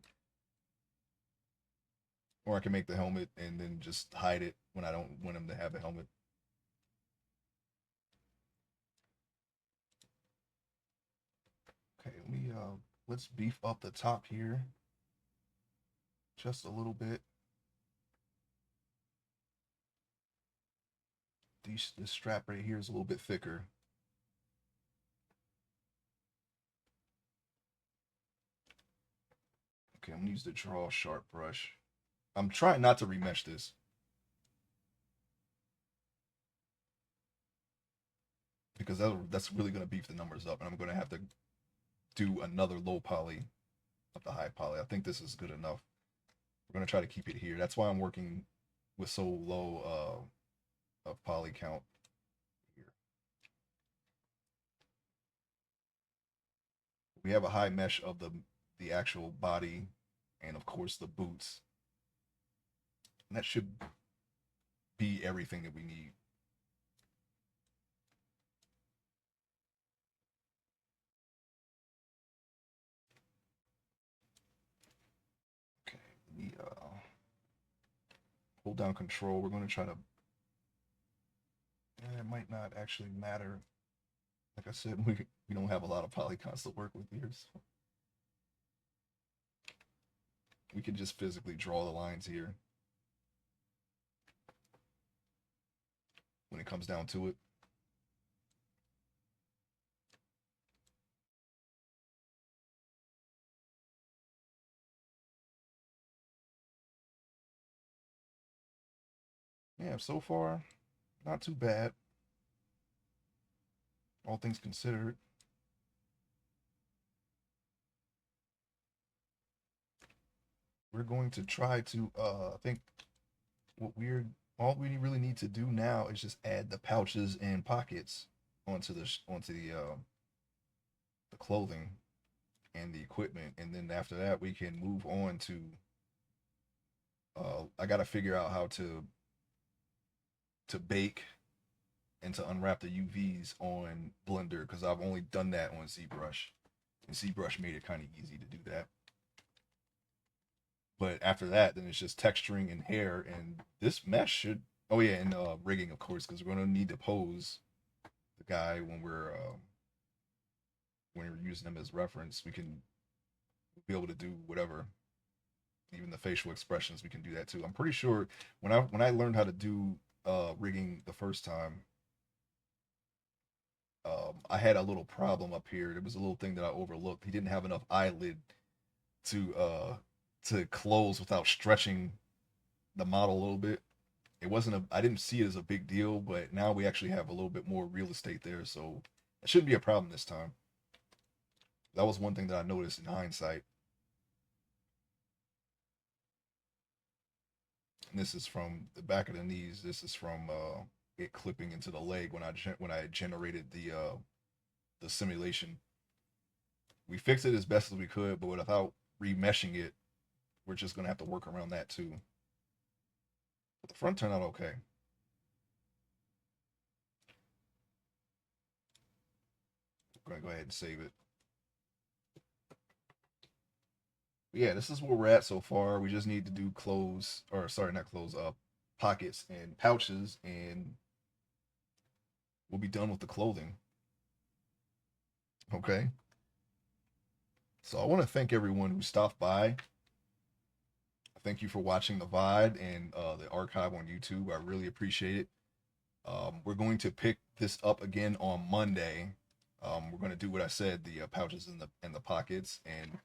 Or I can make the helmet and then just hide it when I don't want him to have a helmet. Okay, let's beef up the top here just a little bit. This strap right here is a little bit thicker. Okay, I'm gonna use the draw sharp brush. I'm trying not to remesh this because that's really going to beef the numbers up, and I'm going to have to do another low poly of the high poly. I think this is good enough. We're going to try to keep it here. That's why I'm working with so low of poly count here. We have a high mesh of the actual body and of course the boots. And that should be everything that we need. Okay, we hold down control. We're going to try to. It might not actually matter. Like I said, we don't have a lot of polygons to work with here, so we can just physically draw the lines here when it comes down to it. Yeah, so far, not too bad. All things considered. We're going to try to, I think all we really need to do now is just add the pouches and pockets onto the clothing and the equipment, and then after that we can move on to. I got to figure out how to bake and to unwrap the UVs on Blender because I've only done that on ZBrush, and ZBrush made it kind of easy to do that. But after that, then it's just texturing and hair, and this mesh should. Oh yeah, and rigging, of course, because we're gonna need to pose the guy when we're using him as reference. We can be able to do whatever, even the facial expressions. We can do that too. I'm pretty sure when I learned how to do rigging the first time, I had a little problem up here. There was a little thing that I overlooked. He didn't have enough eyelid to uh to close without stretching the model a little bit. It wasn't a I didn't see it as a big deal, but now we actually have a little bit more real estate there, so it shouldn't be a problem this time. That was one thing that I noticed in hindsight. And this is from the back of the knees. This is from it clipping into the leg when I generated the simulation. We fixed it as best as we could, but without remeshing it, we're just gonna have to work around that too. But the front turned out okay. We're gonna go ahead and save it. But yeah, this is where we're at so far. We just need to do clothes, or sorry, not clothes, pockets and pouches, and we'll be done with the clothing. Okay. So I want to thank everyone who stopped by. Thank you for watching the VOD and the archive on YouTube. I really appreciate it. We're going to pick this up again on Monday. We're going to do what I said, the pouches and the pockets. And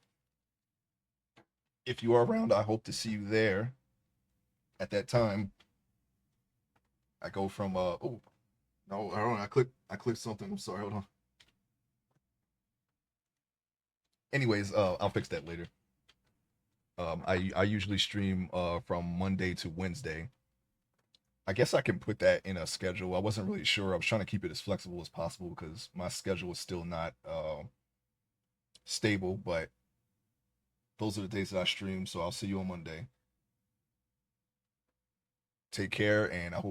if you are around, I hope to see you there at that time. I go from oh no, hold on, I clicked something. I'm sorry, hold on. Anyways, I'll fix that later. I usually stream from Monday to Wednesday. I guess I can put that in a schedule. I wasn't really sure. I was trying to keep it as flexible as possible because my schedule is still not stable. But those are the days that I stream. So I'll see you on Monday. Take care, and I hope